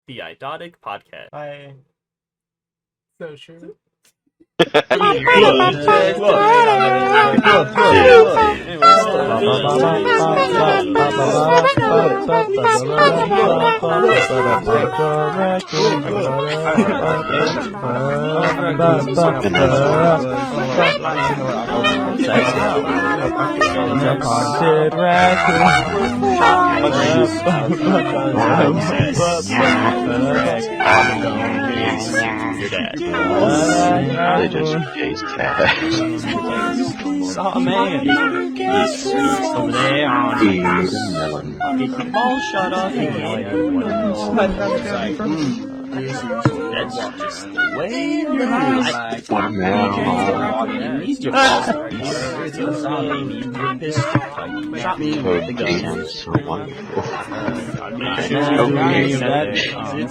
the Idotic Podcast. Hi. So true. They just chase cat. Oh man, he's over there on the ball shut off. That's just the way you're like. It's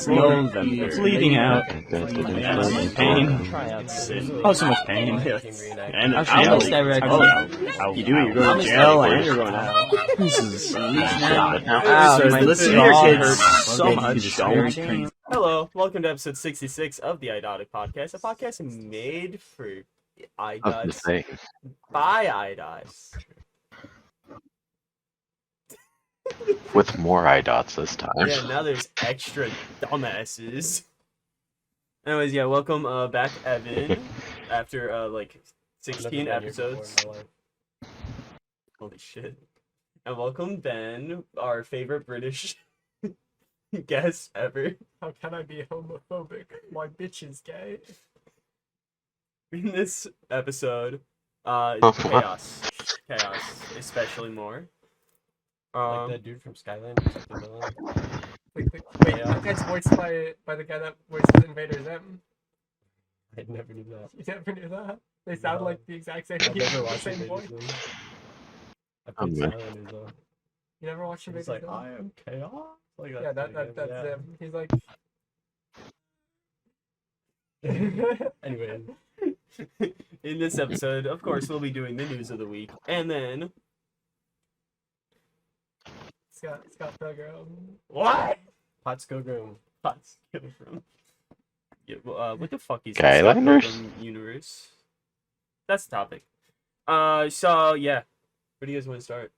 November. It's leading out. Pain. Oh, so much pain. And you do. You're going to jail and you're going out. This is my listening hurts so much. Hello, welcome to episode 66 of the Idotic Podcast, a podcast made for idots by idots. With more idots this time. Yeah, now there's extra dumbasses. Anyways, yeah, welcome back, Evan, after like 16 episodes. Holy shit. And welcome, Ben, our favorite British guest ever. How can I be homophobic? My bitch is gay. In this episode, chaos, especially more. Like that dude from Skyland. Wait, that guy's voiced by the guy that voices Invader Zim. I never knew that. You never knew that? They sound like the exact same. I've never watched same voice. I put Skylanders though. You never watched Invader Zim? He's like, I am chaos. Like that. Yeah, that's him. He's like. Anyway, in this episode, of course, we'll be doing the news of the week, and then Scott Pilgram. What? Pot's Pilgram. Yeah, what the fuck is Skylanders? Scott Pilgram Universe? That's the topic. So yeah, where do you guys want to start?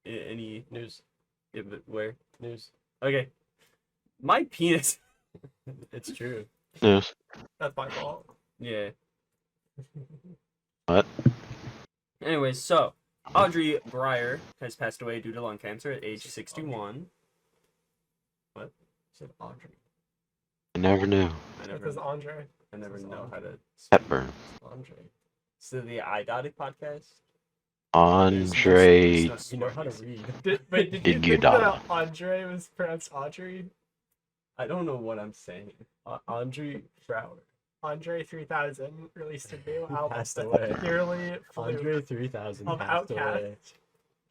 Any news? Yeah, but where? News. Okay. My penis. It's true. News. That's my fault. Yeah. What? Anyways, so Audrey Braugher has passed away due to lung cancer at age 61. What? You said Audrey. I never knew. It was Andre. I never know how to. Hepburn. Andre. So the Idotic Podcast. Andre. You know how to read. Did you think that Andre was pronounced Audrey? I don't know what I'm saying. Andre Braugher. Andre 3000 released a new album passed away. Purely Andre 3000 of passed Outcast. away.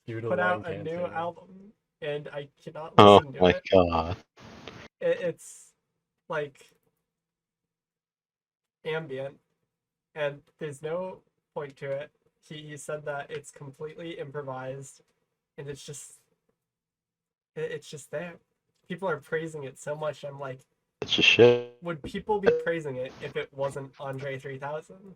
Due to Put out lung a new cancer. album, and I cannot Oh listen to my it. god. It's like ambient, and there's no point to it. He said that it's completely improvised, and it's just there. People are praising it so much. I'm like, It's just shit. would people be praising it if it wasn't Andre 3000?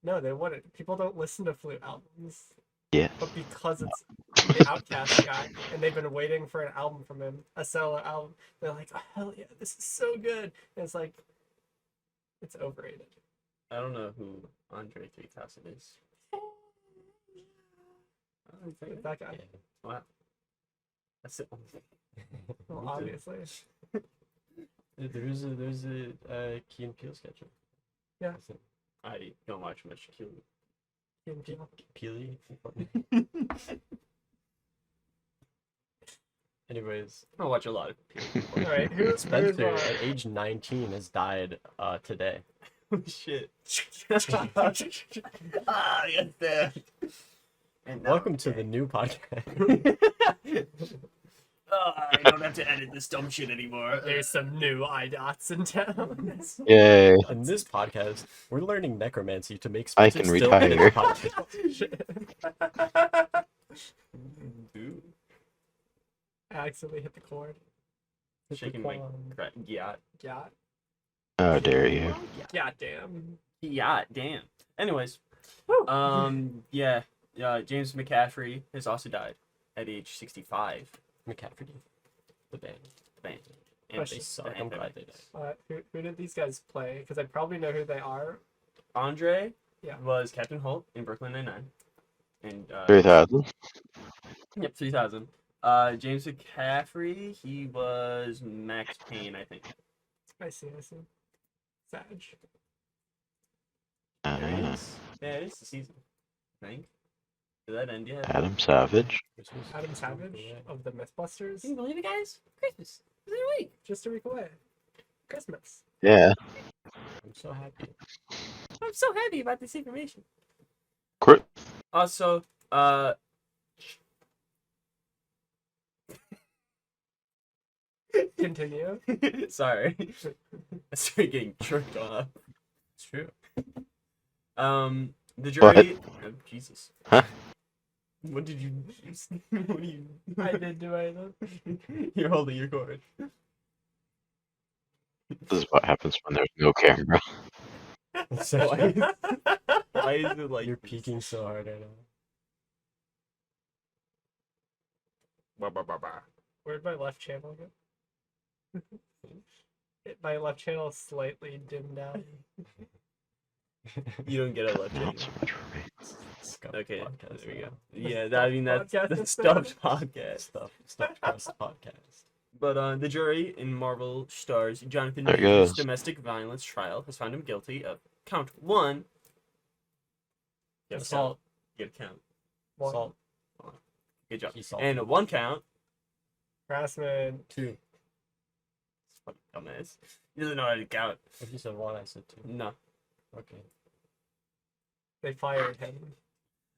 No, they wouldn't. People don't listen to flute albums. Yeah. But because it's the Outcast guy, and they've been waiting for an album from him, a solo album, they're like, oh, hell yeah, this is so good. And it's like, it's overrated. I don't know who Andre 3000 is. It's that guy. Wow. That's it. Well, obviously. There's a Key and Peele sketch. Yeah. I don't watch much Peely. Anyways, I watch a lot of people. Alright, who's Spencer at age 19 has died today. Oh shit. Yes, there. And Welcome to the new podcast. I don't have to edit this dumb shit anymore. There's some new idots in town. Yay. On this podcast, we're learning necromancy to make I Spencer can still edit retire. podcasts. Dude. I accidentally hit the cord. Shaking my crap. Yeah. Yeah. How dare you? Yeah, damn. Yeah, damn. Anyways, yeah, James McCaffrey has also died at age 65. McCaffrey. The band. The band. And Question. They suck. I'm glad they died. Who did these guys play? Because I probably know who they are. Andre Yeah. was Captain Hoult in Brooklyn Nine-Nine. And 3000. Yep, 3000. James McCaffrey, he was Max Payne, I think. I see. Sag. There it is. Yeah, it is the season, I think. Did that end yet? Adam Savage. Adam Savage of the Mythbusters. Can you believe it, guys? Christmas. It's in a week. Just a week away. Christmas. Yeah. I'm so happy. I'm so happy about this information. Crit. Also, Continue. sorry. I started getting tricked off. It's true. The jury. Oh, Jesus. Huh? What did you? What do you? I didn't do anything. You're holding your cord. This is what happens when there's no camera. Why is it like You're peeking so hard right now. Where'd my left channel go? My left channel is slightly dimmed out. You don't get a left Not channel. so much for me. Scott Okay, podcast there we go. The Yeah, Stuffed I mean that's Podcast. the stuffed podcast. Stuffed crust podcast. But the jury in Marvel stars Johnathon There it Majors' goes. domestic violence trial has found him guilty of count 1. Assault. Get a count. Assault. Good job. He assaulted. And 1 count. Harassment. 2. Fucking dumbass. He doesn't know how to count. If you said 1, I said 2. No. Okay. They fired him.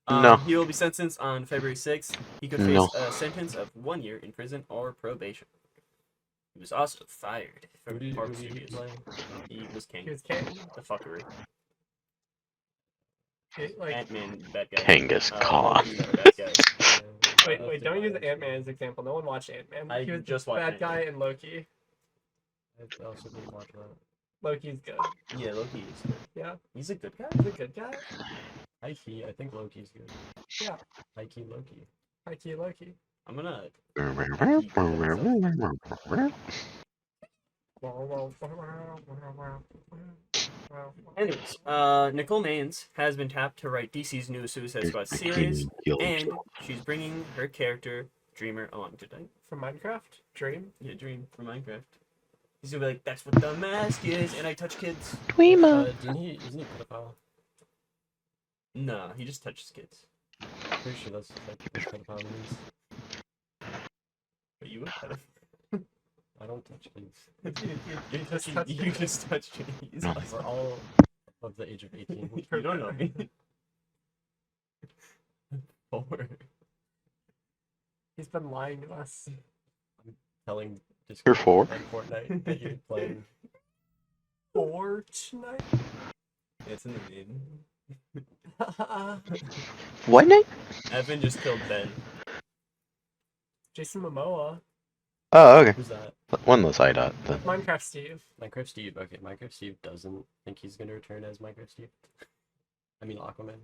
No. He will be sentenced on February 6th. He could face No. a sentence of 1 year in prison or probation. He was also fired from Park Who did he Studios. play? He was king. He was king. The fuckery. Like, Ant-Man, bad guy. Genghis Khan. Loki, bad guy. wait, don't use Ant-Man as example. No one watched Ant-Man. I He was just the watched bad Ant-Man. guy in Loki. I also didn't watch that. Loki's good. Yeah, Loki is good. Yeah, He's a good guy. he's a good guy. High key, I think Loki's good. Yeah. High key Loki. High key Loki. I'm gonna. Anyways, Nicole Maines has been tapped to write DC's new Suicide Squad series, and she's bringing her character Dreamer along today. From Minecraft? Dream? Yeah, Dream from Minecraft. He's gonna be like, "That's what the mask is," and I touch kids. Isn't Isn't he pedophile? No, he just touches kids. Pretty sure that's like what pedophile means. But you would have. I don't touch kids. You just touched kids. No. We're all of the age of 18. You don't know me. 4. He's been lying to us. Telling You're 4. on Fortnite that you're playing. Fortnite? It's in the name. What name? Evan just killed Ben. Jason Momoa. Oh, okay. Who's that? One less IDOT then. Minecraft Steve. Minecraft Steve. Okay, Minecraft Steve doesn't think he's gonna return as Minecraft Steve. I mean Aquaman.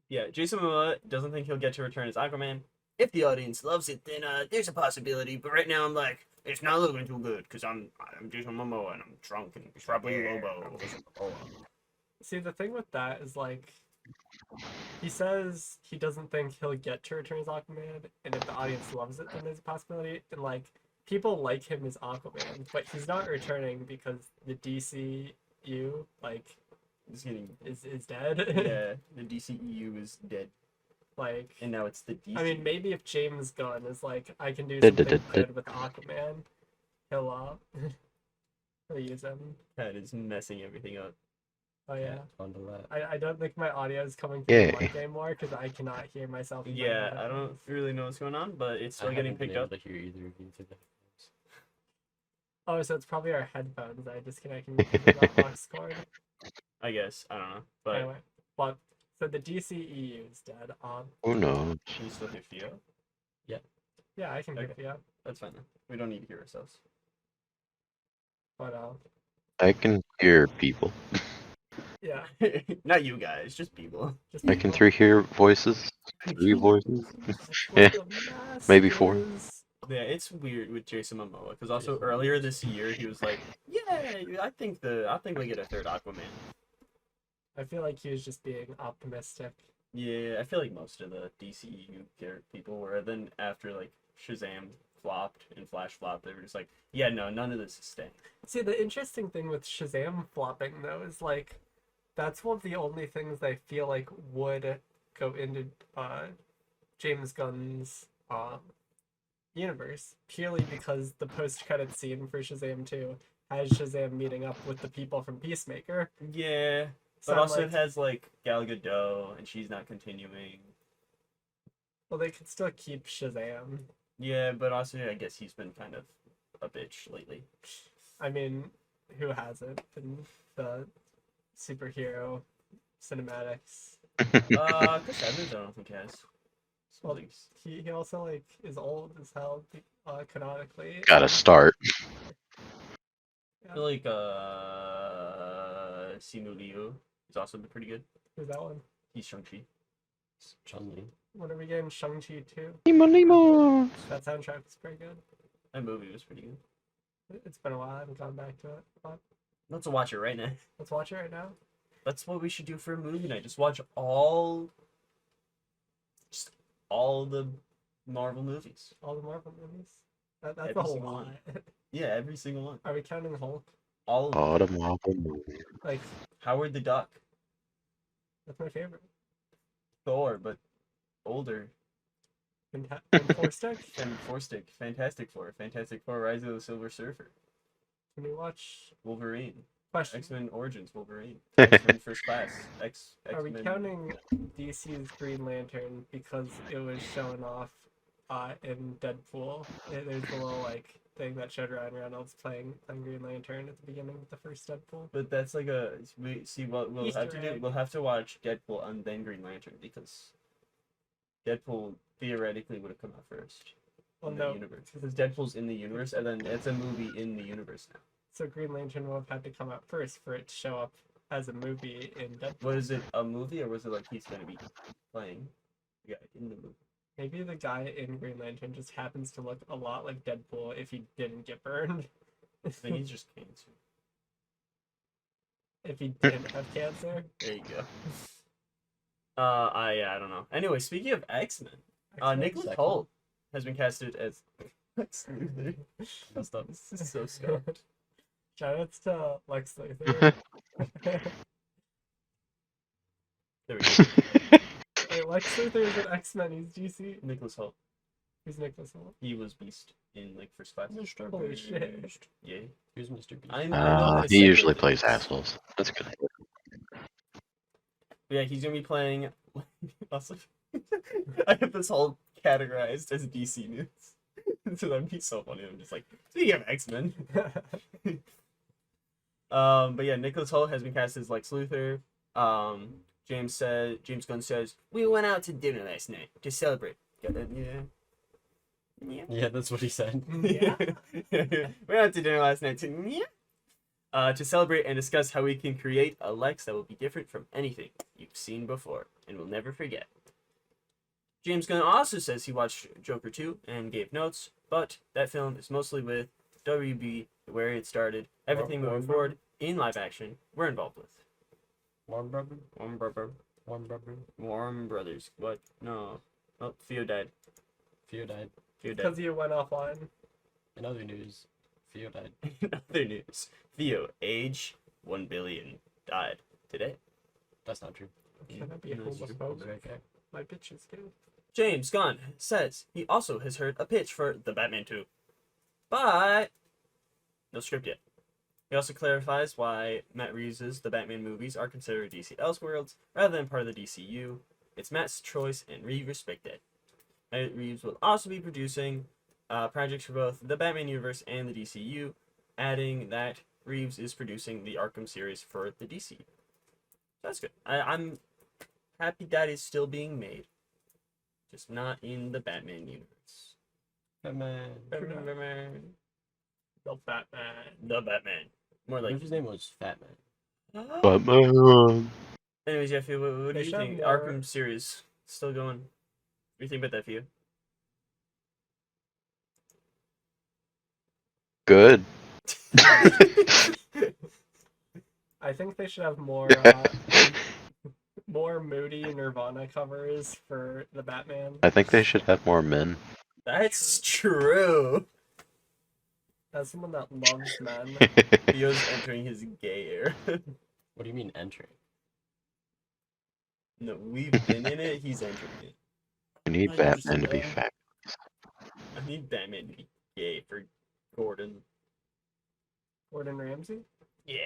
Yeah, Jason Momoa doesn't think he'll get to return as Aquaman. If the audience loves it, then there's a possibility. But right now, I'm like, it's not looking too good because I'm Jason Momoa and I'm drunk and probably Lobo. See, the thing with that is, like, he says he doesn't think he'll get to return as Aquaman, and if the audience loves it, then there's a possibility. And, like, people like him as Aquaman, but he's not returning because the DCU, like, Just kidding. is dead. Yeah, the DCEU is dead, Like, and now it's the DC. I mean, maybe if James Gunn is like, I can do Did- something did- good with Aquaman, he'll he'll use him. That is messing everything up. Oh yeah. Onto that. I don't think my audio is coming through Yeah. the mic anymore because I cannot hear myself. in my Yeah, I don't headphones. really know what's going on, but it's I still getting haven't been picked able up. to hear either of you today. Oh, so it's probably our headphones. I disconnected the aux cord. I guess I don't know, but Anyway, but so the DCEU is dead. Who knows? can you still hear Pheo? Yeah, I can hear Okay. you. That's fine then. We don't need to hear ourselves. But I can hear people. yeah, Not you guys, just people. just I can people. hear voices. 3 voices. That's Yeah, what the mask maybe 4. is. Yeah, it's weird with Jason Momoa because also earlier this year he was like, "Yeah, I think we get a third Aquaman." I feel like he was just being optimistic. Yeah, I feel like most of the DCU people were. Then after like Shazam flopped and Flash flopped, they were just like, "Yeah, no, none of this is staying." See, the interesting thing with Shazam flopping though is like, that's one of the only things I feel like would go into James Gunn's universe, purely because the post-credit scene for Shazam 2 has Shazam meeting up with the people from Peacemaker. Yeah, So but I'm also like, it has like Gal Gadot, and she's not continuing. well, they could still keep Shazam. Yeah, but also I guess he's been kind of a bitch lately. I mean, who hasn't in the superhero cinematics? Chris Evans, I don't think has. Well, Please. he also like is old as hell canonically. Gotta start. I feel like Simu Liu has also been pretty good. Who's that one? He's Shang-Chi. Chun-Li. When are we getting Shang-Chi 2? Nemo. That soundtrack is pretty good. That movie was pretty good. It's been a while. I haven't gone back to it. But Let's watch it right now. let's watch it right now. That's what we should do for a movie night. Just watch all the Marvel movies. All the Marvel movies. That's Every the whole single lot. one. Yeah, every single one. Are we counting Hulk? All of them. All the Marvel movies. Like, Howard the Duck. that's my favorite. Thor, but older. And Four Stick? And Four-Stick. Fantastic Four. Fantastic Four, Rise of the Silver Surfer. Can we watch? Wolverine. Question. X-Men Origins Wolverine. X-Men First Class. Are we X-Men. counting DC's Green Lantern because it was shown off in Deadpool? There's a little like thing that showed Ryan Reynolds playing Green Lantern at the beginning of the first Deadpool. But that's like what we'll Easter have to do. egg. We'll have to watch Deadpool and then Green Lantern because Deadpool theoretically would have come out first Well, in no. the universe because Deadpool's in the universe and then it's a movie in the universe now. So Green Lantern will have had to come out first for it to show up as a movie in Deadpool. Was it a movie or was it like he's gonna be playing the guy in the movie? Maybe the guy in Green Lantern just happens to look a lot like Deadpool if he didn't get burned. I think he's just cancer. If he didn't have cancer. There you go. I don't know. Anyway, speaking of X-Men, Nicholas Hoult has been casted as Lex Luthor. Messed up. This is so scuffed. Shoutouts to Lex Luthor. There we go. Wait, Lex Luthor is an X-Men. He's DC. Nicholas Hoult. Who's Nicholas Hoult? He was Beast in like First Class. Mr. Holy Beast. shit. Yeah. Who's Mr. Beast? I know the He usually second plays things. assholes. That's good. Yeah, he's gonna be playing. Also, I have this whole categorized as DC news. So that'd be so funny. I'm just like, speaking of X-Men. But yeah, Nicholas Hoult has been cast as Lex Luthor. James Gunn says, "We went out to dinner last night to celebrate." Got that? Yeah. Yeah, that's what he said. Yeah. We went out to dinner last night to celebrate and discuss how we can create a Lex that will be different from anything you've seen before and will never forget. James Gunn also says he watched Joker 2 and gave notes, but that film is mostly with WB, where it started. Everything moving forward in live action, we're involved with. Warm brother? Warm brother. Warm brother? Warm Brothers. What? No. Oh, Pheo died. Pheo died. Pheo died. Because you went offline. In other news, Pheo died. In other news, Pheo, age 1 billion, died today. That's not true. Can I be No, it's true. homophobic? Okay. My bitch is gay. James Gunn says he also has heard a pitch for The Batman 2, but no script yet. He also clarifies why Matt Reeves' The Batman movies are considered DC Elseworlds rather than part of the DCU. It's Matt's choice and we respect it. Matt Reeves will also be producing projects for both the Batman universe and the DCU, adding that Reeves is producing the Arkham series for the DCU. That's good. I'm happy that is still being made. Just not in the Batman universe. Batman. Batman. The Batman. The Batman. More What like. if his name was Fat Man? Batman. Anyways, yeah, Pheo, what do They you should have think? more- Arkham series still going. What do you think about that, Pheo? Good. I think they should have more more moody Nirvana covers for the Batman. I think they should have more men. That's true. As someone that loves men, Theo's entering his gay era. What do you mean entering? No, we've been in it. He's entering it. We need I Batman to be understand. fat. I need Batman to be gay for Gordon. Gordon Ramsay. Yeah.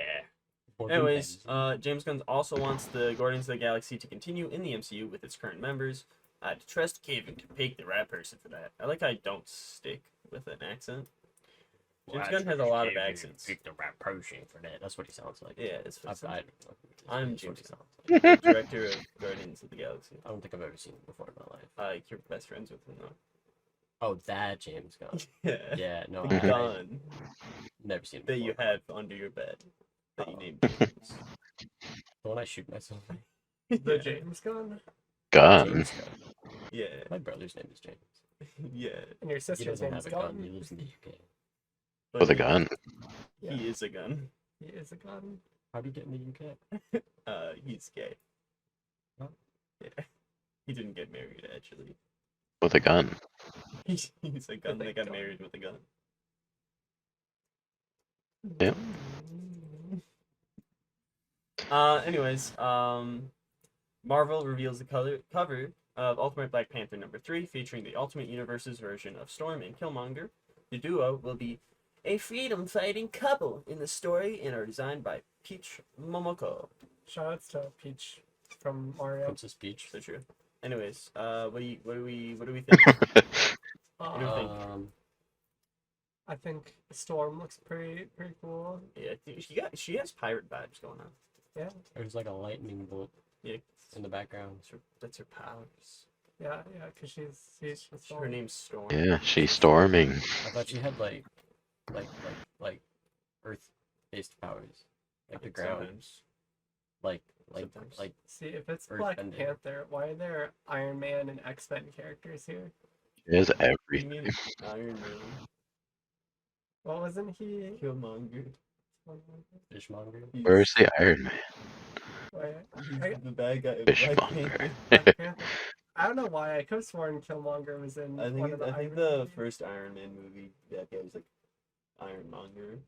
Morgan Anyways, Ramsay? James Gunn also wants the Guardians of the Galaxy to continue in the MCU with its current members. To trust Kevin to pick the right person for that. I like how I don't stick with an accent. James Gunn has a lot of accents. Pick the right person for that. That's what he sounds like. Yeah, it's what it sounds I'm that's what James he sounds Gunn, like. director of Guardians of the Galaxy. I don't think I've ever seen him before in my life. You're best friends with him though. Oh, that James Gunn. Yeah. Yeah, no, The Mhm. gun never seen him that before. you have under your bed that you Oh. named James. The one I shoot myself. The Yeah. James Gun. Gun. James Gunn. Yeah. My brother's name is James. Yeah. And your He sister's doesn't name have is a gun. He Gun. lives in the UK. But With a gun. He is a gun. He is a gun. How do you get in the UK? He's gay. Huh? Yeah. He didn't get married actually. With a gun. He's a gun With a that got gun. married with a gun. Yep. Anyways, Marvel reveals the cover of Ultimate Black Panther #3, featuring the Ultimate Universe's version of Storm and Killmonger. The duo will be a freedom-fighting couple in the story and are designed by Peach Momoko. Shoutouts to Peach from Mario. Princess Peach. So true. Anyways, what do we think? What do you think? I think Storm looks pretty cool. Yeah, I think she has pirate vibes going on. Yeah, There's like a lightning bolt Yeah, in the background. that's her powers. yeah, because she's Her name's Storm. Yeah, she's storming. I thought she had like earth-based powers, like the ground, Sometimes. like Sometimes. See, if it's Earth Black bending. Panther, why are there Iron Man and X-Men characters here? She has What do you everything. mean Iron Man? Well, wasn't he? Killmonger. fishmonger. Where's the Iron Man? Wait, He's the bad guy of Fishmonger. Black Panther. Black Panther. I don't know why. I could have sworn Killmonger was in I one think of the I think Iron the movies. first Iron Man movie, that guy was like Ironmonger.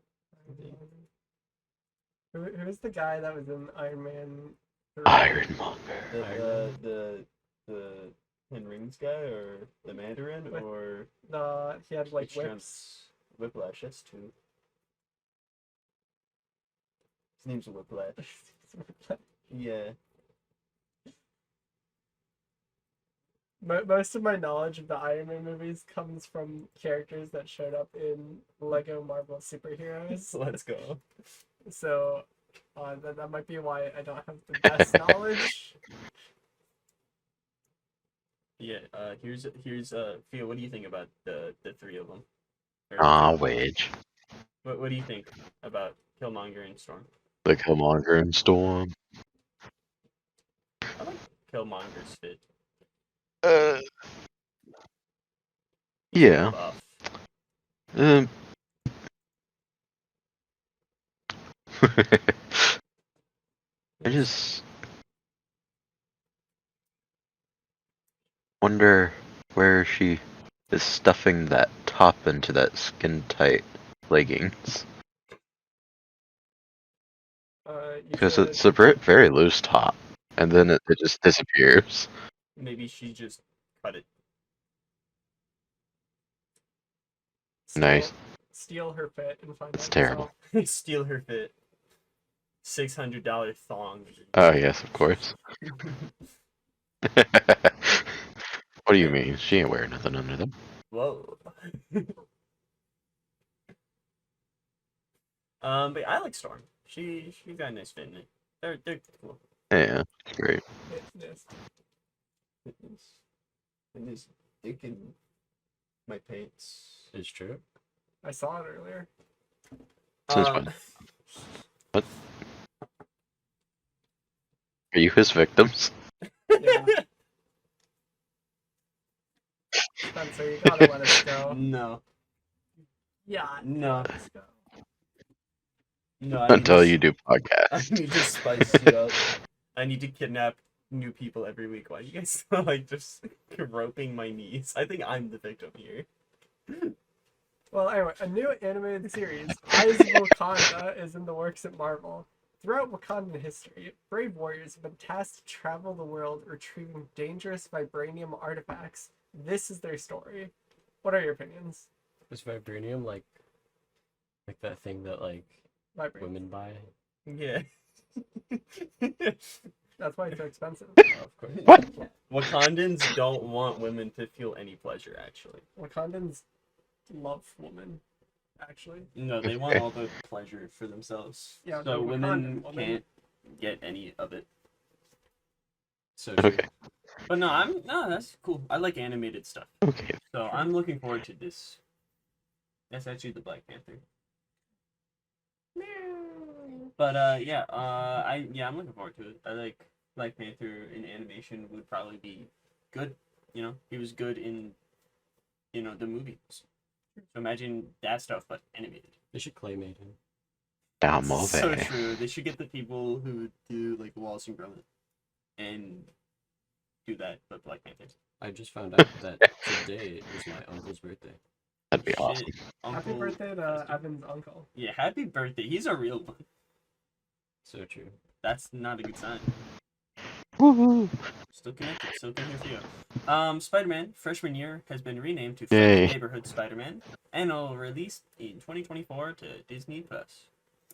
Who's the guy that was in Iron Man 3? Ironmonger. The Ten Rings guy or the Mandarin What? or He had like which one? whips. Whiplash, that's two. His name's Whiplash. Yeah. Most of my knowledge of the Iron Man movies comes from characters that showed up in Lego Marvel superheroes. Let's go. So that might be why I don't have the best knowledge. Yeah, here's Pheo, what do you think about the three of them? Wage. What do you think about Killmonger and Storm? The Killmonger and Storm. I like Killmonger's fit. Yeah. Buff. Um. I just wonder where she is stuffing that top into that skin tight leggings. Because it's a very loose top, and then it just disappears. Maybe she just cut it. Nice. Steal her fit and find It's out terrible. yourself. Steal her fit. $600 thong. Oh yes, of course. What do you mean? She ain't wearing nothing under them. Whoa. But I like Storm. She's got a nice fit in it. They're cool. Yeah, it's great. Yes. And this dick in my pants. It's true. I saw it earlier. Since when? What? Are you his victims? Yeah. Spencer, you gotta let us go. No. Yeah. No. Let us go. No, I need Until to, you do I podcasts. need to spice you up. I need to kidnap new people every week. Why are you guys like just groping my knees? I think I'm the victim here. Well, anyway, a new animated series, Eyes of Wakanda, is in the works at Marvel. Throughout Wakandan history, brave warriors have been tasked to travel the world retrieving dangerous vibranium artifacts. This is their story. What are your opinions? Is vibranium like that thing that like Vibranium. women buy? Yeah. That's why it's so expensive. Oh, of course. What? Wakandans don't want women to feel any pleasure, actually. Wakandans love women, actually. No, they want all the pleasure for themselves. Yeah, so the women Wakandan woman. can't get any of it. So true. Okay. But no, that's cool. I like animated stuff. Okay. So I'm looking forward to this. That's actually the Black Panther. But I'm looking forward to it. I like Black Panther in animation would probably be good. You know, he was good in the movies. So imagine that stuff but animated. They should claymate him. Down So over. true. They should get the people who do like Wallace and Gromit and do that, but Black Panther. I just found out that today is my uncle's birthday. That'd be Shit, awesome. Happy Uncle birthday to Chester. Evan's uncle. Yeah, happy birthday. He's a real one. So true. That's not a good sign. Woohoo! Still connected. Still can hear Pheo. Spider-Man freshman year has been renamed to Yay. Friendly Neighborhood Spider-Man, and will release in 2024 to Disney Plus.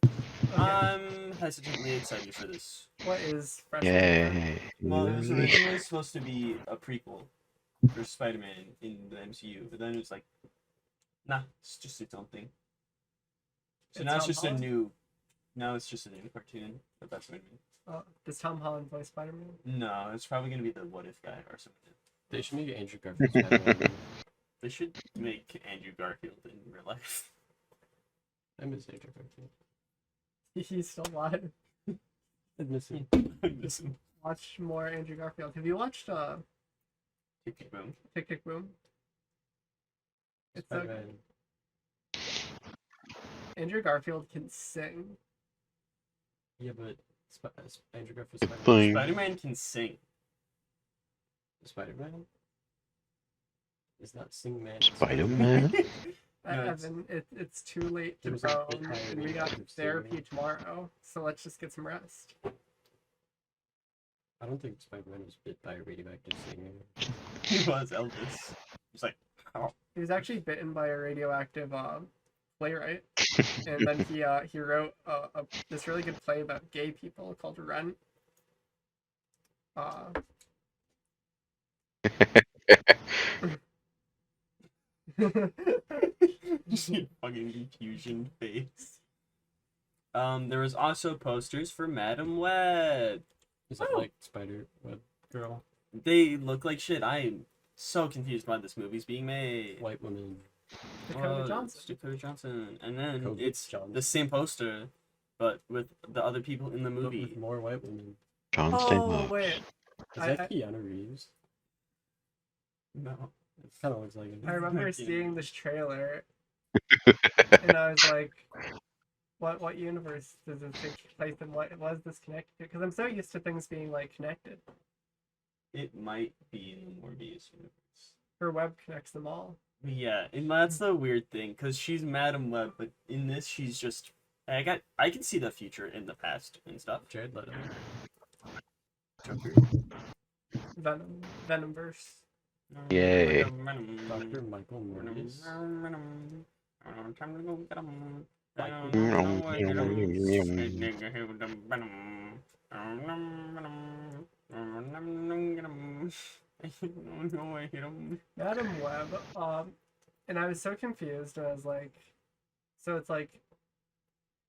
Okay. I'm hesitantly excited for this. What is freshman year? Yay. Well, it was originally supposed to be a prequel for Spider-Man in the MCU, but then it was like, nah, it's just its own thing. So now it's Tom just Holland? now it's just a new cartoon about Spider-Man. Does Tom Holland play Spider-Man? No, it's probably gonna be the What If guy or something. They should make Andrew Garfield Spider-Man. They should make Andrew Garfield in real life. I miss Andrew Garfield. He's still alive. I miss him. I miss him. Watch more Andrew Garfield. Have you watched Tick, tick, boom. Tick Tick Boom? It's so Spider-Man. good. Andrew Garfield can sing. Yeah, but Andrew Garfield's Spider-Man. Boing. Spider-Man can sing. Spider-Man? Is not Sing Man. Spider-Man? No, it's- Evan, it's too late to There was a bit bone, higher and we than got average therapy singing. tomorrow, so let's just get some rest. I don't think Spider-Man was bit by a radioactive singer. He was Elvis. He's like, oh. He was actually bitten by a radioactive playwright, and then he wrote this really good play about gay people called Rent. Fucking confusion face. There was also posters for Madam Web. Is that Oh. like Spider-Web girl? They look like shit. I am so confused why this movie's being made. White woman. Dakota Johnson. It's Dakota Johnson. And then Dakota it's Johnson. the same poster, but with the other people in the But movie. with more white women. John Oh Stamos. wait, Is I- that Keanu Reeves? No. It kind of looks like him. I remember Keanu seeing Reeves. this trailer, and I was like, "What universe does this take place in? What is this connected to?" Because I'm so used to things being like connected. It might be in the Morbius universe. Her web connects them all. Yeah, and that's the weird thing, because she's Madam Web, but in this she's just I can see the future in the past and stuff. Jared Leto. Joker. Venomverse. Yay. Dr. Michael Mortis. Time to go get 'em. Like- I don't know where to get 'em. That nigga who done venom. Get 'em. I don't know where to get 'em. Madam Web. And I was so confused, and I was like, so it's like,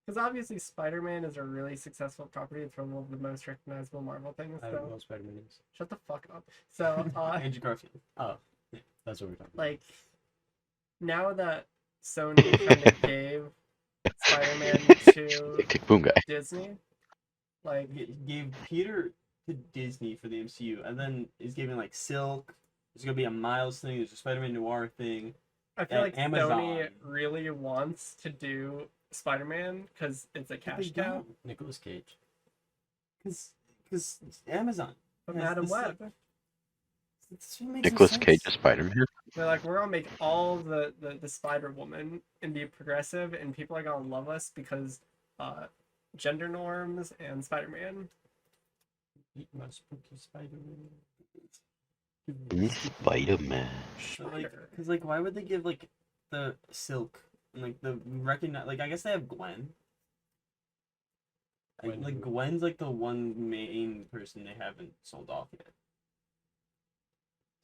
because obviously Spider-Man is a really successful property. It's one of the most recognizable Marvel things. I don't know So what Spider-Man is. shut the fuck up. So Andrew Garfield. Oh, yeah, that's what we're talking about. like, now that Sony kind of gave Spider-Man to Tick tick boom guy. Disney. Like, Gave Peter to Disney for the MCU, and then he's giving like Silk. There's gonna be a Miles thing. There's a Spider-Man Noir thing. I feel like Amazon. Sony really wants to do Spider-Man because it's a cash cow. Nicolas Cage. Because Amazon. But has Madam the Web, Silk. It's what makes no Nicolas sense. Cage is Spider-Man. they're like, we're gonna make all the Spider-Woman and be progressive, and people are gonna love us because gender norms and Spider-Man. Eat my spooky Spider-Man. Spider-Man. Because like, why would they give like the Silk and like the recognize? Like, I guess they have Gwen. Like Gwen's like the one main person they haven't sold off yet.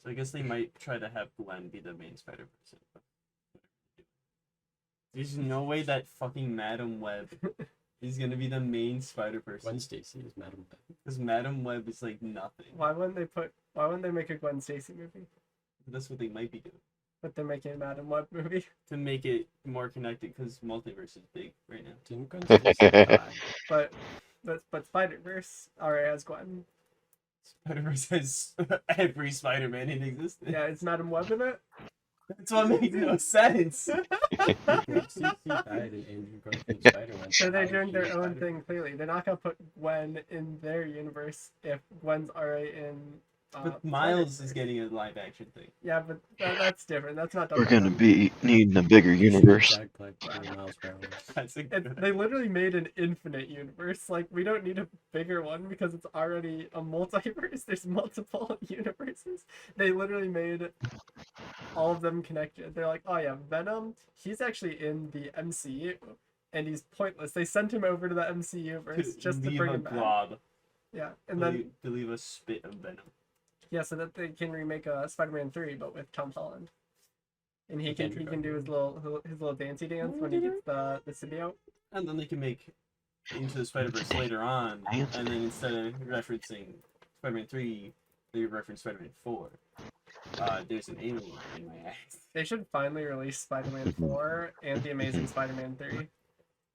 So I guess they might try to have Gwen be the main Spider person. There's no way that fucking Madam Web is gonna be the main Spider person. Gwen Stacy is Madam Web. Because Madam Web is like nothing. Why wouldn't they make a Gwen Stacy movie? That's what they might be doing. But they're making a Madam Web movie. To make it more connected, because multiverse is big right now. Didn't Gwen Stacy die? But Spider-Verse already has Gwen. Spider-Verse has every Spider-Man in existence. Yeah, is Madam Web in it? That's what makes no sense. Gwen Stacy died in Andrew Garfield's Spider-Man. So they're doing their How own is thing, clearly. They're not going to put Gwen in their universe if Gwen's already in... But Miles Spider-Verse. is getting a live action thing. Yeah, but that's different. That's not done We're by gonna them. be needing a bigger she? universe. Jack Black for Miles Morales. That's a good. They literally made an infinite universe. Like, we don't need a bigger one because it's already a multiverse. There's multiple universes. They literally made all of them connected. They're like, oh yeah, Venom, he's actually in the MCU, and he's pointless. They sent him over to the MCU verse just to leave bring a him back. blob. Yeah, and then To leave a spit of venom. yeah, so that they can remake a Spider-Man 3, but with Tom Holland, and he With can Andrew do his little dancey dance when he gets the symbiote. And then they can make Into the Spider-Verse later on, and then instead of referencing Spider-Man 3, they reference Spider-Man 4. There's an alien in my ass. They should finally release Spider-Man 4 and The Amazing Spider-Man 3.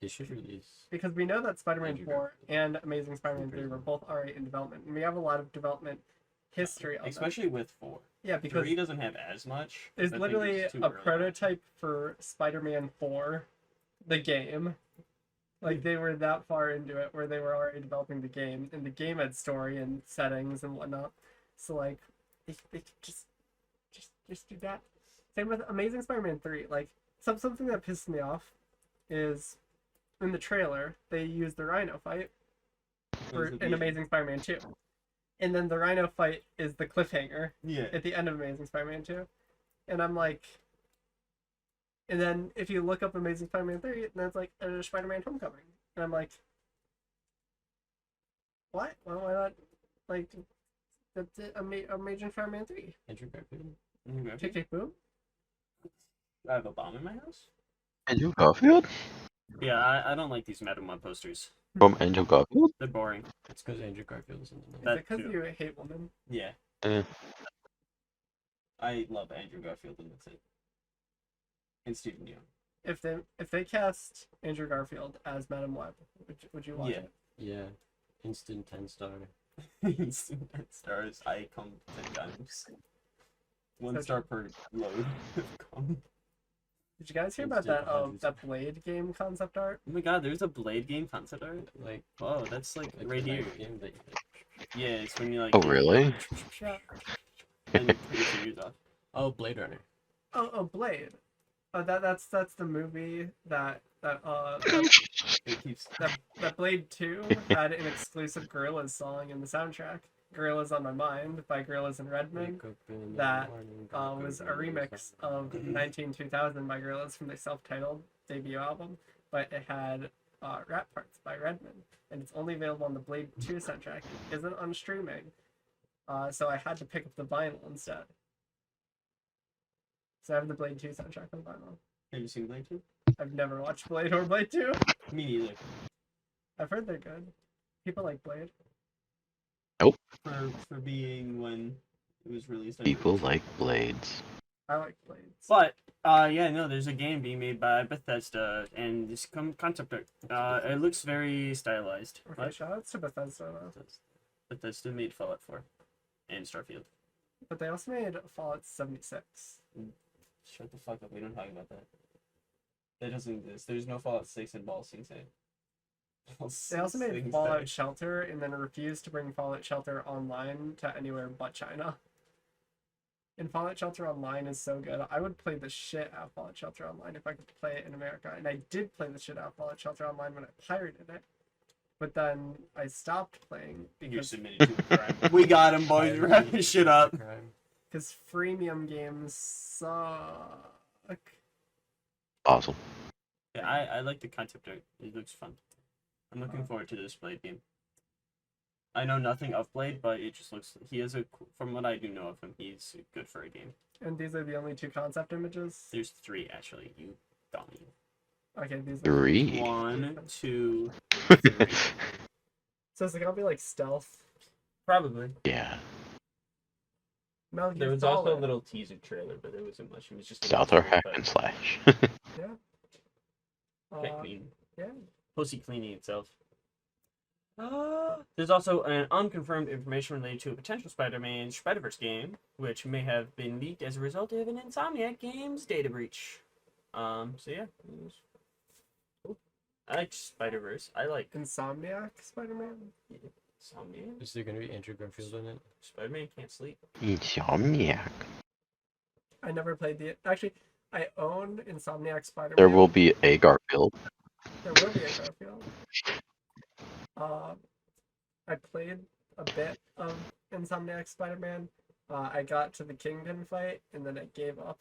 They should release. Because we know that Spider-Man Andrew 4 and Amazing Spider-Man 3 were both already in development. And we have a lot of development history on them. Especially with 4. Yeah, because 3 doesn't have as much. there's I think literally it's too a early. prototype for Spider-Man 4, the game. Like, they were that far into it where they were already developing the game. And the game had story and settings and whatnot. So, like, they could just do that. Same with Amazing Spider-Man 3. Like, something that pissed me off is in the trailer, they used the Rhino fight for in Amazing Spider-Man 2. And then the Rhino fight is the cliffhanger Yeah. at the end of Amazing Spider-Man 2. And I'm like... And then if you look up Amazing Spider-Man 3, then it's like Spider-Man Homecoming. And I'm like... What? Why not? Like... That's it, Amazing Spider-Man 3. Andrew Garfield. Tick, tick, boom. I have a bomb in my house? Andrew Garfield? Yeah, I don't like these Madam Web posters. From Andrew Garfield? They're boring. It's because Andrew Garfield is in the name. Is That it because too. you hate women? Yeah. Eh. I love Andrew Garfield and that's it. And Stephen Yeun. If they cast Andrew Garfield as Madam Web, would you watch Yeah. it? Yeah. Instant 10-star. Instant 10 stars. I come 10 times. 1 So- star per load. Come. Did you guys hear about Instant that hundreds. that Blade game concept art? Oh my god, there's a Blade game concept art? Like, Oh, that's like like right the here. knife game that Yeah, it's when you like. Oh, really? Yeah. And you put your fingers off. Oh, Blade Runner. Oh, Blade. That's the movie that It keeps. that Blade 2 had an exclusive Gorillaz song in the soundtrack. Gorillaz on My Mind by Gorillaz and Redman. Wake up in the That morning, was a remix of 192000 by Gorillaz from their self-titled debut album, but it had rap parts by Redman, and it's only available on the Blade 2 soundtrack. It isn't on streaming, so I had to pick up the vinyl instead. So I have the Blade 2 soundtrack on vinyl. Have you seen Blade 2? I've never watched Blade or Blade 2. Me neither. I've heard they're good. People like Blade. For being when it was released. I People like blades. I like Blades. But there's a game being made by Bethesda, and this concept art. It looks very stylized. Okay, shout outs to Bethesda though. Bethesda made Fallout 4 and Starfield. But they also made Fallout 76. Shut the fuck up. We don't talk about that. That doesn't exist. There's no Fallout 6 in Ball Sing Sing. They also made Fallout Shelter and then refused to bring Fallout Shelter Online to anywhere but China. And Fallout Shelter Online is so good. I would play the shit out of Fallout Shelter Online if I could play it in America. And I did play the shit out of Fallout Shelter Online when I pirated it. But then I stopped playing because... You submitted to a crime. We got him, boys. We're wrapping this shit up. Because freemium games suck. Awesome. Yeah, I like the concept art. It looks fun. I'm looking forward to this Blade game. I know nothing of Blade, but it just looks... From what I do know of him, he's good for a game. And these are the only 2 concept images? There's 3, actually. You dummy. Okay, these are... 3. 1, 2, 3. So is it gonna be like stealth? Probably. Yeah. Metal There Gear was also a Solid. little teaser trailer, but it wasn't much. It was just... Stealth or hack and slash. Yeah. Clean. Yeah. Pussy cleaning itself. There's also an unconfirmed information related to a potential Spider-Man Spider-Verse game, which may have been leaked as a result of an Insomniac Games data breach. So yeah. Cool. I like Spider-Verse. I like Insomniac Spider-Man? Insomniac. Is there gonna be Andrew Garfield in it? Spider-Man can't sleep. Insomniac. I never played the... Actually, I own Insomniac Spider-Man. There will be a Garfield. There will be a Garfield. I played a bit of Insomniac Spider-Man. I got to the Kingpin fight, and then I gave up,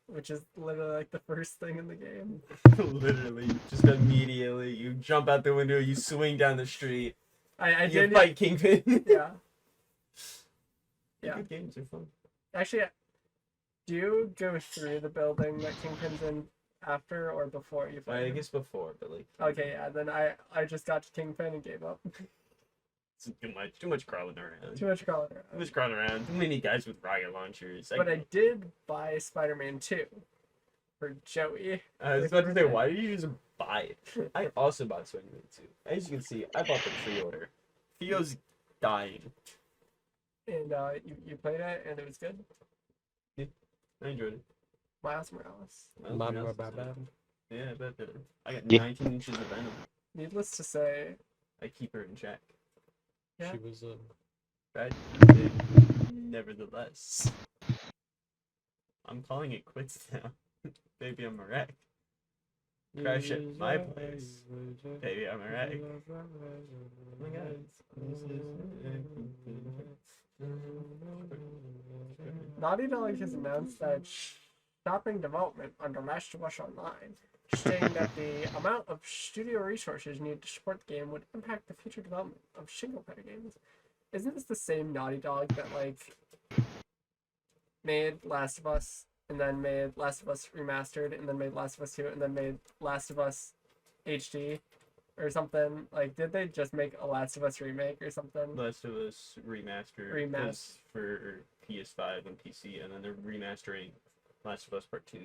which is literally like the first thing in the game. Literally, just immediately, you jump out the window, you swing down the street, I you did fight Kingpin. Yeah. Yeah. Good games are fun. Actually, do you go through the building that Kingpin's in after or before you fight I him? guess before, but like... Okay, yeah, then I just got to Kingpin and gave up. It's too much crawling around. Too much crawling Too around. much crawling around. Too many guys with rocket launchers. But I did buy Spider-Man 2 for Joey. I was about to say, why did you just buy it? I also bought Spider-Man 2. As you can see, I bought the pre-order. Theo's dying. And you played it and it was good. I enjoyed it. Miles Morales. Yeah, but I got Yeah. 19 inches of venom. Needless to say, I keep her in check. Yeah. She was Right? Nevertheless, I'm calling it quits now. Baby, I'm a wreck. Crash at my place. Baby, I'm a wreck. Oh my god. Naughty Dog has announced that stopping development under Last of Us Online, stating that the amount of studio resources needed to support the game would impact the future development of single-player games. Isn't this the same Naughty Dog that like made Last of Us and then made Last of Us Remastered and then made Last of Us 2 and then made Last of Us HD or something? Like, did they just make a Last of Us remake or something? Last of Us Remastered was for PS5 and PC, and then they're remastering Last of Us Part 2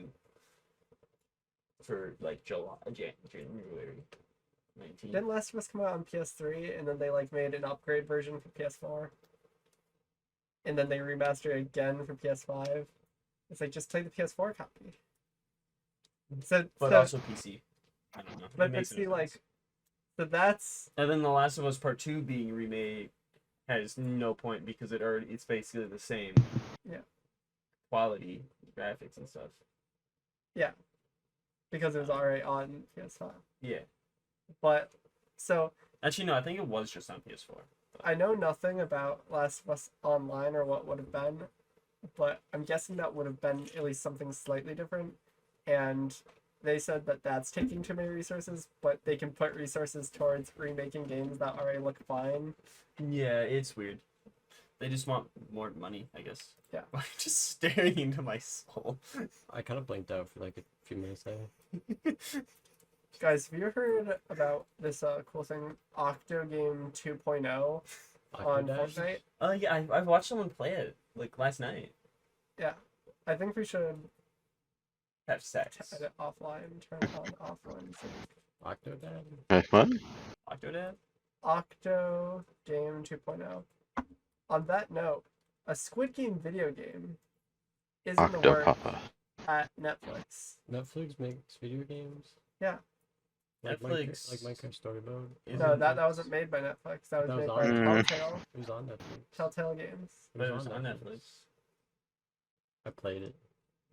for like January 19th. Didn't Last of Us come out on PS3 and then they like made an upgrade version for PS4? And then they remastered it again for PS5? It's like, just play the PS4 copy. But also PC. I don't know. It But makes see, no like, sense. so that's... And then The Last of Us Part 2 being remade has no point because it's basically the same quality, graphics and stuff. Yeah. Because it was already on PS5. Yeah. But, so... Actually, no, I think it was just on PS4. I know nothing about Last of Us Online or what would have been, but I'm guessing that would have been at least something slightly different. And they said that that's taking too many resources, but they can put resources towards remaking games that already look fine. Yeah, it's weird. They just want more money, I guess. Yeah. Just staring into my soul. I kind of blanked out for like a few minutes there. Guys, have you heard about this cool thing, Octogame 2.0 on Octodash? Fortnite? Oh yeah, I've watched someone play it like last night. Yeah. I think we should Have sex. turn it offline. Turn it on offline. Octodad? What? Octodad? Octo Game 2.0. On that note, a Squid Game video game is in the works Octopapa. at Netflix. Netflix makes video games? Yeah. Like Netflix. Minecraft Story Mode? No, that wasn't made by Netflix. That was That made was by on- Telltale. It was on Netflix. Telltale Games. But it was on Netflix. I played it.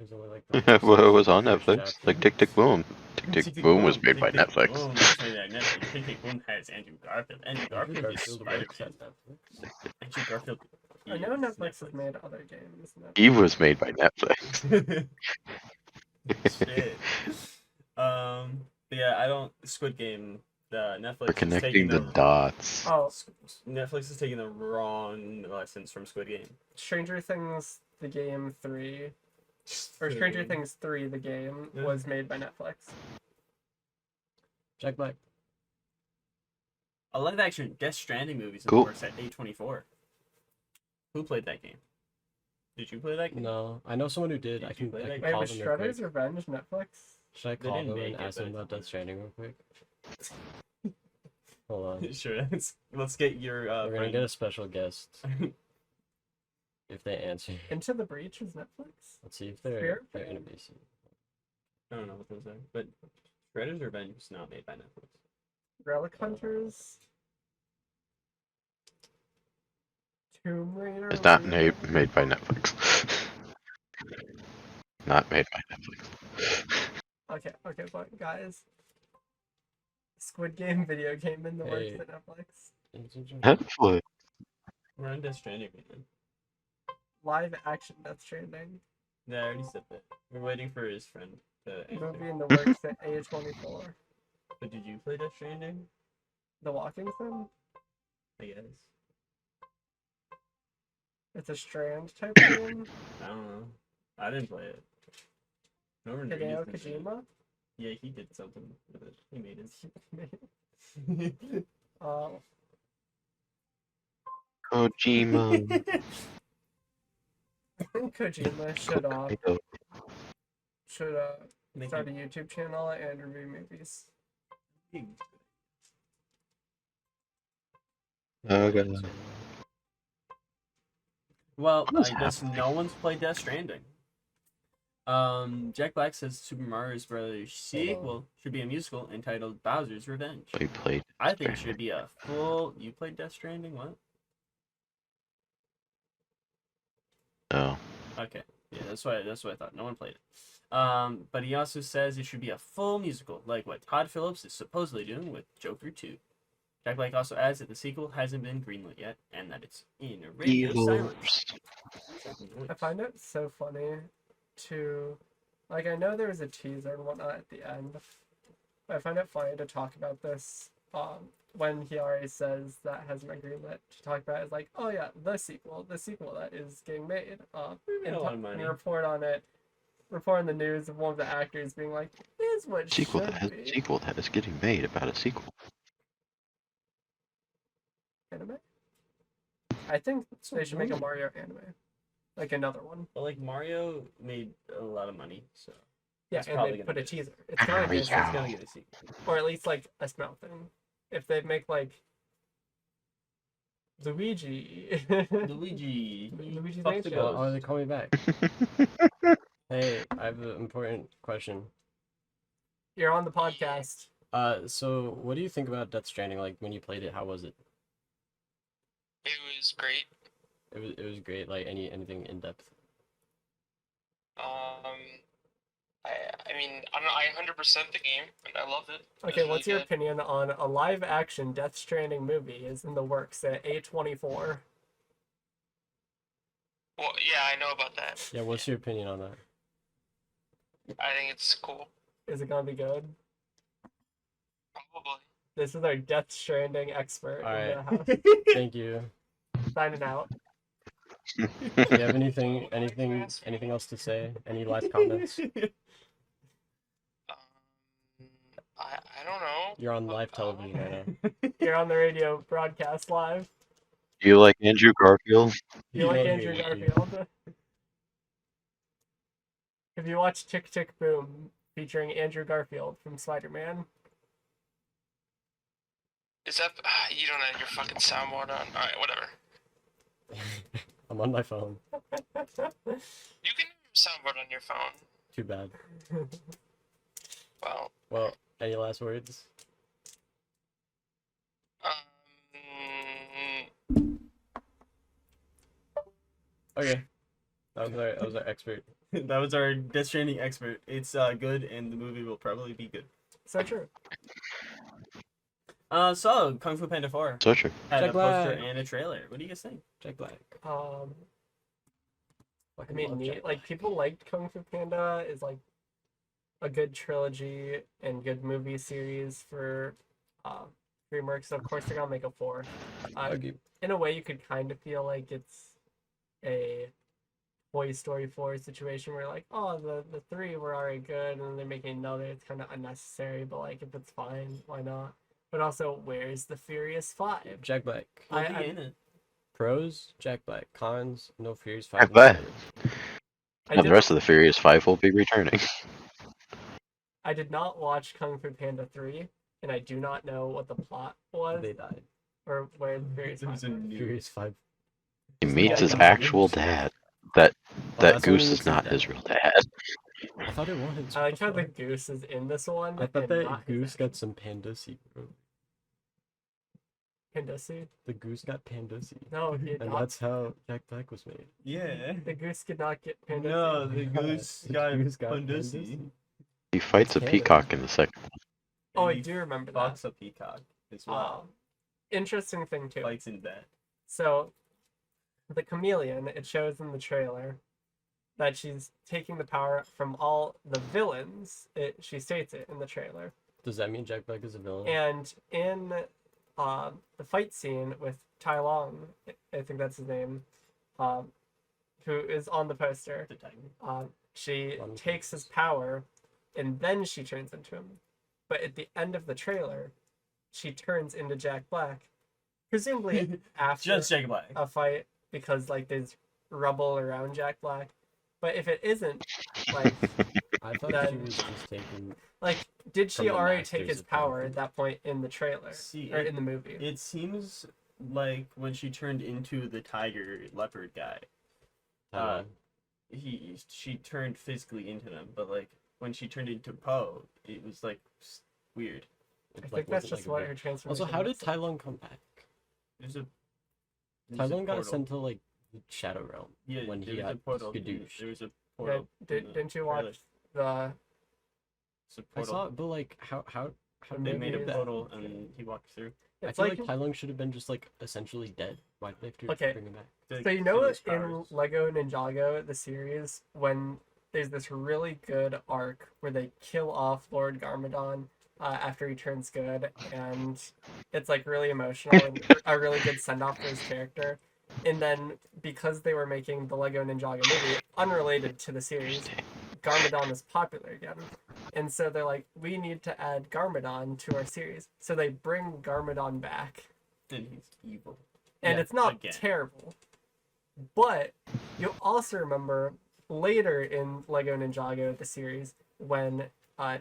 It was only like Well, it was on first Netflix. chapter. Like Tick Tick Boom. Tick Tick Boom was made by Tick, Tick, Netflix. Boom was made by Netflix. Tick Tick Boom has Andrew Garfield. Andrew Garfield is Garfield works Spider-Man. at Netflix. Andrew Garfield. I know is Netflix has made other games. He was made by Netflix. Shit. But yeah, I don't. Squid Game. Netflix We're is connecting taking the dots. Oh, Netflix is taking the wrong lessons from Squid Game. Stranger Things, the game 3, or Stranger Things 3, the game, Yeah. was made by Netflix. Jack Black. A live action Death Stranding movie's in Cool. the works at A24. Who played that game? Did you play that game? No, I know someone who did. Did I you can, play I that can Wait, call was them real quick. Shredder's Revenge Netflix? Should I They call didn't them and make it, ask them but about it's Death fine. Stranding real quick? Hold on. Sure. Let's get your. We're gonna get a special guest if they answer. Into the Breach was Netflix? Let's see if they're Fair. gonna be seen. I don't know what those are, but Shredder's Revenge is not made by Netflix. Relic Hunters? Tomb Raider? It's not remake? made by Netflix. Not made by Netflix. Okay, but guys. Squid Game video game in the Hey. works at Netflix. Netflix. We're on Death Stranding right now. Live action Death Stranding. Yeah, I already said that. We're waiting for his friend to answer. Movie in the works at A24. But did you play Death Stranding? The Walking Sim? I guess. It's a Strand type game. I don't know. I didn't play it. Norman Hideo Reedus mentioned it. Kojima? Yeah, he did something with it. He made it. Kojima. I think Kojima should Make start a it YouTube channel and review movies. big. Okay. Well, What's I guess no one's played Death Stranding. Jack Black says Super Mario Bros. Sequel should be a musical entitled Bowser's Revenge. We played. I think it should be a full. You played Death Stranding? What? No. Okay, yeah, that's what I thought. No one played it. But he also says it should be a full musical, like what Todd Phillips is supposedly doing with Joker 2. Jack Black also adds that the sequel hasn't been greenlit yet, and that it's in radio silence. I find it so funny to, like, I know there was a teaser and whatnot at the end. But I find it funny to talk about this when he already says that hasn't been greenlit. To talk about it is like, oh yeah, the sequel that is getting made. made a lot of money. And report on the news of one of the actors being like, "Here's what Sequel should that be." sequel that is getting made about a sequel. Anime? I think they should make a Mario anime, like another one. But like Mario made a lot of money, so Yeah, It's and probably they gonna put a get it. teaser. It's gonna get it's gonna get a sequel. or at least like a smell thing. If they make like Luigi, Luigi. Luigi's Fuck the Mansion. ghost. Oh, they call me back. Hey, I have an important question. You're on the podcast. So what do you think about Death Stranding? Like when you played it, how was it? It was great. It was great. Like anything in depth. I mean, I don't know. I 100% the game, and I loved it. It Okay, was what's really your opinion on a live action Death Stranding movie is in the works at A24? Well, yeah, I know about that. Yeah, what's your opinion on that? I think it's cool. Is it gonna be good? Probably. This is our Death Stranding expert All in the right. house. Thank you. Signing out. Do you have anything else to say? Any last comments? I don't know. You're on live television right now. You're on the radio broadcast live. Do you like Andrew Garfield? You like Yeah, Andrew yeah, yeah. Garfield? Have you watched Tick Tick Boom featuring Andrew Garfield from Spider-Man? Is that you don't have your fucking soundboard on? All right, whatever. I'm on my phone. You can have your soundboard on your phone. Too bad. Well, Any last words? Okay. That was our expert. That was our Death Stranding expert. It's good, and the movie will probably be good. So true. So Kung Fu Panda 4 So true. had Jack a poster Black. and a trailer. What do you guys think? Jack Black. I Fucking mean, love Jack like Black. people liked Kung Fu Panda is like a good trilogy and good movie series for DreamWorks. So of course they're gonna make a 4. Argue. In a way, you could kind of feel like it's a Toy Story 4 situation where like, oh, the 3 were already good, and they're making another. It's kind of unnecessary, but like if it's fine, why not? But also, where's the Furious 5? Jack Black. He'll I- be in it. Pros, Jack Black. Cons, no Furious 5. Jack Black. I And did, the rest of the Furious 5 will be returning. I did not watch Kung Fu Panda 3, and I do not know what the plot was They died. or where the Furious 5 It was a was. new- Furious 5. He meets his Yeah. actual dad. That that's when Goose he is meets not his his dad. real dad. I thought it was. I like What the how the fuck? goose is in this one. I thought and that not his Goose actual got some Pandussy, bro. Panda suit. The Goose got Pandussy. No, he did And not. that's how Jack Black was made. Yeah. The goose did not get Panda No, suit. the goose got Pundussy. Pandussy. He fights a It's peacock in the second one. Oh, I He do remember that. Fox a peacock as well. Interesting thing too. Fights in that. So, the chameleon, it shows in the trailer that she's taking the power from all the villains. She states it in the trailer. Does that mean Jack Black is a villain? And in the fight scene with Tai Long, I think that's his name, who is on the poster, The tiger. she Long takes his Face. power and then she turns into him. But at the end of the trailer, she turns into Jack Black, presumably after Just Jack Black. a fight because like there's rubble around Jack Black. But if it isn't, like, I thought then- she was just taking. did From she the already Masters take his of power Kung Fu. at that point in the trailer See, or in the movie? It seems like when she turned into the tiger leopard guy, Uh, she turned physically into them, but like when she turned into Poe, it was like weird. I think that's just what her transformation. Also, how did looks like. Tai Lung come back? There's a Tai there's a Lung got portal. sent to like the Shadow Realm. Yeah, when there he was a got portal. skadoosh. There was a Yeah, portal. didn't you watch the It's a I portal. saw it, but like how The They did made a movie is- portal and he walked through. I It's feel like like Tai Lung should have been just like essentially dead. Why did they have to Okay. bring him back? so you know his in powers. Lego Ninjago the series when there's this really good arc where they kill off Lord Garmadon after he turns good, and it's like really emotional and a really good send off for his character. And then because they were making the Lego Ninjago movie unrelated to the series, Garmadon is popular again. And so they're like, we need to add Garmadon to our series. So they bring Garmadon back. And he's evil. And Yeah, it's not again. terrible. But you'll also remember later in Lego Ninjago, the series, when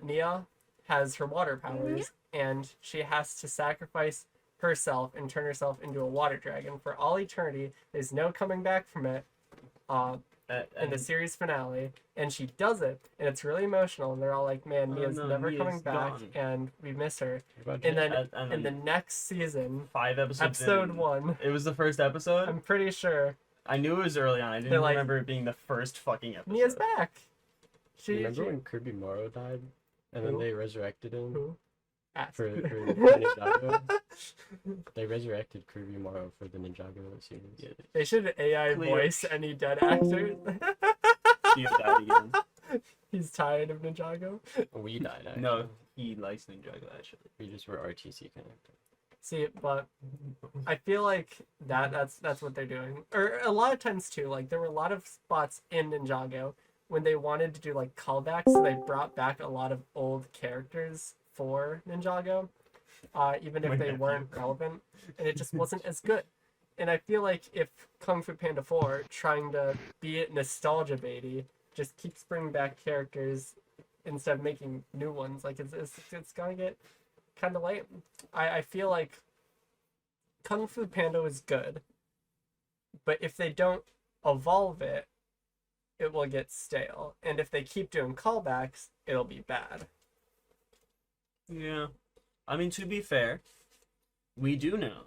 Nia has her water powers and she has to sacrifice herself and turn herself into a water dragon for all eternity. There's no coming back from it. In the series finale, and she does it, and it's really emotional, and they're all like, man, Oh, Mia's no, never Mia's coming back, gone. and we miss her. What about And Jack? then in the next season, 5 episodes. episode in, 1, It was the first episode. I'm pretty sure I knew it was early on. I They're didn't like- remember it being the first fucking episode. Mia's back. Remember when Kirby Morrow died, and then Who? they resurrected him Who? Ask. for Ninjago? They resurrected Kirby Morrow for the Ninjago series. Yeah, They should AI Clear. voice any dead actors. he died again. He's tired of Ninjago. We died. Actually. No, he likes Ninjago actually. we just were RTC connected. See, but I feel like that's what they're doing. Or a lot of times too, like there were a lot of spots in Ninjago when they wanted to do like callbacks, so they brought back a lot of old characters for Ninjago, even if My they nephew. weren't relevant, and it just wasn't as good. And I feel like if Kung Fu Panda 4 trying to be nostalgia baity just keeps bringing back characters instead of making new ones. Like it's gonna get kind of late. I feel like Kung Fu Panda is good, but if they don't evolve it, it will get stale. And if they keep doing callbacks, it'll be bad. Yeah. I mean, to be fair, we do know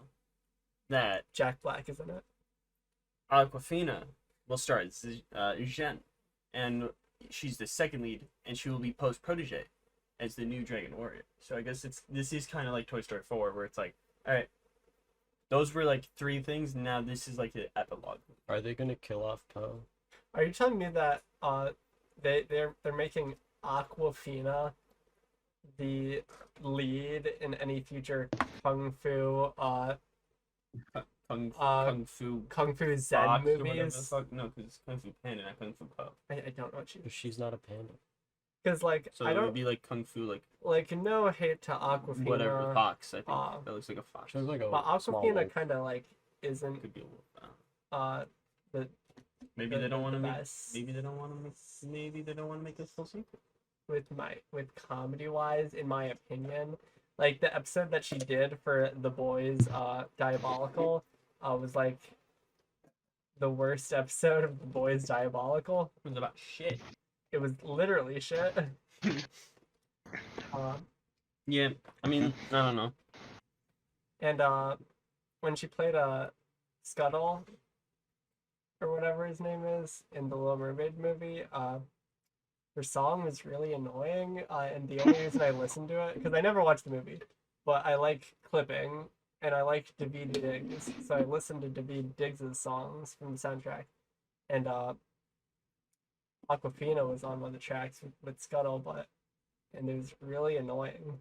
that Jack Black is in it. Aquafina will start as Zhen, and she's the second lead, and she will be post-protege as the new Dragon Warrior. So I guess this is kind of like Toy Story 4, where it's like, all right, those were like 3 things, and now this is like an epilogue. Are they gonna kill off Poe? Are you telling me that they're making Aquafina the lead in any future Kung Fu Kung Fu Zen Fox or whatever the movies? fuck. No, because it's Kung Fu Panda, not Kung Fu Po. I don't know what you. She's not a panda. Because like So I it would don't be like Kung Fu, like no hate to Aquafina. whatever fox. I think that looks like a fox. She looks like a But small Aquafina wolf. kind of like isn't Could be a wolf. the Maybe the- they don't want to the make. best. Maybe they don't want to make. Maybe they don't want to make a full sequel. with comedy wise, in my opinion. Like the episode that she did for The Boys, Diabolical, was like the worst episode of The Boys Diabolical. It was about shit. It was literally shit. Yeah, I mean, I don't know. And when she played Scuttle or whatever his name is in the Little Mermaid movie, her song was really annoying, and the only reason I listened to it, because I never watched the movie, but I like clipping, and I like Daveed Diggs, so I listened to Daveed Diggs' songs from the soundtrack, and Aquafina was on one of the tracks with Scuttle, and it was really annoying.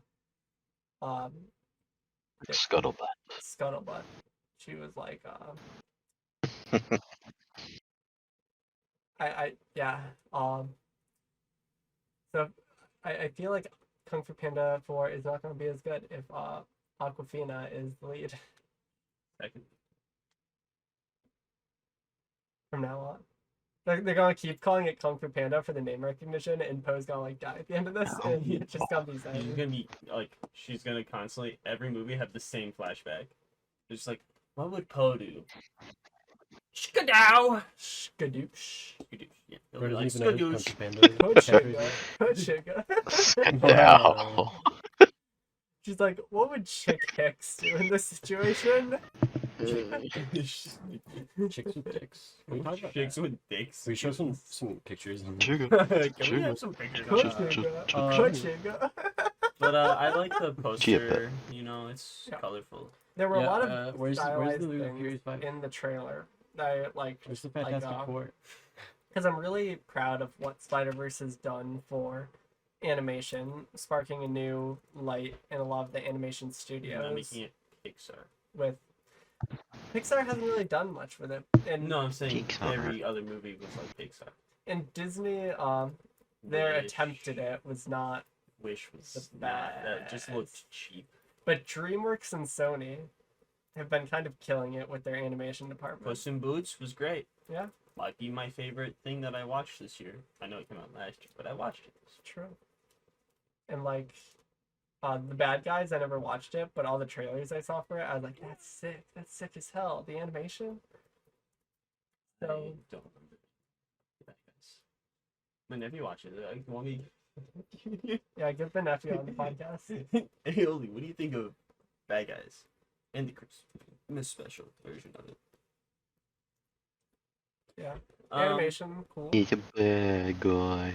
Scuttlebutt. Scuttlebutt. She was like, yeah. So I feel like Kung Fu Panda 4 is not going to be as good if Aquafina is the lead Second. from now on. They're going to keep calling it Kung Fu Panda for the name recognition, and Poe's going to like die at the end of this, and it's just going to be She's sad. gonna be like, she's gonna constantly every movie have the same flashback. It's just like, what would Poe do? Skadow. Skadoosh. Yeah, Bro, they'll be doesn't like, even know who skadoosh. Kung Fu Panda is. Pochuga. Pochuga. No. She's like, what would Chick Hicks do in this situation? Chicks with dicks. Can we talk about Chicks that? with dicks. We show some pictures. Can we have some pictures of that? Pochuga. Pochuga. But I like the poster. You know, it's Yeah. colorful. There were a lot of where's stylized the Luthor things Fury's fight? in the trailer that I like, Where's the Fantastic Four? because I'm really proud of what Spider-Verse has done for animation, sparking a new light in a lot of the animation Not studios. making it Pixar. With Pixar hasn't really done much with it, and No, I'm saying Pixar. every other movie was like Pixar. and Disney, their Wish. attempt at it was not. Wish was The not. That just best. looked cheap. But DreamWorks and Sony have been kind of killing it with their animation department. Puss in Boots was great. Yeah. Might be my favorite thing that I watched this year. I know it came out last year, but I watched it. True. And like, the Bad Guys, I never watched it, but all the trailers I saw for it, I was like, that's sick. That's sick as hell. The animation. I So don't remember that, guys. My nephew watched it. Like, want me? yeah, get the nephew on the podcast. Hey, Oli, what do you think of Bad Guys and the Christmas special version of it? Yeah. Um, Animation, cool. He's a bad guy.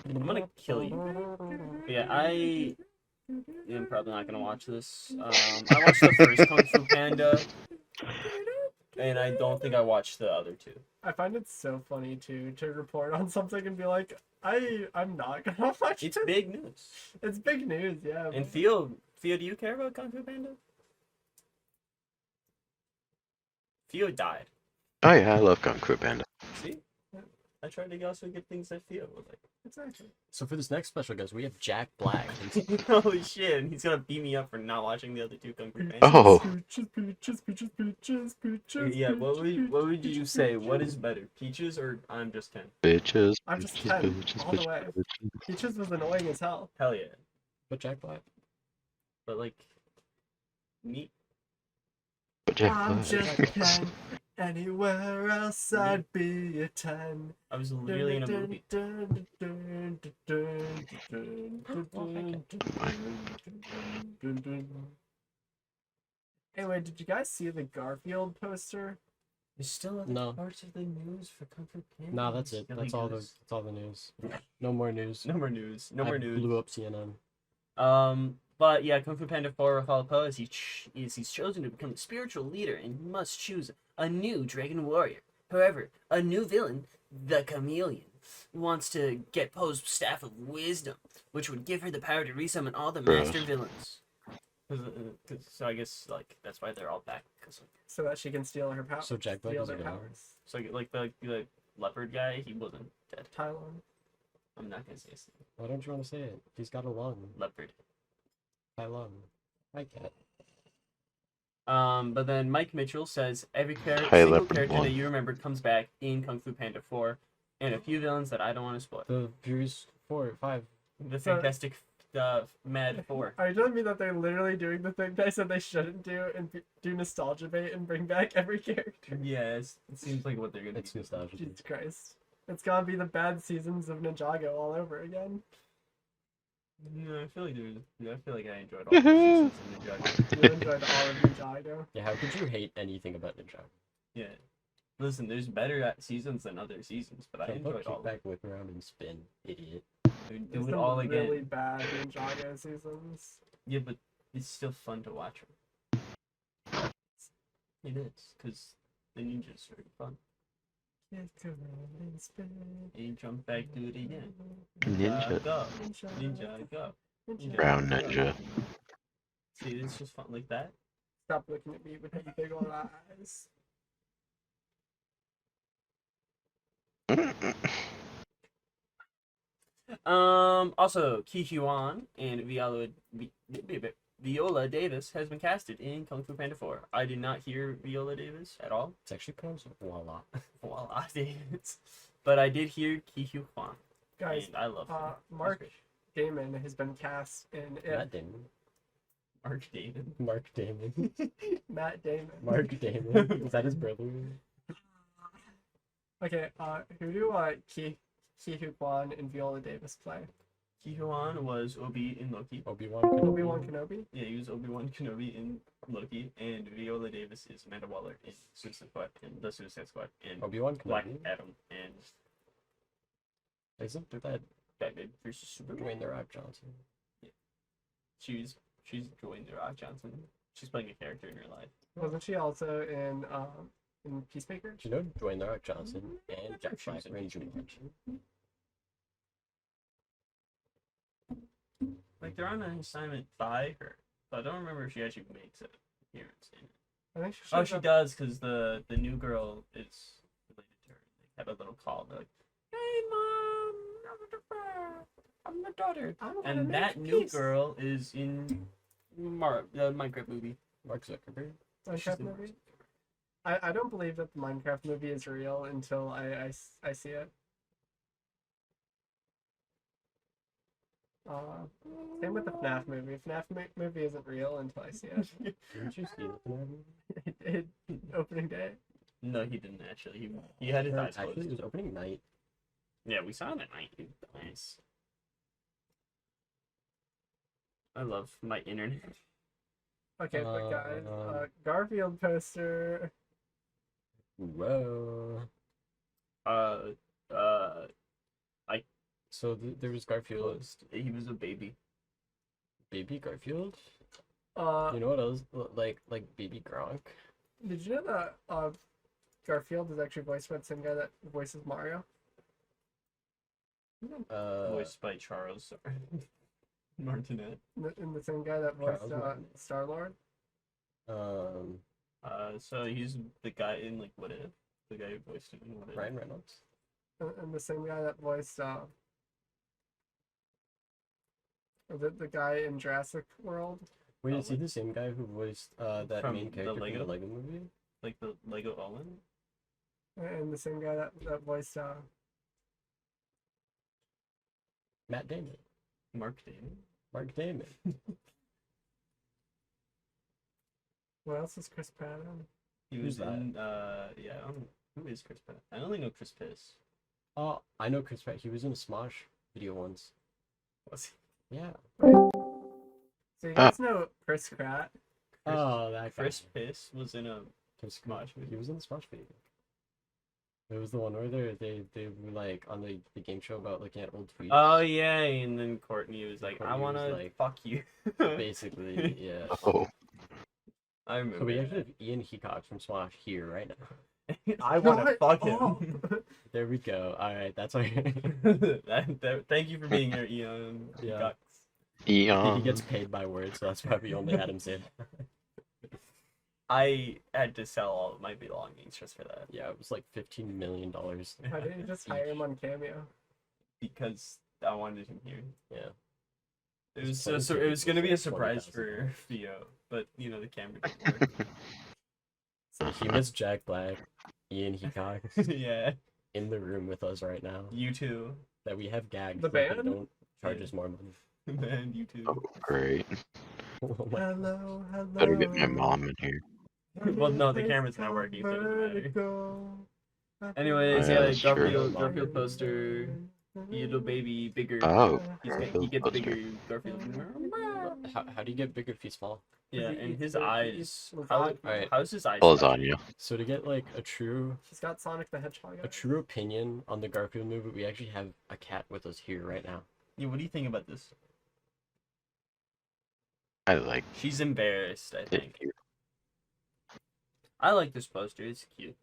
I'm gonna kill you. But yeah, I am probably not gonna watch this. I watched the first Kung Fu Panda, and I don't think I watched the other two. I find it so funny to report on something and be like, I'm not gonna watch It's it. big news. It's big news, yeah. And Pheo, do you care about Kung Fu Panda? Pheo died. Oh yeah, I love Kung Fu Panda. See? I tried to also get things that Pheo would like. Exactly. So for this next special guest, we have Jack Black. Holy shit! And he's gonna beat me up for not watching the other two Kung Fu Pandas. Oh, Peaches. Yeah. What would you say? What is better, Peaches or I'm Just Ken? bitches. I'm just bitches, 10 bitches, all the bitches, way. bitches. Peaches was annoying as hell. Hell yeah. But Jack Black. But like, me. But Jack I'm Black. just 10. Anywhere else I'd be a 10. I was really in a movie. Anyway, did you guys see the Garfield poster? There's still other No. parts of the news for Kung Fu Panda. Nah, that's it. That's all the news. No more news. No more news. No I more news. blew up CNN. But yeah, Kung Fu Panda 4 with all Poe he's chosen to become a spiritual leader and must choose a new dragon warrior. However, a new villain, the Chameleon, wants to get Poe's staff of wisdom, which would give her the power to resummon all the master villains. So I guess like that's why they're all back. So that she can steal her power. So Jack Black steal is a their villain. powers. So like the leopard guy, he wasn't dead. Tylon. I'm not gonna say his name. Why don't you want to say it? He's got a lung. Leopard. High lung. I get. But then Mike Mitchell says every Hey, single Leopard character one. that you remembered comes back in Kung Fu Panda 4, and a few villains that I don't want to spoil. The Furious 4, 5. The So- Fantastic Mad 4. Are you telling me that they're literally doing the thing they said they shouldn't do and do nostalgia bait and bring back every character? Yes, it seems like what they're gonna It's do. nostalgia. Jesus Christ. It's gonna be the bad seasons of Ninjago all over again. No, I feel like I enjoyed all the seasons of Ninjago. You enjoyed all of Ninjago. Yeah, how could you hate anything about Ninjago? Yeah. Listen, there's better seasons than other seasons, but I Don't enjoyed all kick of them. back, whip around, and spin, idiot. Do There's it some all again. really bad Ninjago seasons. Yeah, but it's still fun to watch them. It is, because the ninjas are fun. Kick around and spin. And jump back, do it again. Ninja. Go. Ninja, go. Ninja, Brown go. Ninja. See, it's just fun like that. Stop looking at me with your big old eyes. Also, Ki Huan and Viola Davis has been casted in Kung Fu Panda 4. I did not hear Viola Davis at all. It's actually pronounced voila. Voila Davis. But I did hear Ki Huan. Guys, And I love him. Mark He's Damon has been cast in Matt It. Damon. Mark Damon. Mark Damon. Matt Damon. Mark Damon. Is that his brother? Okay, who do Ki Kwan and Viola Davis play? Ki Huan was Obi in Loki. Obi-Wan. Obi-Wan Kenobi? Yeah, he was Obi-Wan Kenobi in Loki, and Viola Davis is Amanda Waller in Suicide Squad, and the Suicide Squad, and Obi-Wan Black Kenobi. Adam, and Isn't that Batman vs Superman. Dwayne The Rock Johnson? She's Dwayne The Rock Johnson. She's playing a character in her life. Wasn't she also in Peacemaker? Do you know Dwayne The Rock Johnson and Jack She Black was in were in Peacemaker. Jumanji? Like they're on an assignment by her, but I don't remember if she actually makes an appearance in it. I think she Oh, shows she up- does, because the new girl is related to her. They have a little call. They're like, "Hey, mom, I'm the daughter." I wanna And make that new peace. girl is in the Minecraft movie. Mark Zuckerberg. She's Minecraft the movie? worst. I don't believe that the Minecraft movie is real until I see it. Same with the FNAF movie. FNAF movie isn't real until I see it. Didn't you see that? it opening day. No, he didn't actually. He had his eyes Actually, it closed. was opening night. Yeah, we saw him at night. Nice. I love my internet. Okay, but guys, Garfield poster. Whoa. So there was Garfield. Closed. He was a baby. Baby Garfield? Uh, You know what else? Like Baby Gronk? did you know that Garfield is actually voiced by the same guy that voices Mario? Voiced by Charles Martinet. And the same guy that voiced Charles Martinet. Star Lord. So he's the guy in like What If? The guy who voiced him in What If? Ryan Reynolds. And the same guy that voiced the guy in Jurassic World. Wait, is he the same guy who voiced that From main the character Lego? from the Lego movie? Like the Lego Owen? And the same guy that voiced Matt Damon. Mark Damon? Mark Damon. what else is Chris Pratt in? He Who's was in, yeah, who is Chris Pratt? I only know Chris Piss. Oh, I know Chris Pratt. He was in a Smosh video once. Was Yeah. So you guys know Chris Pratt? Oh, that guy. Chris Piss was in a Chris Smosh Pratt. video. He was in the Smosh video. It was the one where they were like on the game show about looking at old tweets. Oh yeah, and then Courtney was like, I Courtney was wanna like- fuck you. Basically, yeah. Oh, I remember. So we actually have Ian Heacock from Smosh here right now. that. I wanna What? fuck Oh. him. There we go. All right, that's our. Thank you for being here, Eon. Yeah. He Eon. He gets paid by word, so that's why we only had him say that. I had to sell all of my belongings just for that Yeah, it was like $15 million. Why didn't you just hire him on Cameo? because I wanted him here. Yeah. It was His so phone it was gonna be a was surprise $20,000. for Pheo, but you know the camera didn't work. So he was Jack Black, Ian Heacock Yeah, in the room with us right now. you too, That we have gagged. The so they band? don't charge Yeah. us more money. and you too. Oh, great. Oh my- Hello, hello. Better get my mom in here. Well, no, the camera's not working, so it doesn't matter. Vertigo. Anyways, Yeah, yeah, that's true. Garfield Poster, little baby, bigger. Oh, He Garfield gets Poster. bigger. Garfield. How do you get bigger if you small? Yeah, and his He- eyes. he- Alright. How's his eyes? Lasagna. So to get like a true He's got Sonic the Hedgehog. opinion on the Garfield movie, we actually have a cat with us here right now. Yeah, what do you think about this? I like She's embarrassed, I it. think. I like this poster. It's cute.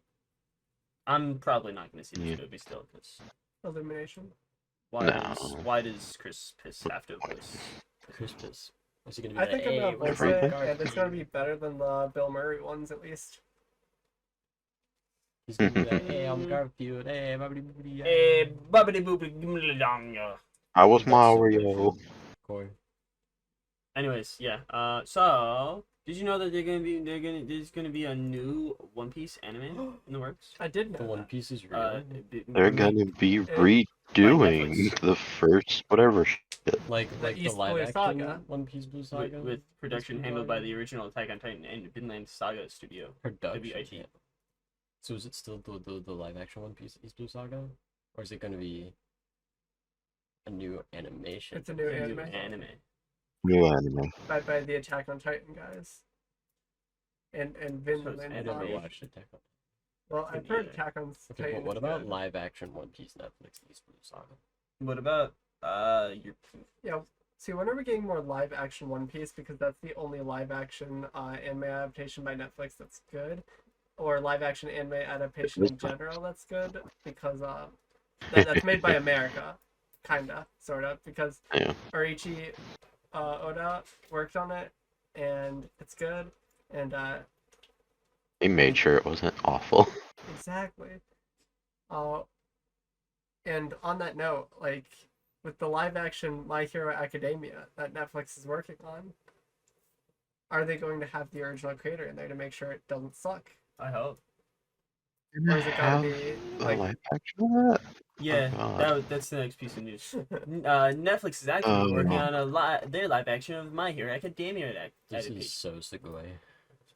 I'm probably not gonna see this Yeah. movie still, because Illumination. why No. does Chris Piss have to voice? Crispus. Is he gonna be I like, think I'm hey, gonna we're voice Frank it, Garfield? and it's gonna be better than the Bill Murray ones at least. He's gonna be like, hey, I'm Garfield. Hey, everybody. Hey, bubbly booply dong. I was That's so Mario. Corey. Anyways, yeah. So did you know that there's gonna be a new One Piece anime in the works? I did know The One that. Piece is real. They're gonna be Netflix. redoing the first whatever shit. like the East live Blue action Saga. One Piece Blue with, Saga. with production Blue handled by Saga. the original Attack on Titan and Vinland Saga Studio. production. WIT. Yeah. So is it still the live action One Piece East Blue Saga, or is it gonna be a new animation? It's a new New anime anime. New anime. by the Attack on Titan guys. And So Vinland it's I never Saga. watched Attack on. Well, I've heard Yeah. Attack on Okay, Titan. but what is about good. live action One Piece Netflix East Blue Saga? What about your Yeah. See, when are we getting more live action One Piece? Because that's the only live action anime adaptation by Netflix that's good, or live action anime adaptation in general that's good. Because that's made by America, kinda, sorta. Because Yeah. Oriichi Oda worked on it, and it's good. And They made sure it wasn't awful. exactly. And on that note, like with the live action My Hero Academia that Netflix is working on, are they going to have the original creator in there to make sure it doesn't suck? I hope. Or is it Have going to be a like live action of that? Yeah, God. that's the next piece of news. Netflix is actually Oh, working no. on their live action of My Hero Academia This adaptation. is so Segway.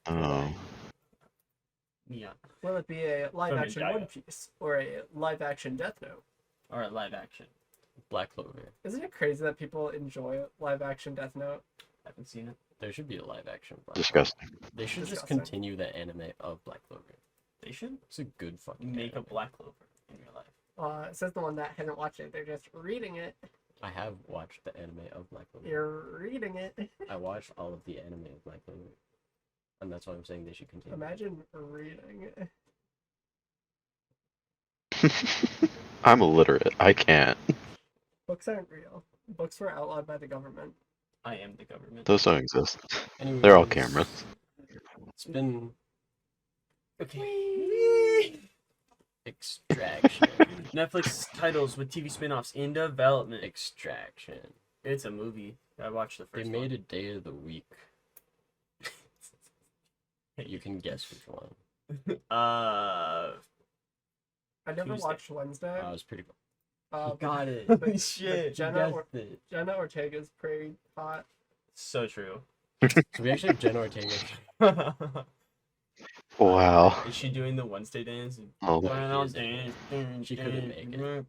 Oh. Yeah, will it be a live From action Hidaya. One Piece or a live action Death Note? or a live action. Black Clover. Isn't it crazy that people enjoy live action Death Note? Haven't seen it. There should be a live action Black Disgusting. Clover. They should just Disgusting. continue the anime of Black Clover. They should It's a good fucking make a anime. Black Clover in real life. It says the one that hasn't watched it. They're just reading it. I have watched the anime of Black Clover. You're reading it. I watched all of the anime of Black Clover. And that's why I'm saying they should continue. Imagine reading it. I'm illiterate. I can't. Books aren't real. Books were outlawed by the government. I am the government. Those don't exist. Anyways, They're all cameras. It's been Okay. Extraction. Netflix titles with TV spin-offs in development. Extraction. It's a movie. I watched the They first made a day of the week. You can guess which one. one. I never Tuesday. watched Wednesday. It was pretty cool. But- Got it. but Shit. Jenna, Guessed it. Jenna Ortega's pretty hot. So true. So we actually have Jenna Ortega. Wow. Is she doing the Wednesday dance? Oh. Final dance. She couldn't make it.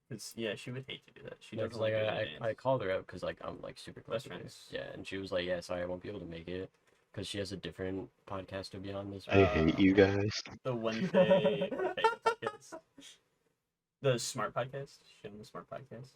Cause yeah, she would hate to do that. She Yeah, doesn't 'cause, like like I called her out because like I'm like super close Best with her. friends. Yeah, and she was like, "Yeah, sorry, I won't be able to make it because she has a different podcast to be on this I week." hate you guys. the Wednesday podcast. The Smart Podcast. She on the Smart Podcast.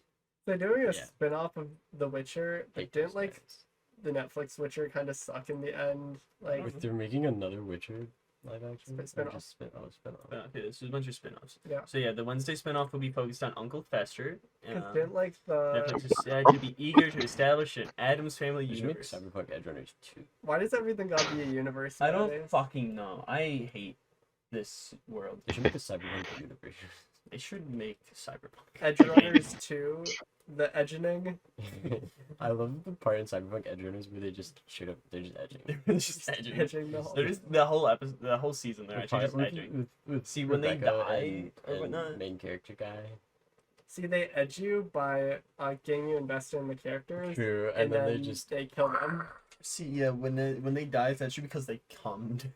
They're doing a Yeah. spin-off of The Witcher, but Hate didn't those like guys. the Netflix Witcher kind of suck in the end. Like, If they're making another Witcher live action, or Spin-off. just spin-off. Okay, this is a bunch of spin-offs. Yeah. So yeah, the Wednesday spin-off will be focused on Uncle Fester. because didn't like the Netflix is said to be eager to establish an Addams Family They should make universe. Cyberpunk Edge Runners 2. why does everything gotta be a universe? I don't nowadays? fucking know. I hate this world. They should make a Cyberpunk universe. They should make Cyberpunk. Edge Runners 2, the edgening. I love the part in Cyberpunk Edge Runners where they just straight up, they're just edging. They're just edging. Edging the whole. They're just the whole episode, the whole season. They're The actually part just with- edging. with See, when they Rebecca die and- or and whatnot. main character guy. See, they edge you by getting you invested in the characters, True, and then they kill them. See, yeah, when they die, it's actually because they cummed.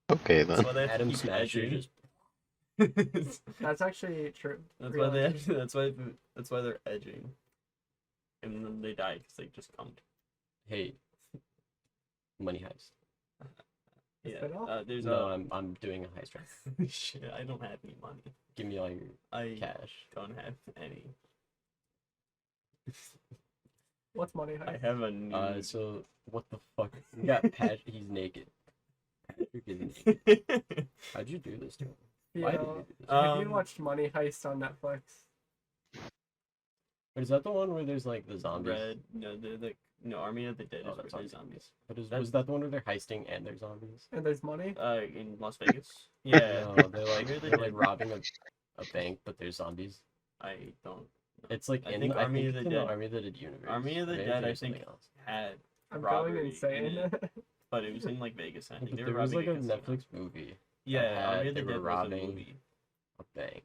Okay That's then. why they have Adam to keep Smasher edging. just That's actually true. That's Real why they. edging. That's why they're edging. And then they die because they just cummed. hey, Money Heist. Yeah. spin-off? There's No, I'm doing a heist right. Shit, I don't have any money. Give me all your I cash. don't have any. What's Money I Heist? have a new. So what the fuck? We got Patrick. He's naked. Patrick is naked. How'd you do this to him? Why did you Theo, do this? have you Um, watched Money Heist on Netflix? But is that the one where there's like the zombies? Red. No, they're the no Army of the Dead Oh, is where that's there's zombies. zombies. But That- was that the one where they're heisting and there's zombies? And there's money? In Las Vegas. Yeah. No, they're like Army of the they're like Dead. robbing a bank, but there's zombies. I don't It's like I in think I Army think of the it's in the Dead- Army of the Dead universe. Army of the Maybe Dead, I there's think- something else. had I'm robbery going in insane. it, but it was in like Vegas. I think But they there were was robbing like a casino. Netflix movie, Yeah, Army of they the were Dead was a robbing movie. a bank.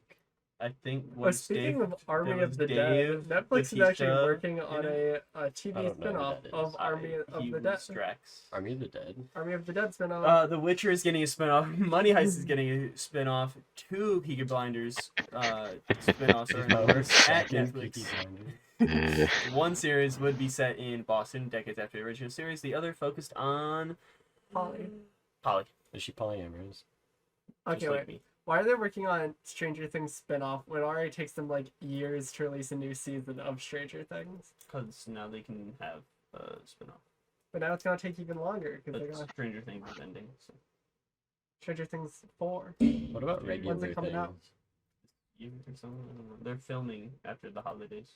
I think But was speaking Dave, of Army there of was the Dave Dead, Netflix is actually Bautista working on in a I TV don't know who spin-off that of is. Army of he the Dead. was Drax. Army of the Dead. Army of the Dead spin-off. The Witcher is getting a spin-off. Money Heist is getting a spin-off. 2 Peaky Blinders spin-offs are in the works at Second Netflix. Peaky Blinders. Eh, One series would be set in Boston, decades after the original series. The other focused on Polly. Polly. Is she polyamorous? Just Okay, like wait. me. Why are they working on Stranger Things spin-off when it already takes them like years to release a new season of Stranger Things? Because now they can have a spin-off. But now it's gonna take even longer because they're But gonna Stranger Things is ending. So. Stranger Things 4. What about regular When's it coming out? things? Year or something. I don't know. They're filming after the holidays.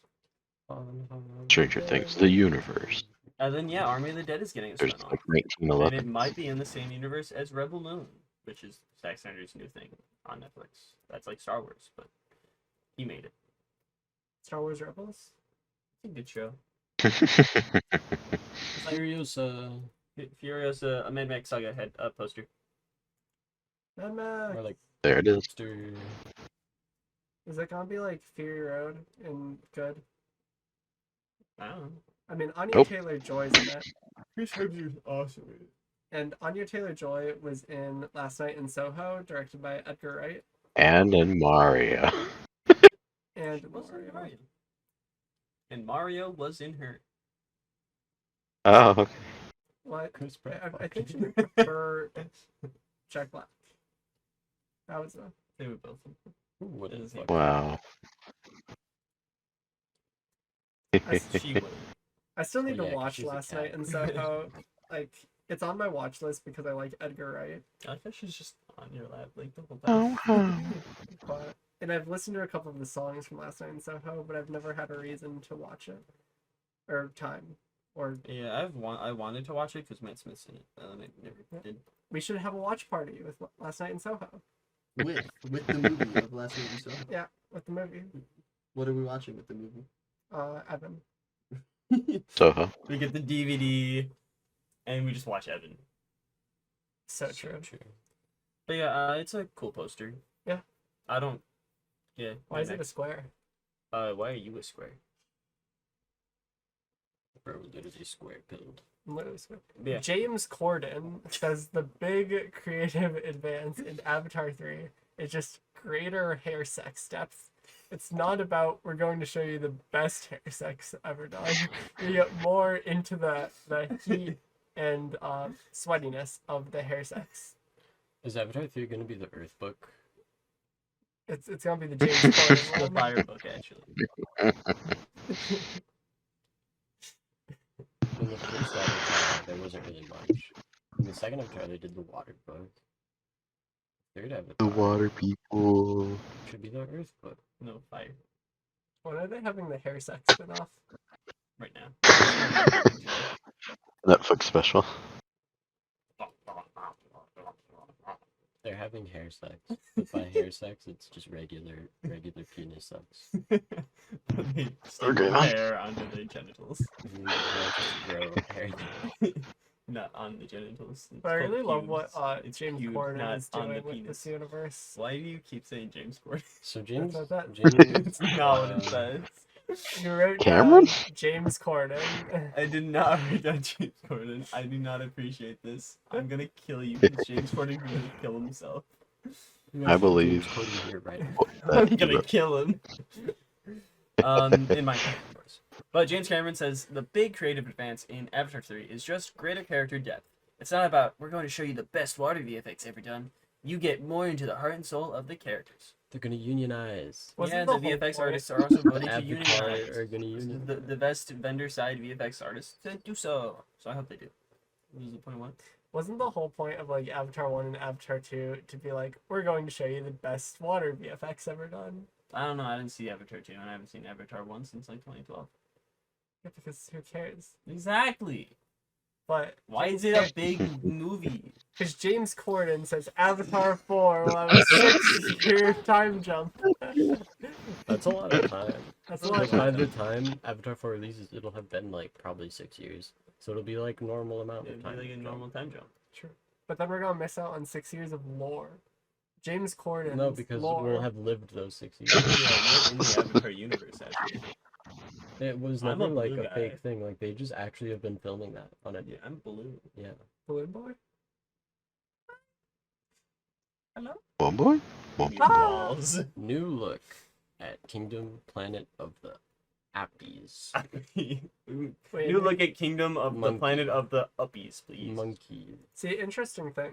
Stranger Things, the universe. And then yeah, Army of the Dead is getting a There's spin-off. like And it 1911. might be in the same universe as Rebel Moon, which is Zack Snyder's new thing on Netflix. That's like Star Wars, but he made it. Star Wars Rebels. It's a good show. Furiosa, Furiosa, a Mad Max Saga head poster. Mad Max. or like There it is. Poster. Is it gonna be like Fury Road and good? I don't know. I mean, Anya Nope. Taylor-Joy's in it, Chris Hemsworth's awesome. and Anya Taylor-Joy was in Last Night in Soho, directed by Edgar Wright, And in Mario. and Was in Mario. Mario. And Mario was in her. Oh, okay. What? Chris I Pratt. think she would prefer Jack Black. That was a. They were both. Who wouldn't Is he- fuck? Wow. She would. I still need Oh, to yeah, 'cause watch she's a Last Night cat. in Soho. Like, it's on my watch list because I like Edgar Wright. I like how she's just on your lap like the whole Oh, time. But and I've listened to a couple of the songs from Last Night in Soho, but I've never had a reason to watch it or time. Or Yeah, I wanted to watch it because Matt Smith's in it, and I never did. we should have a watch party with Last Night in Soho. With the movie of last week we saw. Yeah, with the movie. What are we watching with the movie? Evan. So, We get the DVD, and we just watch Evan. So true. But yeah, it's a cool poster. Yeah. I don't. Yeah. Why is it a square? Why are you a square? Bro, literally square pilled. Literally square. Yeah. James Corden says the big creative advance in Avatar 3 is just greater hair sex depth. It's not about we're going to show you the best hair sex ever done. You get more into the heat and sweatiness of the hair sex. Is Avatar 3 gonna be the Earth book? It's gonna be the James Corden The one. fire book, actually. In the first Avatar, there wasn't really much. In the second Avatar, they did the water book. Third Avatar. the water people. Should be the Earth book. No, fire. When are they having the hair sex spin-off? Right now. Netflix special. They're having hair sex. But by hair sex, it's just regular penis sex. They stick Okay. their hair onto their genitals. And they just grow hair. Not on the genitals. It's But I called really love what pubes. It's James pube, Corden not is on the doing with penis. this universe. Why do you keep saying James Corden? So James, That's what James, It's not what it says. You wrote Cameron? down James Corden. I did not write down James Corden. I do not appreciate this. I'm gonna kill you because James Corden is gonna kill himself. I believe. James Corden here, right? I'm gonna kill him. In my of course. But James Cameron says the big creative advance in Avatar 3 is just greater character depth. It's not about we're going to show you the best water VFX ever done. You get more into the heart and soul of the characters. They're gonna unionize. Wasn't The the whole VFX point- artists are also voting to Avatar unionize. are gonna unionize. The best vendor side VFX artists to do so. So I hope they do. What was the point of what? Wasn't the whole point of like Avatar 1 and Avatar 2 to be like, we're going to show you the best water VFX ever done? I don't know. I didn't see Avatar 2 and I haven't seen Avatar 1 since like 2012. Yeah, because who cares? Exactly. But Why is it a big movie? because James Corden says Avatar 4 will have a 6-year time jump. That's a lot of time. That's a lot of Like, by time. the time Avatar 4 releases, it'll have been like probably 6 years. So it'll be like normal amount It'd of be time. like a normal time jump. True. But then we're gonna miss out on 6 years of lore. James Corden. No, because lore. we'll have lived those 6 years. Yeah, you're in the Avatar universe, actually. It was I'm never a like blue a guy. fake thing. Like they just actually have been filming that on it. Yeah, I'm blue. Yeah. Balloon Boy. Hello? One boy? One boy. Balls. New look at Kingdom Planet of the Apes. Wait, You look at Kingdom of the Monkey. Planet of the Uppies, please. Monkey. See, interesting thing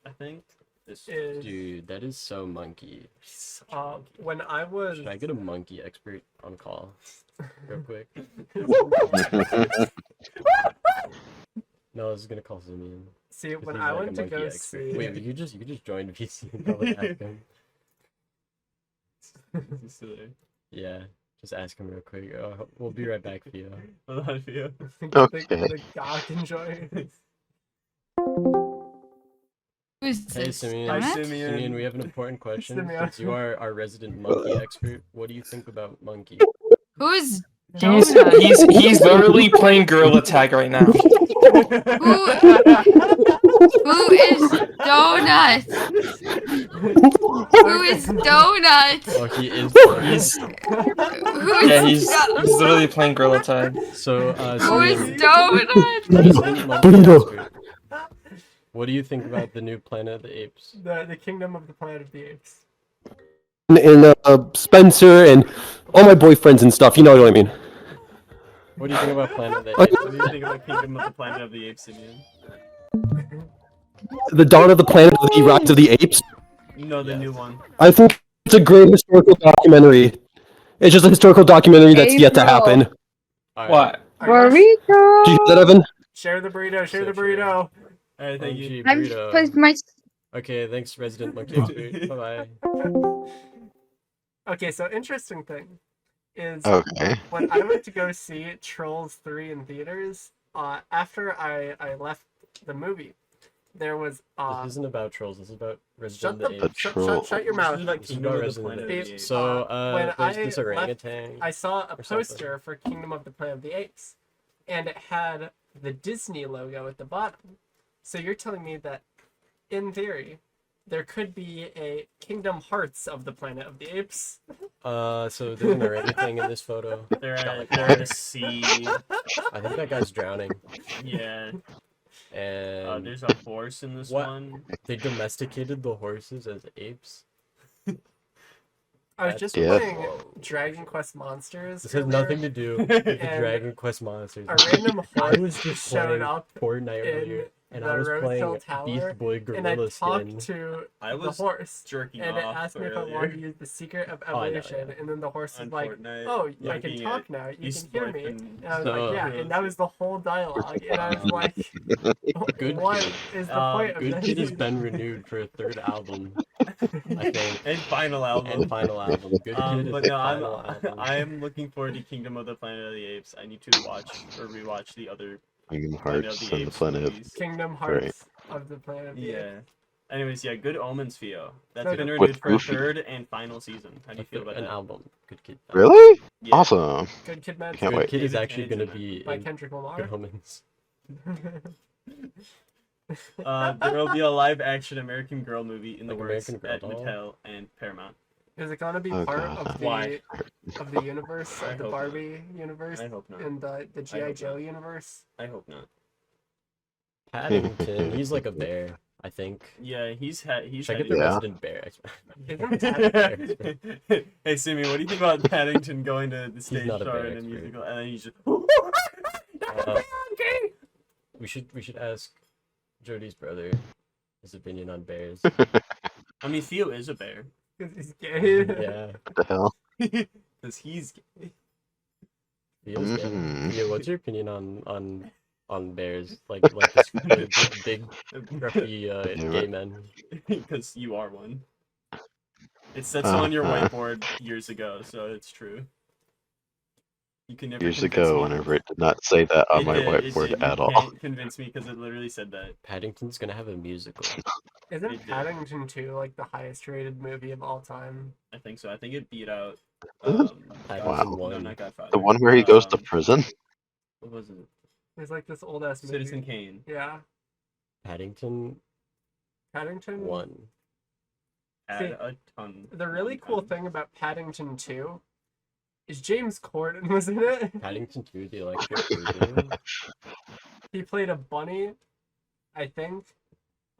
I think this is Dude, that is so monkey. such a monkey. when I was Should I get a monkey expert on call? Real quick. No, I was gonna call Simeon. see 'cause when he's I like a went to monkey go expert. see. Wait, you could just join VC and probably ask him. Is he still there? Yeah, just ask him real quick. We'll be right back, Pheo. Hold on, Pheo. Okay. The God enjoy. Who's Hey, this? Simeon. Hi, Donut? Simeon. Simeon, we have an important question. Simeon. Since you are our resident monkey expert, what do you think about monkey? Who's He's Donut? he's literally playing Gorilla Tag right now. Who is Donut? Who is Donut? Oh, he is. He's Who's yeah, he's literally playing Gorilla Tag. So, Who is Simeon, Donut? resident monkey expert. What do you think about the new Planet of the Apes? the Kingdom of the Planet of the Apes. And Spencer and all my boyfriends and stuff. You know what I mean? What do you think about Planet of the What? Apes? What do you think about Kingdom of the Planet of the Apes, Simeon? The Dawn of the Planet of the Rise of the Apes. No, the Yes. new one. I think it's a great historical documentary. It's just a historical documentary that's yet to happen. Alright. What? Alright, Do you hear that, Evan? share the burrito. Share So the true. burrito. Alright, thank you. OMG I'm burrito. supposed my Okay, thanks, resident monkey expert. Bye bye. Okay, so interesting thing is Okay. when I went to go see Trolls 3 in theaters, after I left the movie, there was This isn't about trolls. This is about shut Resident the Apes. shut your mouth. This is about This is Kingdom about of the Resident Planet of Apes. the Apes. So, when there's I this left, orangutan. I saw a or something. poster for Kingdom of the Planet of the Apes, and it had the Disney logo at the bottom. So you're telling me that, in theory, there could be a Kingdom Hearts of the Planet of the Apes? So there's an orangutan in this photo. They're Got, at, like, they're at water. the sea. I think that guy's drowning. Yeah. And There's a horse in this What? one. they domesticated the horses as apes. I was just Yeah. playing Dragon Quest Monsters. This has earlier. nothing to do with the And Dragon Quest monsters. A random I horse was just showed playing up Fortnite in earlier, and the I was Rose playing Hill Tower, Beast Boy and I Gorilla talked Skin. to I the was horse, jerking and it off asked me if I earlier wanted to use the secret of Oh, I know, evolution, yeah. and then the horse on was like, Fortnite, "Oh, I looking can talk at now. You Beast can hear Boy me." and- And I was So- like, "Yeah," and that was the whole dialogue, and I was like, Good "What Kid. is the point of Good Kid has this?" been renewed for a third album, I think, And final album. and final album. Good Kid is But the no, final album. I'm looking forward to Kingdom of the Planet of the Apes. I need to watch or rewatch the other Kingdom Planet of Hearts the and the Apes Planet of movies. Kingdom Hearts of the Planet of the Yeah. Apes. Anyways, yeah, good omens, Pheo. That's So- been With renewed for a Goofy. third and final season. How do you feel about an that? album. Good Kid. Really? Yeah. Awesome. Good Kid, Mad Can't City wait. Good Kid is David actually gonna Tennant's be by in Kendrick Good Lamar. Omens. There will be a live action American Girl movie in the Like works American Girl at doll? Mattel and Paramount. Is it gonna be Oh, part God. of the Why? universe I of the hope Barbie universe I hope not. and the GI hope Joe not. universe? I hope not. Paddington. He's like a bear, I think. Yeah, he's Check out had the Yeah. resident bear. Isn't Paddington? Hey Simi, what do you think about Paddington going to the stage not a show bear in a expert. musical and then he's just We should ask Jody's brother his opinion on bears. I mean Theo is a bear. Because he's gay. Yeah. What the hell? Because he's gay. Theo's gay. Mhm. Theo, what's your opinion on bears? Like this big scruffy gay men. Because you are one. It said so on your whiteboard years ago, so it's true. You can never Years convince ago, me. whenever it did not say that on It my did, it whiteboard did. at You all. can't convince me because it literally said that. Paddington's gonna have a musical. It Isn't did. Paddington 2 like the highest rated movie of all time? I think so. I think it beat out. Paddington No, one. not Godfather. The one where he goes to Um, prison? What was it? There's like this old ass movie. Citizen Kane. Yeah. Paddington Paddington 1. Had See, a ton. The really one cool time. thing about Paddington 2 is James Corden was in it. Paddington 2, the electric boogaloo. He played a bunny, I think.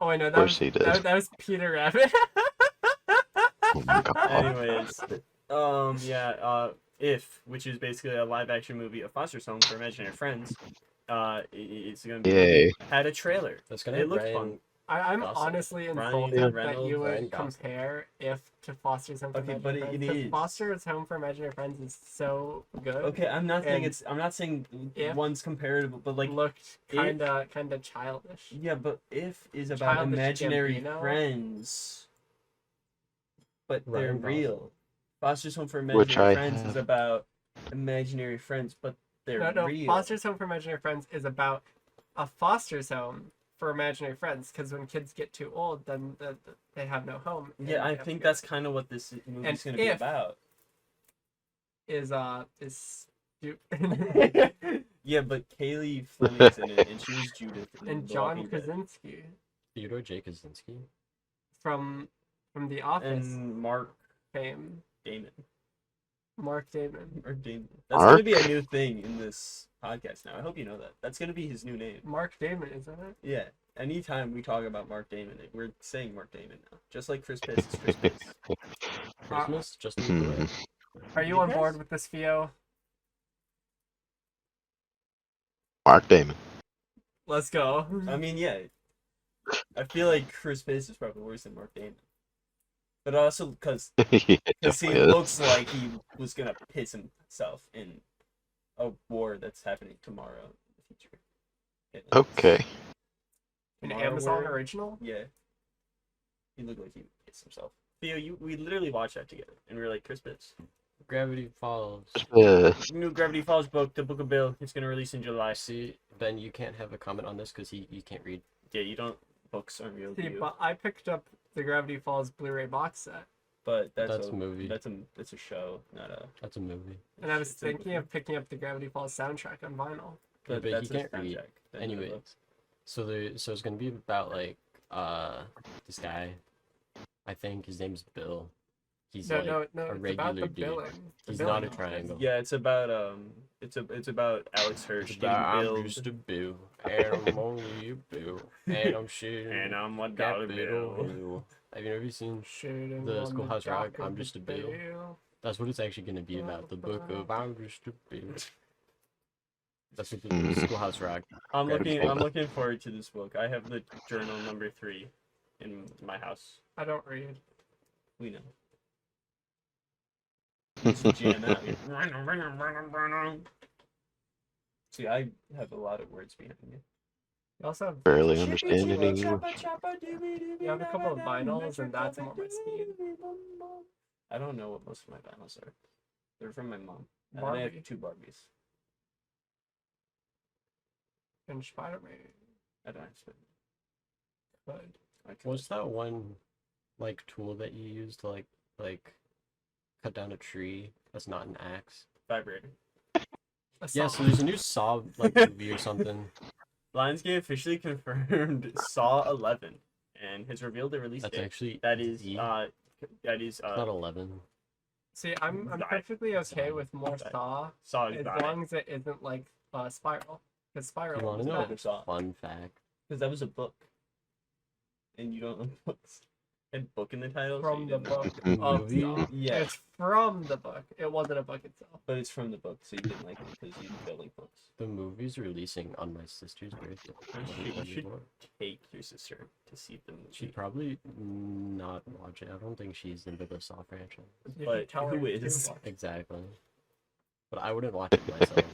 Oh, I know Of that was course he did. that was Peter Rabbit. Oh my god. Anyways, If, which is basically a live action movie of Foster's Home for Imaginary Friends, it's gonna be Yay. had a trailer. That's gonna It have looked Ryan. fun. I'm Gosling. honestly Ryan insulted that Reynolds, you Ryan would Gosling. compare If to Foster's Home for Okay, Imaginary but Friends. it 'cause is. Foster's Home for Imaginary Friends is so good. Okay, I'm not saying And I'm not saying if one's comparable, but like looked If- kinda childish. yeah, but if is about Childish imaginary Gambino? friends, but they're Ryan Gosling. real. Foster's Home for Which Imaginary I Friends is have. about imaginary friends, but they're No, real. Foster's Home for Imaginary Friends is about a foster's home for imaginary friends. Because when kids get too old, then they have no home. and Yeah, I they have think to go. that's kind of what this movie's And gonna be if- about. is Yeah, but Kaylee Fleming's in it, and she was Judith. In and The John Walking Dead. Krasinski Theodore J. Kaczynski. from The Office And Mark fame. Damon. Mark Damon. Or Damon. That's Mark? gonna be a new thing in this podcast now. I hope you know that. That's gonna be his new name. Mark Damon, isn't it? Yeah. Anytime we talk about Mark Damon, we're saying Mark Damon now. Just like Chris Piss is Chris Piss. Christmas? Justin Hmm. Bieber. Are you on board with this, Pheo? Mark Damon. Let's go. I mean, yeah. I feel like Chris Piss is probably worse than Mark Damon. But also because Yeah, he definitely is. looks like he was gonna piss himself in a war that's happening tomorrow in the future. Yeah. Okay. An Tomorrow Amazon War? original? Yeah. He looked like he would piss himself. Theo, we literally watched that together, and we were like, Chris Piss. Gravity Falls. New Gravity Falls book, The Book of Bill. It's gonna release in July. See, Ben, you can't have a comment on this because you can't read. Yeah, you don't books unreal See, to you. but I picked up the Gravity Falls Blu-ray box set, But That's a movie. That's a show, not a. That's a movie. and I was It's a thinking movie. of picking up the Gravity Falls soundtrack on vinyl. Yeah, but that's he a can't read. soundtrack, then the Anyway, books. so it's gonna be about like this guy. I think his name's Bill. He's No, like no, a it's about regular the dude. billing. The He's billing not a process. triangle. Yeah, it's about it's about Alex Hirsch It's getting about, I'm billed, just a Bill, and I'm only a Bill, and I'm shitting. and I'm $1 that bill. bill. Have you ever seen Shooting The on Schoolhouse Rock, dock of I'm the just a bill. bill. That's what it's actually gonna be about. The book of I'm just a Bill. That's what the Mhm. Schoolhouse Rock. I'm Gravity looking. I'm Falls. looking forward to this book. I have the journal number 3 in my house. I don't read. We know. Just jam out. See, I have a lot of words behind me. You also have Barely understand it English. You have a couple of vinyls, and that's more my speed. I don't know what most of my vinyls are. They're from my mom. And I Barbie have 2 Barbies. and Spider-Man. I don't have to. But I could. What's that one like tool that you use to like cut down a tree that's not an axe? Vibrator. Yeah, so there's a new Saw like movie or something. Lionsgate officially confirmed Saw 11 and has revealed the release That's date. actually That is Z. It's not 11. see, I'm Right. perfectly okay with more Right. Saw Saw as nine. long as it isn't like Spiral. Because Spiral You want was to know bad. a Saw. fun fact? Because that was a book. And you don't like books. And book in the title. so From you the didn't like book it. of Movie? Saw. Yeah. It's from the book. It wasn't a book itself. But it's from the book, so you didn't like it because you don't like books. The movie's releasing on my sister's birthday. You should 2024. take your sister to see the movie. She'd probably not watch it. I don't think she's into the Saw franchise. You But should tell who her to is? watch. Exactly. But I wouldn't watch it myself.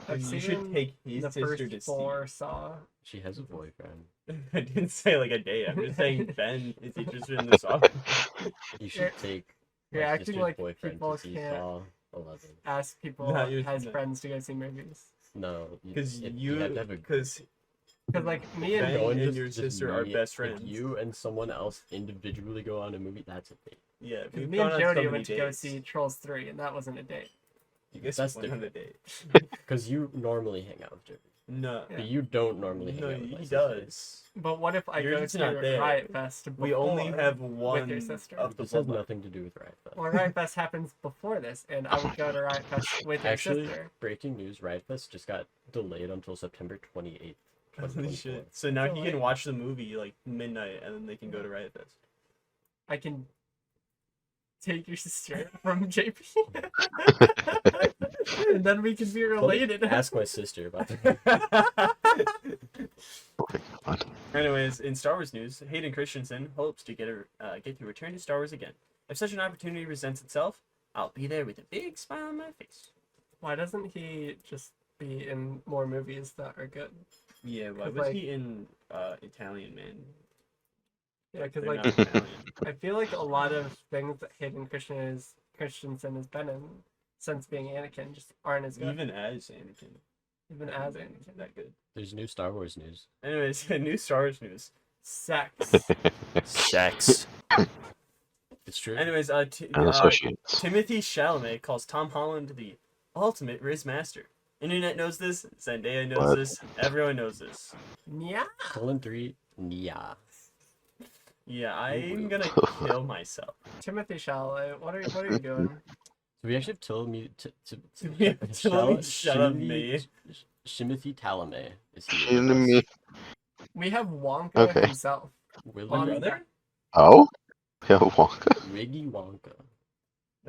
I've You seen should take his the sister to first see. 4 Saw. She has a boyfriend. I didn't say like a date. I'm just saying Ben is interested in the Saw. You should take You're my acting sister's like boyfriend people to see can't Saw 11. ask people Not your- as no. friends to go see movies. No, Because you have to have a because Because like me and Ben Go and just- your just sister are me- best if friends. you and someone else individually go on a movie, that's a date. yeah, Because we've me gone and on so Jody many went to go dates. see Trolls 3, and that wasn't a date. You guys That's went on a different. date. Because you normally hang out with Jody. No, Yeah. But you don't normally hang no, out with my he sister. does. But what if I You're go just to not there. Riot Fest before We only have one your sister? of the This has bloodline. nothing to do with Riot Fest. Well, Riot Fest happens before this, and I would go to Riot Fest with your Actually, sister. breaking news, Riot Fest just got delayed until September 28th. Holy 2024. shit! So now So, he like- can watch the movie like midnight, and then they can go to Riot Fest. I can take your sister from JP. And then we can be related. Ask my sister about that. Oh my god. Anyways, in Star Wars news, Hayden Christensen hopes to get to return to Star Wars again. If such an opportunity presents itself, I'll be there with a big smile on my face. Why doesn't he just be in more movies that are good? Yeah, why 'Cause, was like- he in Italian Man? Yeah, because They're like not Italian. I feel like a lot of things that Hayden Christensen has been in since being Anakin just aren't as good. Even as Anakin, Even as Anakin. that good. There's new Star Wars news. Anyways, new Star Wars news. Sex. Sex. It's true. Anyways, And associates. Timothy Chalamet calls Tom Holland the ultimate Riz master. Internet knows this. Zendaya knows What? this. Everyone knows this. Yeah. Colon 3, yeah. Yeah, I'm gonna kill myself. Timothy Chalamet, what are you doing? So we actually have Timothy Chalamet is here. Kidding me? We have Wonka Okay. himself. Willy On brother? there. Oh? Yeah, Wonka? Wiggy Wonka.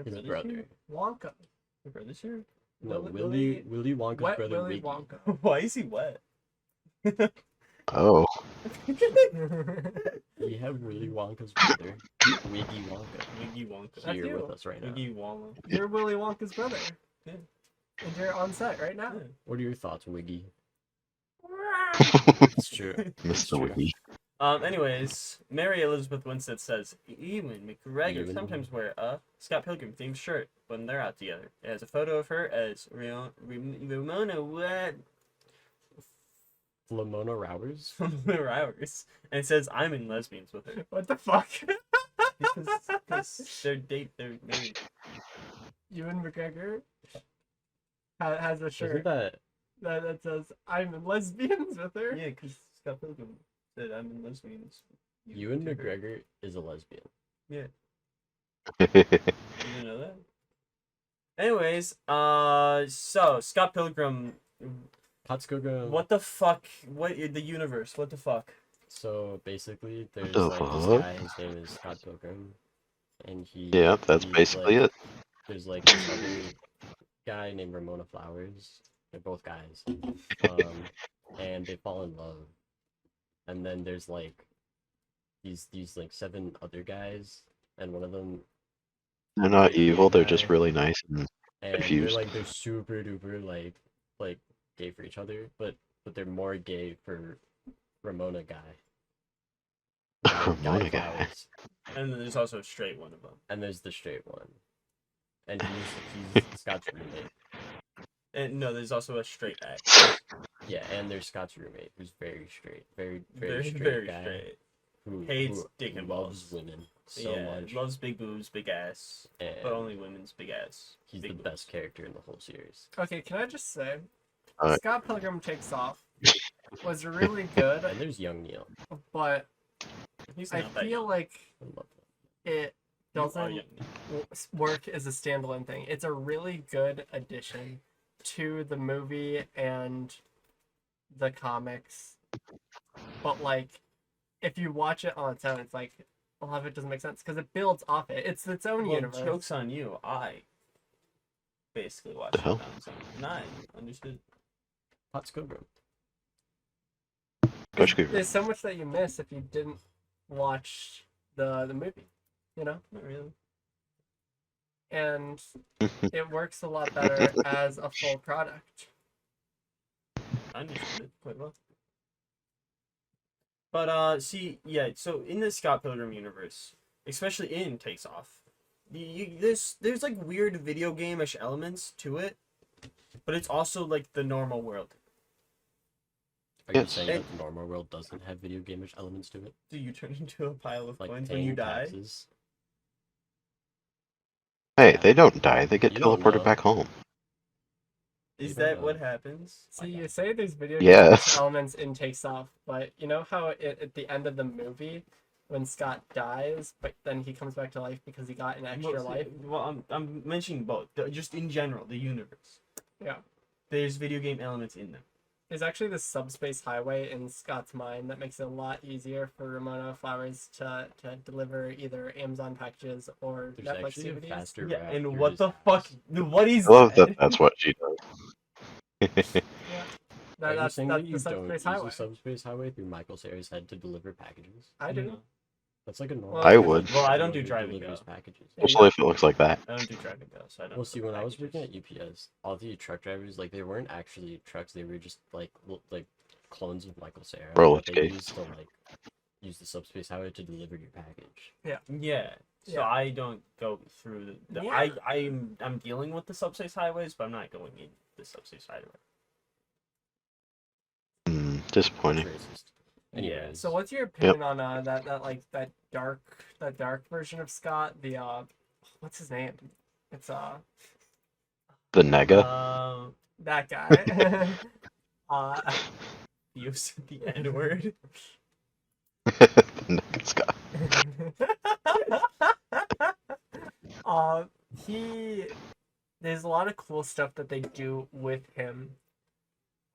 His brother. Wonka. My brother's here? No, Willy- Willy Wonka's Wet brother Willy Wiggy. Wonka. Why is he wet? Oh. We have Willy Wonka's brother, Wiggy Wonka, Wiggy Wonka. That's here you. with us right now. Wiggy Wonka. You're Willy Wonka's brother. Yeah. And you're on set right now. Yeah. What are your thoughts, Wiggy? It's true. It's Mr. true. Wiggy. Anyways, Mary Elizabeth Winstead says Ewan McGregor Ewan. sometimes wear a Scott Pilgrim themed shirt when they're out together. It has a photo of her as Ramona Lamona Rowers. hours, and says I'm in lesbians with her What the fuck? because they're married. Ewan McGregor has a shirt Isn't that that says I'm in lesbians with her. Yeah, because Scott Pilgrim said I'm in lesbians. Ewan to her. McGregor is a lesbian? Yeah, you didn't know that. Anyways, so Scott Pilgrim, Pilgrim. what the fuck? What the universe? What the fuck? So basically, there's the like this fuck? guy. His name is Scott Pilgrim, and Yeah, that's he's, basically like, it. There's like this other guy named Ramona Flowers. They're both guys, and they fall in love. And then there's like these like 7 other guys, and one of them. They're not gay evil, they're guy, just really nice and and confused. they're super duper like gay for each other, but they're more gay for Ramona guy. Ramona guy. Flowers. And then there's also a straight one of them. And there's the straight one. And he's Scott's roommate. And no, there's also a straight X. Yeah, and there's Scott's roommate, who's very straight. Very Very straight guy. straight. Who Hates dick and loves balls. women so much. Loves big boobs, big ass, And but only women's big ass. he's big the boobs. best character in the whole series. Okay, can I just say, Uh, Scott Pilgrim Takes Off was really good, And there's young Neil. but He's I not that feel young. like I love that. it You are doesn't young. work as a standalone thing. It's a really good addition to the movie and the comics, but like if you watch it on its own, it's like a lot of it doesn't make sense because it builds off it. It's its own Well, universe. joke's on you. I basically watched The it hell? on its own. And I understood. Hot Pilgrim. Gosh, good. There's so much that you miss if you didn't watch the movie, you know? Not really. And it works a lot better as a full product. I understood it quite well. But see, yeah. So in the Scott Pilgrim universe, especially in Takes Off, there's like weird video game-ish elements to it, but it's also like the normal world. Are you Yes. saying that the normal world doesn't have video game-ish elements to it? Do you turn into a pile of Like coins when paying you die? taxes? Hey, they don't die, they get You don't teleported know. back home. Is You don't that know. what happens? See, you say there's video Yes. game elements in Takes Off, but you know how at the end of the movie, when Scott dies, but then he comes back to life because he got an extra life? Well, I'm mentioning both. Just in general, the universe. Yeah. There's video game elements in them. There's actually this subspace highway in Scott's mind that makes it a lot easier for Ramona Flowers to deliver either Amazon packages or There's Netflix actually a DVDs. faster Yeah, route and through what his the house. fuck? What is I love that? that that's what she does. Are you That's saying the that you don't subspace use highway. the subspace highway through Michael Cera's head to deliver packages? I do. No. That's like a normal. Well, I would. Well, I don't do who driving delivers though. packages. Especially if it looks like that. I don't do driving though, so I don't. Well, see, when I was packages. working at UPS, all the truck drivers, like, they weren't actually trucks; they were just like clones of Michael Cera. Roller but they skates. used to use the subspace highway to deliver your package. Yeah. So Yeah. I don't go through the Yeah. I'm dealing with the subspace highways, but I'm not going in the subspace highway. Disappointing. Racist. Yeah. Anyways, So what's your opinion on that dark version of Scott? The what's his name? It's The nega. that guy. You said the N word. The nega Scott. There's a lot of cool stuff that they do with him.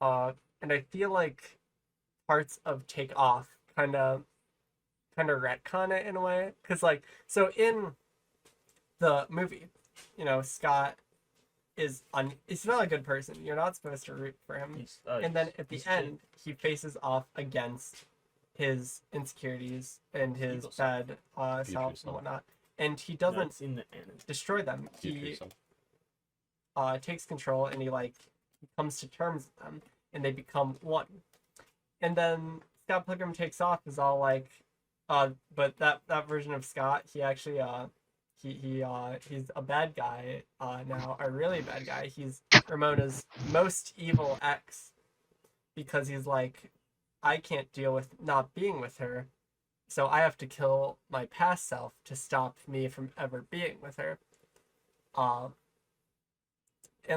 And I feel like parts of Take Off kind of retcon it in a way, because like, so in the movie, you know, Scott is he's not a good person. You're not supposed to root for him. And then at the end, he faces off against his insecurities and his Evil self. bad Future self and self. whatnot, and he That's doesn't in the anime. destroy them. future He self. takes control and he comes to terms with them, and they become one. And then Scott Pilgrim Takes Off is all like, but that version of Scott, he actually he's a bad guy now, a really bad guy. He's Ramona's most evil ex, because he's like I can't deal with not being with her, so I have to kill my past self to stop me from ever being with her. And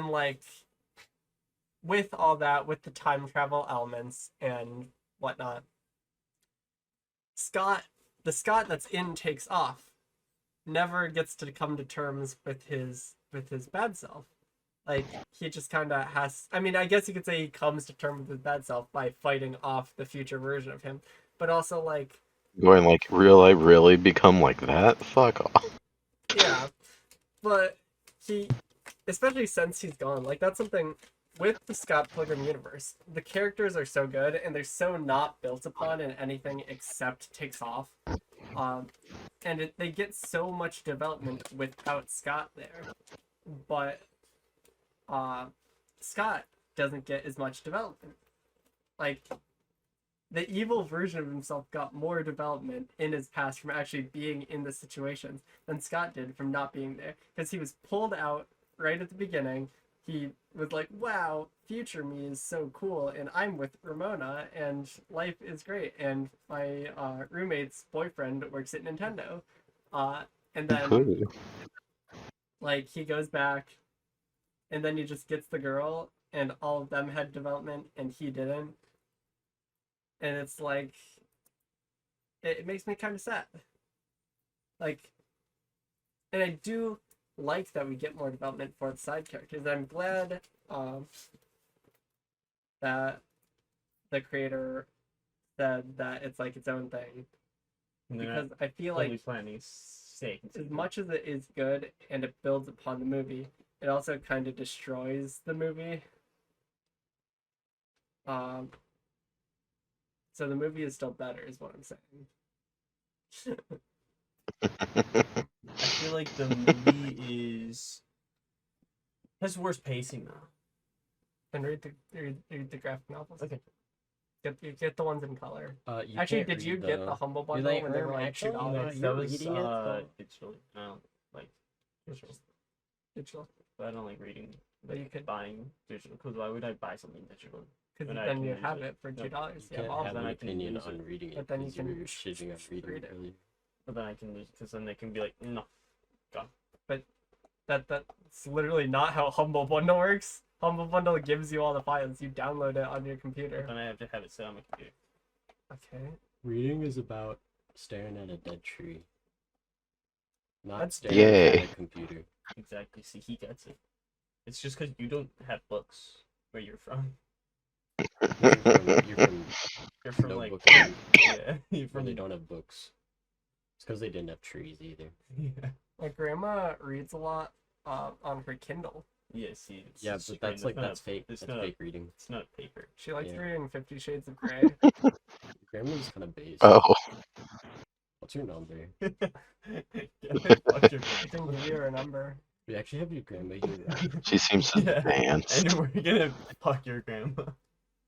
like, with all that, with the time travel elements and whatnot, the Scott that's in Takes Off never gets to come to terms with his bad self. Like, he just kind of has... I mean, I guess you could say he comes to terms with his bad self by fighting off the future version of him. But also, like... Going like, real I really become like that? Fuck off. Yeah. But he... Especially since he's gone. Like, that's something... With the Scott Pilgrim Universe, the characters are so good, and they're so not built upon in anything except Takes Off. And they get so much development without Scott there. But Scott doesn't get as much development. Like, the evil version of himself got more development in his past from actually being in the situations than Scott did from not being there. Because he was pulled out right at the beginning. He was like, wow, future me is so cool, and I'm with Ramona, and life is great, and my roommate's boyfriend works at Nintendo. And then, like, he goes back, and then he just gets the girl, and all of them had development, and he didn't. And it's like, it makes me kind of sad. Like, and I do like that we get more development for the side characters. I'm glad that the creator said that it's like its own thing. Because I feel like as much as it is good and it builds upon the movie, it also kind of destroys the movie. So the movie is still better, is what I'm saying. I feel like the movie has worse pacing though. And read the graphic novels. Okay. Get the ones in color. You Actually, can't did you read get the humble bundle like, when they were like actually, $2? That was reading it, digital. No, like Digital. but I don't like reading. But you could buying digital because why would I buy something digital? because When I then can you use have it. it for $2. No. You You have can't all have of then an I can opinion use on it. reading it, But then you because can were shitting on reading read it it. earlier. But then I can lose because then they can be like, no. That's literally not how Humble Bundle works. Humble Bundle gives you all the files. You download it on your But computer. then I have to have it set on my computer. Okay. Reading is about staring at a dead tree. Not That's staring Yay. at a computer. Exactly. See, he gets it. It's just because you don't have books where you're from. You're from You're from no like book land, yeah. You're where from they don't have books. It's because they didn't have trees either. Yeah. My grandma reads a lot on her Kindle. Yeah. See. It's Yeah, just but screen. that's like not that's a- fake. It's That's not fake reading. It's not a paper. She likes Yeah. reading 50 Shades of Grey. Grandma's kind of based. Oh, What's your number? Fuck your I can give you her number. We actually have your grandma here. she seems Yeah. advanced. And we're gonna fuck your grandma.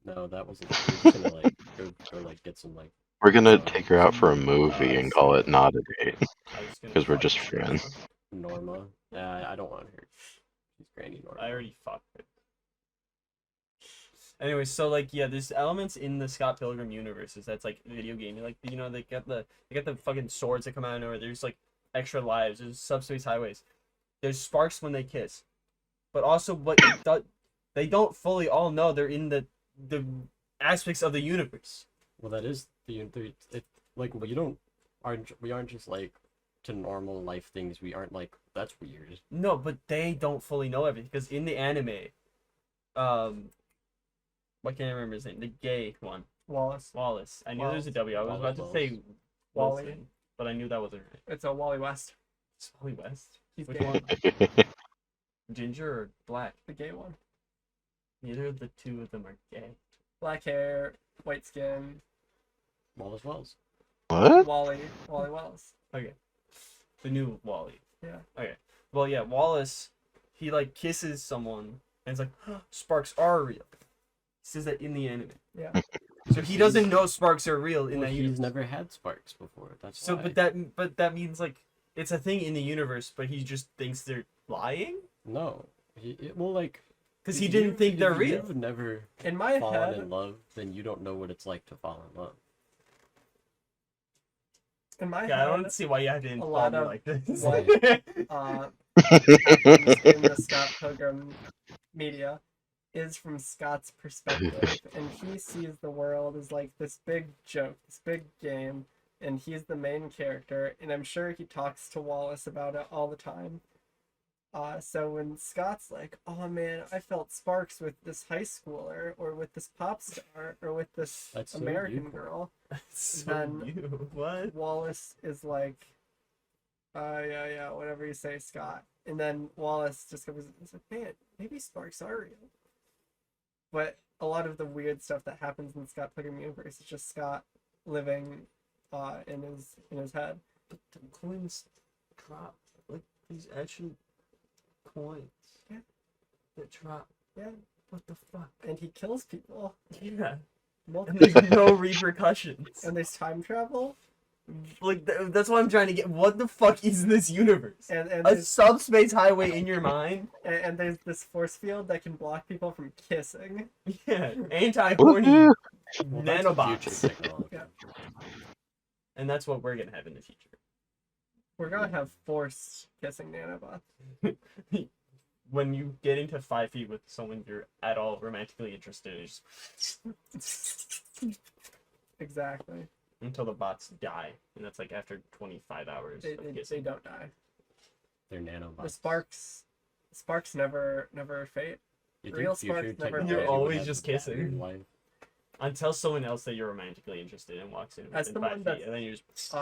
No, that wasn't. We're just gonna like go like get some like. We're gonna take her out for a movie and call it Not a Date. I was gonna 'Cause we're fuck just your grandma. friends. Norma. I don't want her. She's Granny Norma. I already fucked it. Anyway, so like yeah, there's elements in the Scott Pilgrim universes that's like video game. Like they got the fucking swords that come out of nowhere. There's like extra lives. There's subspace highways. There's sparks when they kiss, but also what they don't fully all know they're in the aspects of the universe. Well, that is like we aren't just like to normal life things. We aren't like that's weird. No, but they don't fully know everything because in the anime, why can't I remember his name? The gay one. Wallace. I knew there was a W. I was about to say Wally. Wilson, but I knew that wasn't right. It's a Wally West. It's Wally West. He's Which gay. one? Ginger or black? The gay one. Neither of the two of them are gay. Black hair, white skin. Wallace Wells. What? Wally Wells. Okay. The new Wally. Yeah. Okay. Well, yeah, Wallace, he like kisses someone, and it's like, sparks are real. He says that in the anime. Yeah. So he doesn't know sparks are real in Well, that he's universe. never had sparks before. That's So, why. but that means like it's a thing in the universe, but he just thinks they're lying. No. Well, like Because he didn't think they're If real. you've never In my fallen head, in love, then you don't know what it's like to fall in love. in my Yeah, I head, don't see why you have to a install lot me of like this. what happens in the Scott Pilgrim media is from Scott's perspective, and he sees the world as like this big joke, this big game, and he's the main character, and I'm sure he talks to Wallace about it all the time. So when Scott's like, oh man, I felt sparks with this high schooler, or with this pop star, or with this That's so American beautiful. girl, So Then- you what? Wallace is like, yeah, whatever you say, Scott. And then Wallace just goes, he's like, man, maybe sparks are real. But a lot of the weird stuff that happens in Scott Pilgrim Universe is just Scott living in his head. But the coins drop like these actual coins. Yeah. That drop. Yeah. What the fuck? And he kills people. Yeah. Multiple And there's no repercussions. and there's time travel. Like that's what I'm trying to get. What the fuck is this universe? And A there's, subspace highway in your mind? and there's this force field that can block people from kissing. Yeah. Anti-horny Well, that's the future nanobots. technology. Yeah. And that's what we're gonna have in the future. We're gonna have force kissing nanobots. When you get into 5 feet with someone you're at all romantically interested in, just Exactly. until the bots die, and that's like after 25 hours of They kissing. don't die. They're nanobots. The sparks never fade. You real think future sparks never technology You're fade. would always have just that kissing. in life? Until someone else that you're romantically interested in walks in As within someone 5 feet, that's- and then you're just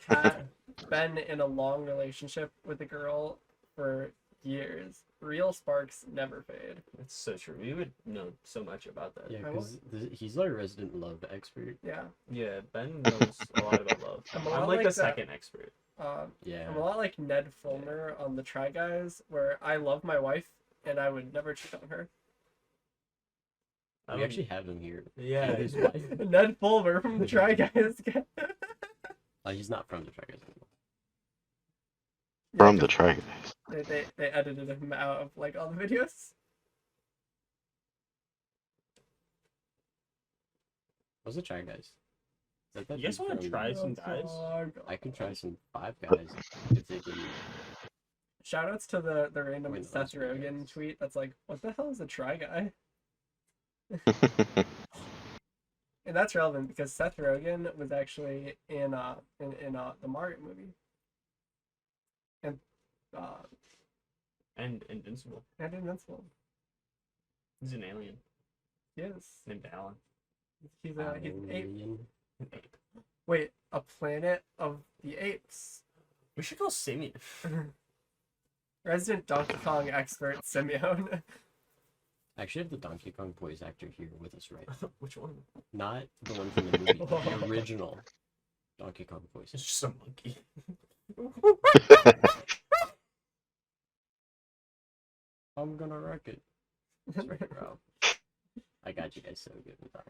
Had been in a long relationship with a girl for years. Real sparks never fade. it's so true. We would know so much about that. Yeah, I because he's our resident love expert. Yeah. Yeah, Ben knows a lot about love. I'm I'm, a lot like like the that. second expert. Yeah. I'm a lot like Ned Fulmer on the Try Guys, where I love my wife and I would never cheat on her. We actually have him here. Yeah. His wife. Ned Fulmer from the Try Guys. He's not from the Trackers anymore. From the Try Guys. They edited him out of like all the videos. What's the Try Guys? Is that You guys dude want to from- try some guys? I can try some Five Guys if they give me. Shoutouts to the random Wait, Seth those are Rogen guys. tweet that's like, what the hell is a Try Guy? And that's relevant because Seth Rogen was actually in the Mario movie. And Invincible. And Invincible. He's an alien Yes. named Alan. He's an ape. Alien. Wait, a planet of the apes. We should call Simeon. Resident Donkey Kong expert Simeon. I actually have the Donkey Kong voice actor here with us, right? Which one? Not the one from the movie, the original Donkey Kong voice. It's just a monkey. I'm gonna wreck it. That's right, bro. I got you guys so good with that.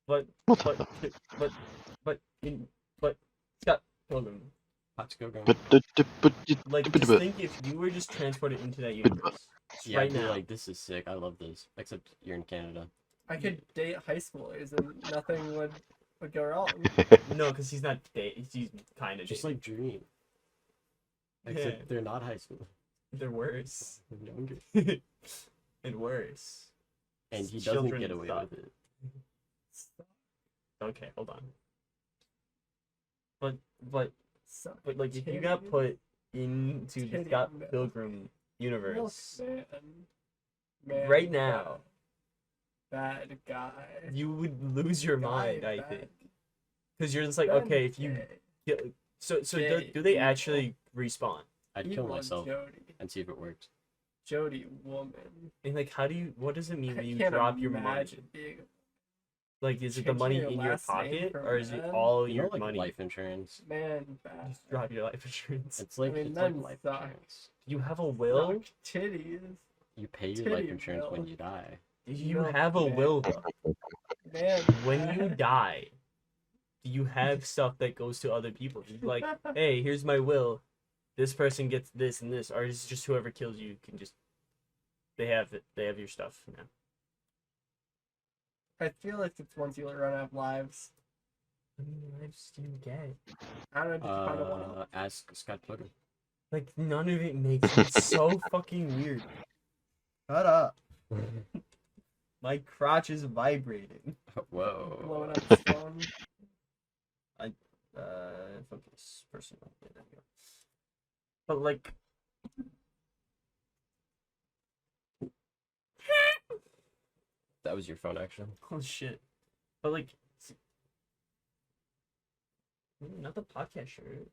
But Scott Pilgrim. Let's go, go. Like, just think if you were just transported into that universe Yeah, right I'd be now. like, this is sick. I love this. Except you're in Canada. I could date high schoolers and nothing would go wrong. No, because he's not. He's kind of Just like Dream. Except Yeah. they're not high school. they're worse They're younger. and worse. And he doesn't Children get away stuff. with it. Okay, hold on. But So, like if you got put into the Titty Scott milk. Pilgrim universe Man, right now, bad guy. you would lose your mind. Guy, I bad think because you're just like, Ben okay, if you gay. get, so Gay do they people. actually respawn? I'd He kill wants myself Jody. and see if it works. Jody woman. And like, how do you? What does it mean I when you can't drop your money? imagine being Like, is it the changing money your in your last name pocket, from or is it man? all You your know, like money? life insurance. man bad. Just drop your life insurance. It's like mean, it's like men life suck. insurance. You have a will. Suck titties. You pay your life Titty insurance when bill. you die. You Milk have a man. will though. Man When you bad. die, do you have stuff that goes to other people? You're like, hey, here's my will. This person gets this and this, or is it just whoever kills you can just They have it. They have your stuff now. I feel like it's once you run out of lives. How many lives do you get? I don't know. Did you find a one? Ask Scott Pilgram. Like, none of it makes sense. It's so fucking weird. Shut up. My crotch is vibrating. Whoa. Blowing up his phone. Focus. Personal. Yeah, there you go. But, like... That was your phone action. Oh, shit. But, like... Not the podcast shirt.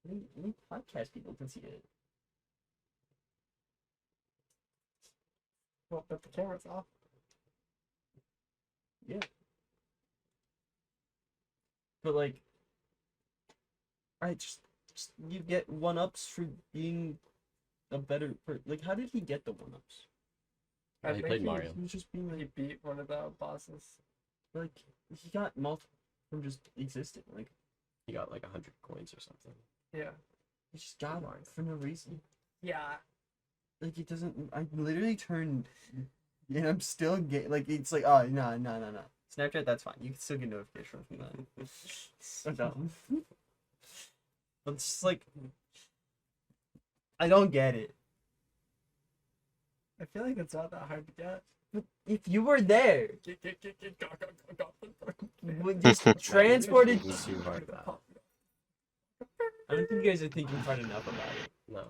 Only podcast people can see it. Well, but the camera's off. Yeah. But like, alright, just you get 1-ups for being a better like. How did he get the 1-ups? I he think played Mario. He was just being He like, beat one of the bosses. like he got multiple from just existing. Like He got like 100 coins or something. Yeah. he just got one for no reason. Yeah. Like it doesn't. I literally turned, and I'm still like it's like oh no. Snapchat, that's fine. You can still get notifications from that. So dumb. But it's just like I don't get it. I feel like it's not that hard to get. But if you were there, Get. just transported. It was too hard about. I don't think you guys are thinking hard enough about it. No.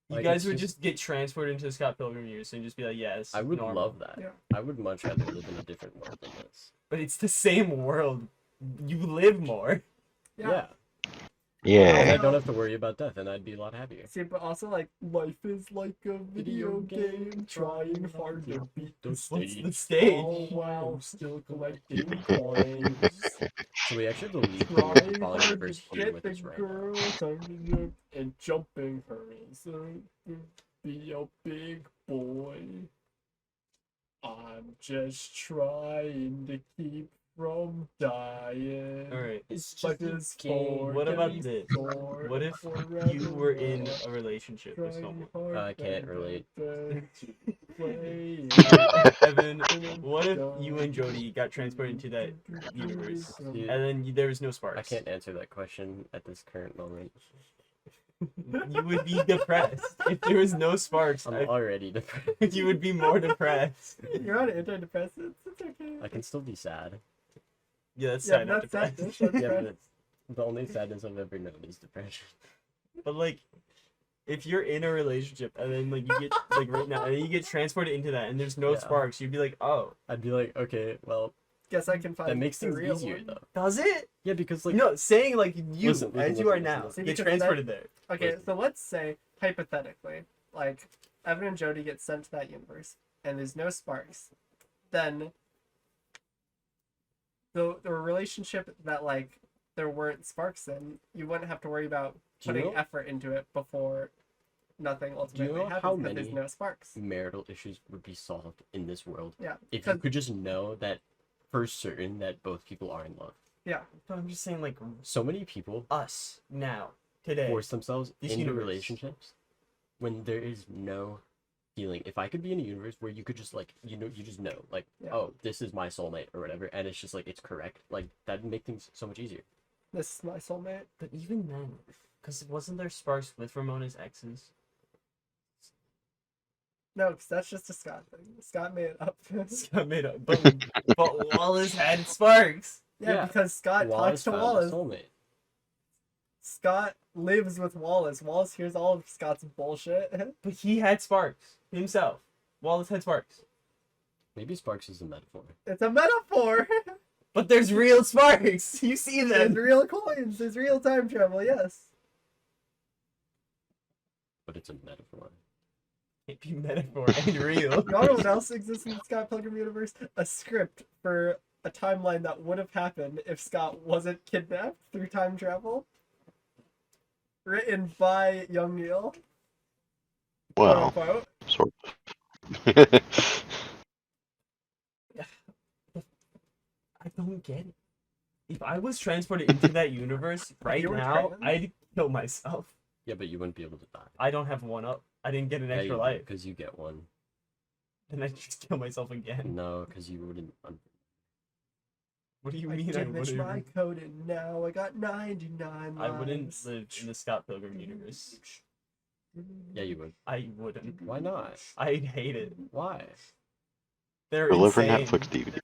You Like, guys it's would just get transported into Scott Pilgram Universe and just be like, yes. I would normal. love that. Yeah. I would much rather live in a different world than this. But it's the same world. You live more. Yeah. Yeah. I don't have to worry about death, and I'd be a lot happier. See, but also like life is like a video game, trying hard to beat the What's stage. the stage? Oh wow, still collecting coins. So we actually have to leave the Trying Fallen hard Universe to here get with the us right girl, turning up and jumping her so be a big boy. I'm just trying to keep from dying. Alright. It's But just a it's game. What about this? for What if you were in a relationship with someone? I can't relate. Evan, what if you and Jody got transported into that universe Dude, and then there was no sparks? I can't answer that question at this current moment. You would be depressed. If there was no sparks, I'm already depressed. you would be more depressed. You're on antidepressants. It's okay. I can still be sad. Yeah, that's Yeah, sad, not that's sad. depressed. That's Yeah, but sad. it's, the only sadness I've ever known is depression. But like, if you're in a relationship and then like you get like right now and then you get transported into that and there's no Yeah. sparks, you'd be like, oh, I'd be like, okay, well, Guess I can find that makes the things real easier one. though. does it? Yeah, because like, No, saying like you Listen, as you are listen, now listen. get Because transported there. Okay, Listen. so let's say hypothetically, like Evan and Jody get sent to that universe, and there's no sparks. Then the relationship that like there weren't sparks in, you wouldn't have to worry about Do you putting know- effort into it before nothing ultimately know happens how because there's many- no sparks. marital issues would be solved in this world Yeah, if you 'cause- could just know that for certain that both people are in love. yeah. But I'm just saying like So many people us now today. force themselves This into universe. relationships when there is no feeling. If I could be in a universe where you could just like you just know like Yeah. oh, this is my soulmate or whatever, and it's just like it's correct, like that'd make things so much easier. This is my soulmate. But even then, because wasn't there sparks with Ramona's exes? No, because that's just a Scott thing. Scott made it up. Scott made up, but Wallace had sparks. Yeah, because Scott talks to found a Wallace. soulmate. Scott lives with Wallace. Wallace hears all of Scott's bullshit. But he had sparks himself. Wallace had sparks. Maybe Sparks is a metaphor. It's a metaphor. But there's real sparks. You see There's them. real coins. There's real time travel. Yes. But it's a metaphor. Can't be metaphor and real. You know what else exists in the Scott Pilgrim Universe? A script for a timeline that would have happened if Scott wasn't kidnapped through time travel. Written by young Neil. Well, Quote, unquote. sort of. I don't get it. If I was transported into that universe right You were now, trans? I'd kill myself. Yeah, but you wouldn't be able to die. I don't have 1-up. I didn't get an extra life. Because you get one. Then I just kill myself again. No, because you wouldn't. What do you I mean I damaged my wouldn't? code and now I got 99 I wouldn't lives. live in the Scott Pilgrim universe. Yeah, you would. I wouldn't. Why not? I'd hate it. Why? They're Deliver insane. Netflix DVD.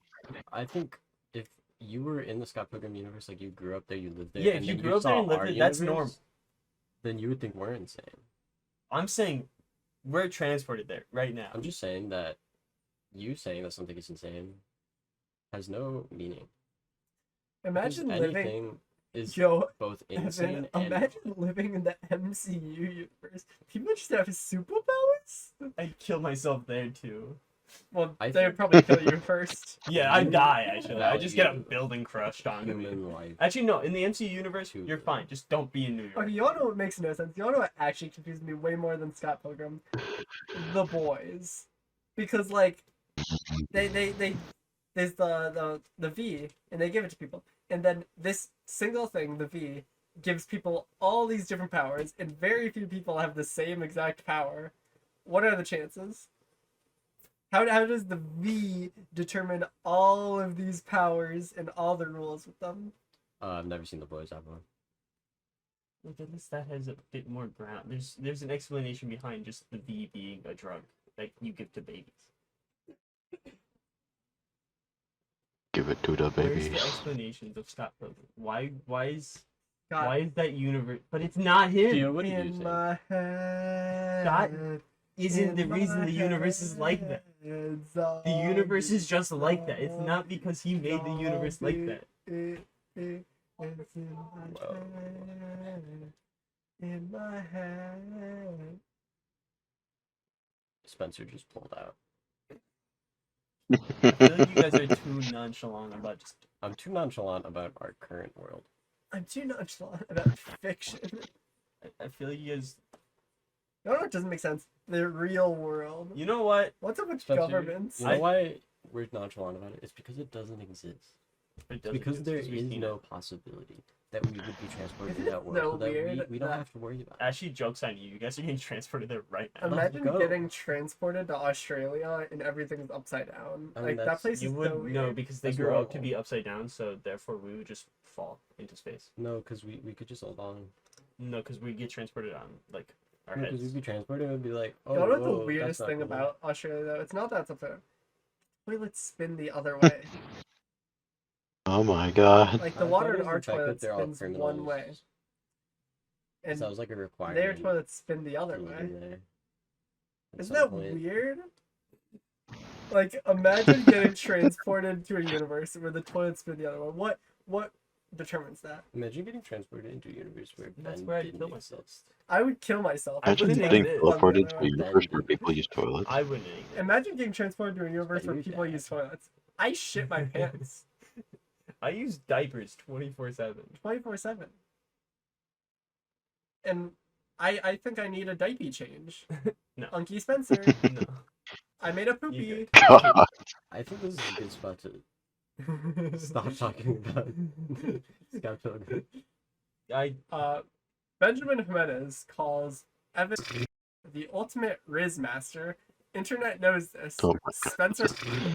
I think if you were in the Scott Pilgrim universe, like you grew up there, you lived there. Yeah, and if you then grew up there saw and lived our there, that's universe, normal. Then you would think we're insane. I'm saying we're transported there right now. I'm just saying that you saying that something is insane has no meaning. Imagine Because living. anything is Joe, both Evan, insane and imagine living in the MCU universe. People just have superpowers? I'd kill myself there too. Well, I they would think- probably kill you first. Yeah, I'd die actually. I just get a value building crushed onto me. human life. Actually, no. In the MCU universe, Too you're good. fine. Just don't be in New York. Okay, you all know what makes no sense? You all know what actually confused me way more than Scott Pilgrim? The boys. Because, like, there's the V, and they give it to people. And then this single thing, the V, gives people all these different powers, and very few people have the same exact power. What are the chances? How does the V determine all of these powers and all the rules with them? I've never seen the boys have one. Like, at least that has a bit more ground. There's an explanation behind just the V being a drug that you give to babies. Give it to the Where's the babies. explanations of Scott Pilgrim? Why is God, that universe? But it's not him. Theo, what did you in say? my head. Scott isn't in the reason my the universe is like that. head, The universe is just like that. It's not because he made the universe like that. It's in my head. In my head. Spencer just pulled out. I feel like you guys are too nonchalant about just. I'm too nonchalant about our current world. I'm too nonchalant about fiction. I feel like you guys. No, it doesn't make sense. The real world. You know what? What's up with Spencer, governments? You know why we're nonchalant about it? It's because it doesn't exist. It doesn't Because exist there 'cause we've is seen no it. possibility that we would be transported to Isn't that it world so so that weird we don't that- have to worry about it. Actually, joke's on you. You guys are getting transported there right now. Imagine go. getting transported to Australia and everything's upside down. I mean, Like that that's- place You is would so weird. know because they That's grew up to normal. be upside down, so therefore we would just fall into space. No, because we could just hold on. No, because we get transported on like our Because heads. we'd be transported and it'd be like, oh, You know what whoa, the weirdest that's not thing cool. about Australia though? It's not that it's upside down. Toilets spin the other way. Oh my god. Like the I water thought it in was our the fact that toilet they're all spins one criminals. way. And Sounds like a requirement. their toilets spin the other to live way. in there. At Isn't some that point. weird? Like imagine getting transported to a universe where the toilets spin the other way. What determines that? Imagine getting transported into a universe where That's Ben where I'd didn't kill myself. exist. I would kill myself. I Imagine wouldn't being exist. teleported to a Ben universe where didn't. people use toilets. I wouldn't. Either. Imagine getting transported to a universe Yeah, where you people would use toilets. I shit my pants I use diapers 24/7. 24/7. And I think I need a diaper change. No. Unky Spencer, No. I made a poopy. God. I think this is a good spot to stop talking about Scott Pilgrim. Benjamin Jimenez calls Evan the ultimate Riz master. Internet knows this. Oh my Spencer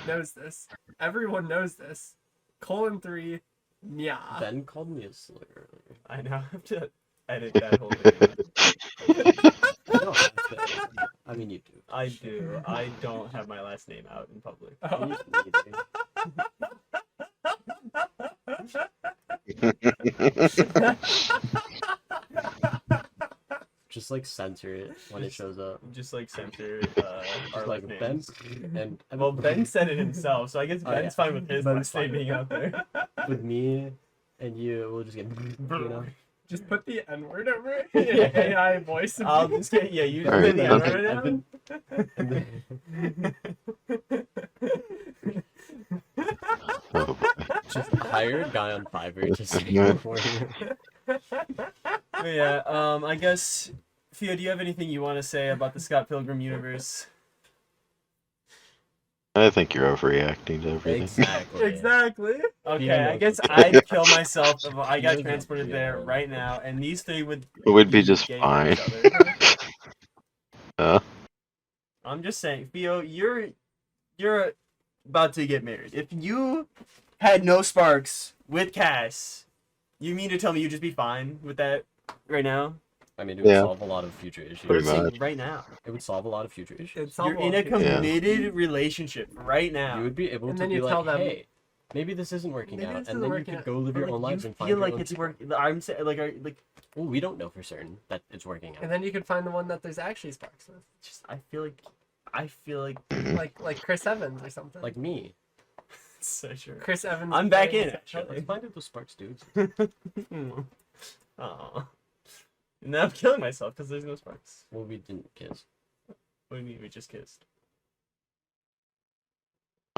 knows this. Everyone knows this. 3, yeah. Ben called me a slur earlier. I now have to edit that whole thing. You don't have to. I mean, you do. I do. I don't have my last name out in public. Me neither. Just like censor it when it shows up. Just like censor our Just like last Ben names. and Well, Ben said it himself, so I guess Oh, Ben's yeah. fine with his Ben's last fine name with being out there. with me and you, we'll just get you know. Just put the N word over it. Yeah. AI voice. I'll just get you just Alright, say the that's- N word now. Oh boy. Just hire a guy on Fiverr to say it for you. But yeah, I guess Pheo, do you have anything you want to say about the Scott Pilgrim universe? I think you're overreacting to everything. Exactly. Exactly. Okay, Yeah. I guess I'd kill myself if I got Yeah. transported there right now, and these three would It would be just gay fine. each other. I'm just saying, Pheo, you're about to get married. If you had no sparks with Cass, you mean to tell me you'd just be fine with that right now? I mean, it would Yeah. solve a lot of future issues. Pretty I'm saying much. right now. It would solve a lot of future issues. It's You're in a committed relationship right now. You would be able And to then be you like, tell them- hey, maybe this isn't working Maybe out, this and isn't then you working could out. go live But, your like, own life you and find feel your like own it's people. working. I'm saying like Well, we don't know for certain that it's working out. And then you could find the one that there's actually sparks with. just I feel like Like Chris Evans or something. Like me. so sure. Chris Evans. I'm back playing- in actually. Let's find out those sparks, dudes. Aw. Now I'm killing myself because there's no sparks. Well, we didn't kiss. What do you mean we just kissed?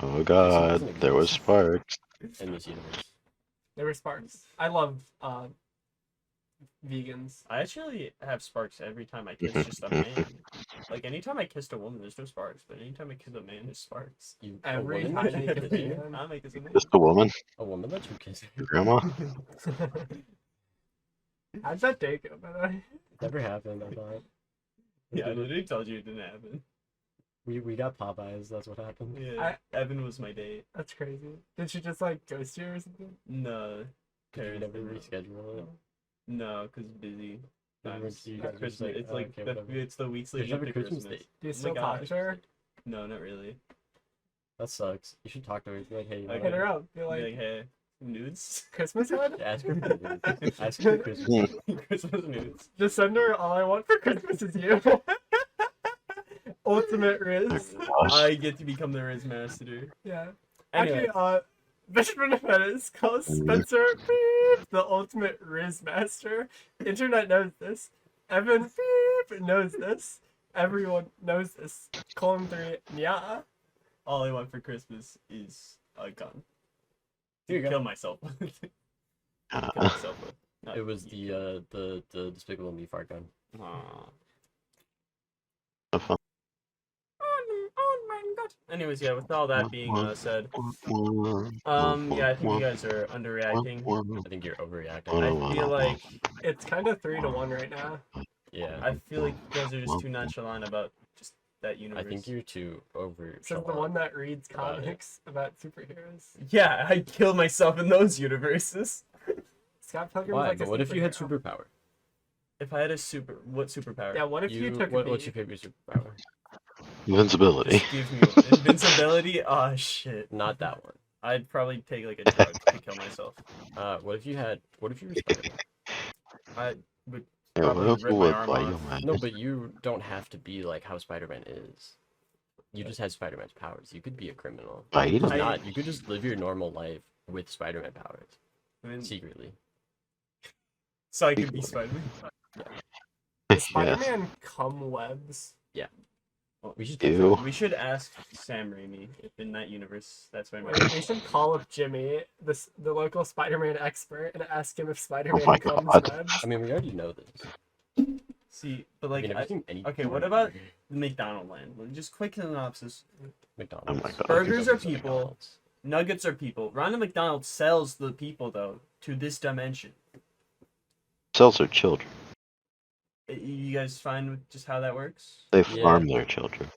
Oh god, there was sparks. In this universe. There were sparks. I love vegans. I actually have sparks every time I kiss just a man. Like anytime I kissed a woman, there's no sparks, but anytime I kiss a man, there's sparks. You, Every a woman time that you you kiss kiss a you? man. I make this a man. Just a woman, A woman that you kiss? your grandma. How'd that date go, by the way? Never happened, I thought. Yeah, I literally told you it didn't happen. We got Popeyes, that's what happened. Yeah, Evan was my date. That's crazy. Did she just like ghost you or something? No. Did you Paris never didn't. reschedule it? No, cause busy. You Times. weren't- you guys were just Christmas. like, It's "Oh, like okay, the, whatever." it's the weeks Did leading you up have to a Christmas Christmas. date? Do you Oh my still talk gosh. to her? No, not really. That sucks. You should talk to her. Be like, hey, you know Okay. Hit what? her up. Be Be like, like, hey, nudes? Christmas head? Yeah, ask her for nudes. Ask her for Christmas. Christmas nudes. Just send her all I want for Christmas is you. Ultimate Riz. I get to become the Riz Master. Yeah. Anyway, Actually, Benjamin Pettis calls Spencer beep, the ultimate Riz Master. Internet knows this. Evan beep knows this. Everyone knows this. Column 3, yeah. all I want for Christmas is a gun. Here you go. Kill myself. Kill Uh, myself with. Not It was you. the Despicable Me fart gun. Aw. have fun. Oh my god. Anyways, yeah, with all that being said, yeah, I think you guys are underreacting. I think you're overreacting. I feel like It's kind of 3-1 right now. Yeah. I feel like you guys are just too nonchalant about just that I universe. think you're too over. Says the one that reads About it. comics about superheroes. Yeah, I kill myself in those universes. Scott Pilgrim Why? like But a what if you had superhero. superpower? If I had what superpower? Yeah, what if you took a what's beat? your favorite superpower? Invincibility. Just give me invincibility. Oh shit. Not that one. I'd probably take like a drug to kill myself. What if you were Spider-Man? I would Yeah, probably what rip my would arm buy off. you, man? No, but you don't have to be like how Spider-Man is. You just have Spider-Man's powers. You could be a criminal. Spider- Just not. You could just live your normal life with Spider-Man powers I mean, secretly. so I could be Spider-Man. Yes. Spider-Man cum webs. We should. Ew. We should ask Sam Raimi if in that universe that's where my We should call up Jimmy, the local Spider-Man expert, and ask him if Spider-Man my comes God. webs. I mean, we already know this. see, but Like, like, I mean, have you seen any? okay, what about the McDonald land? Like, just quick synopsis. McDonald's? Oh my God. Burgers are McDonald's people. McDonald's. Nuggets are people. Ronald McDonald sells the people though to this dimension. Cells are children. You guys fine with just how that works? They Yeah. farm their children.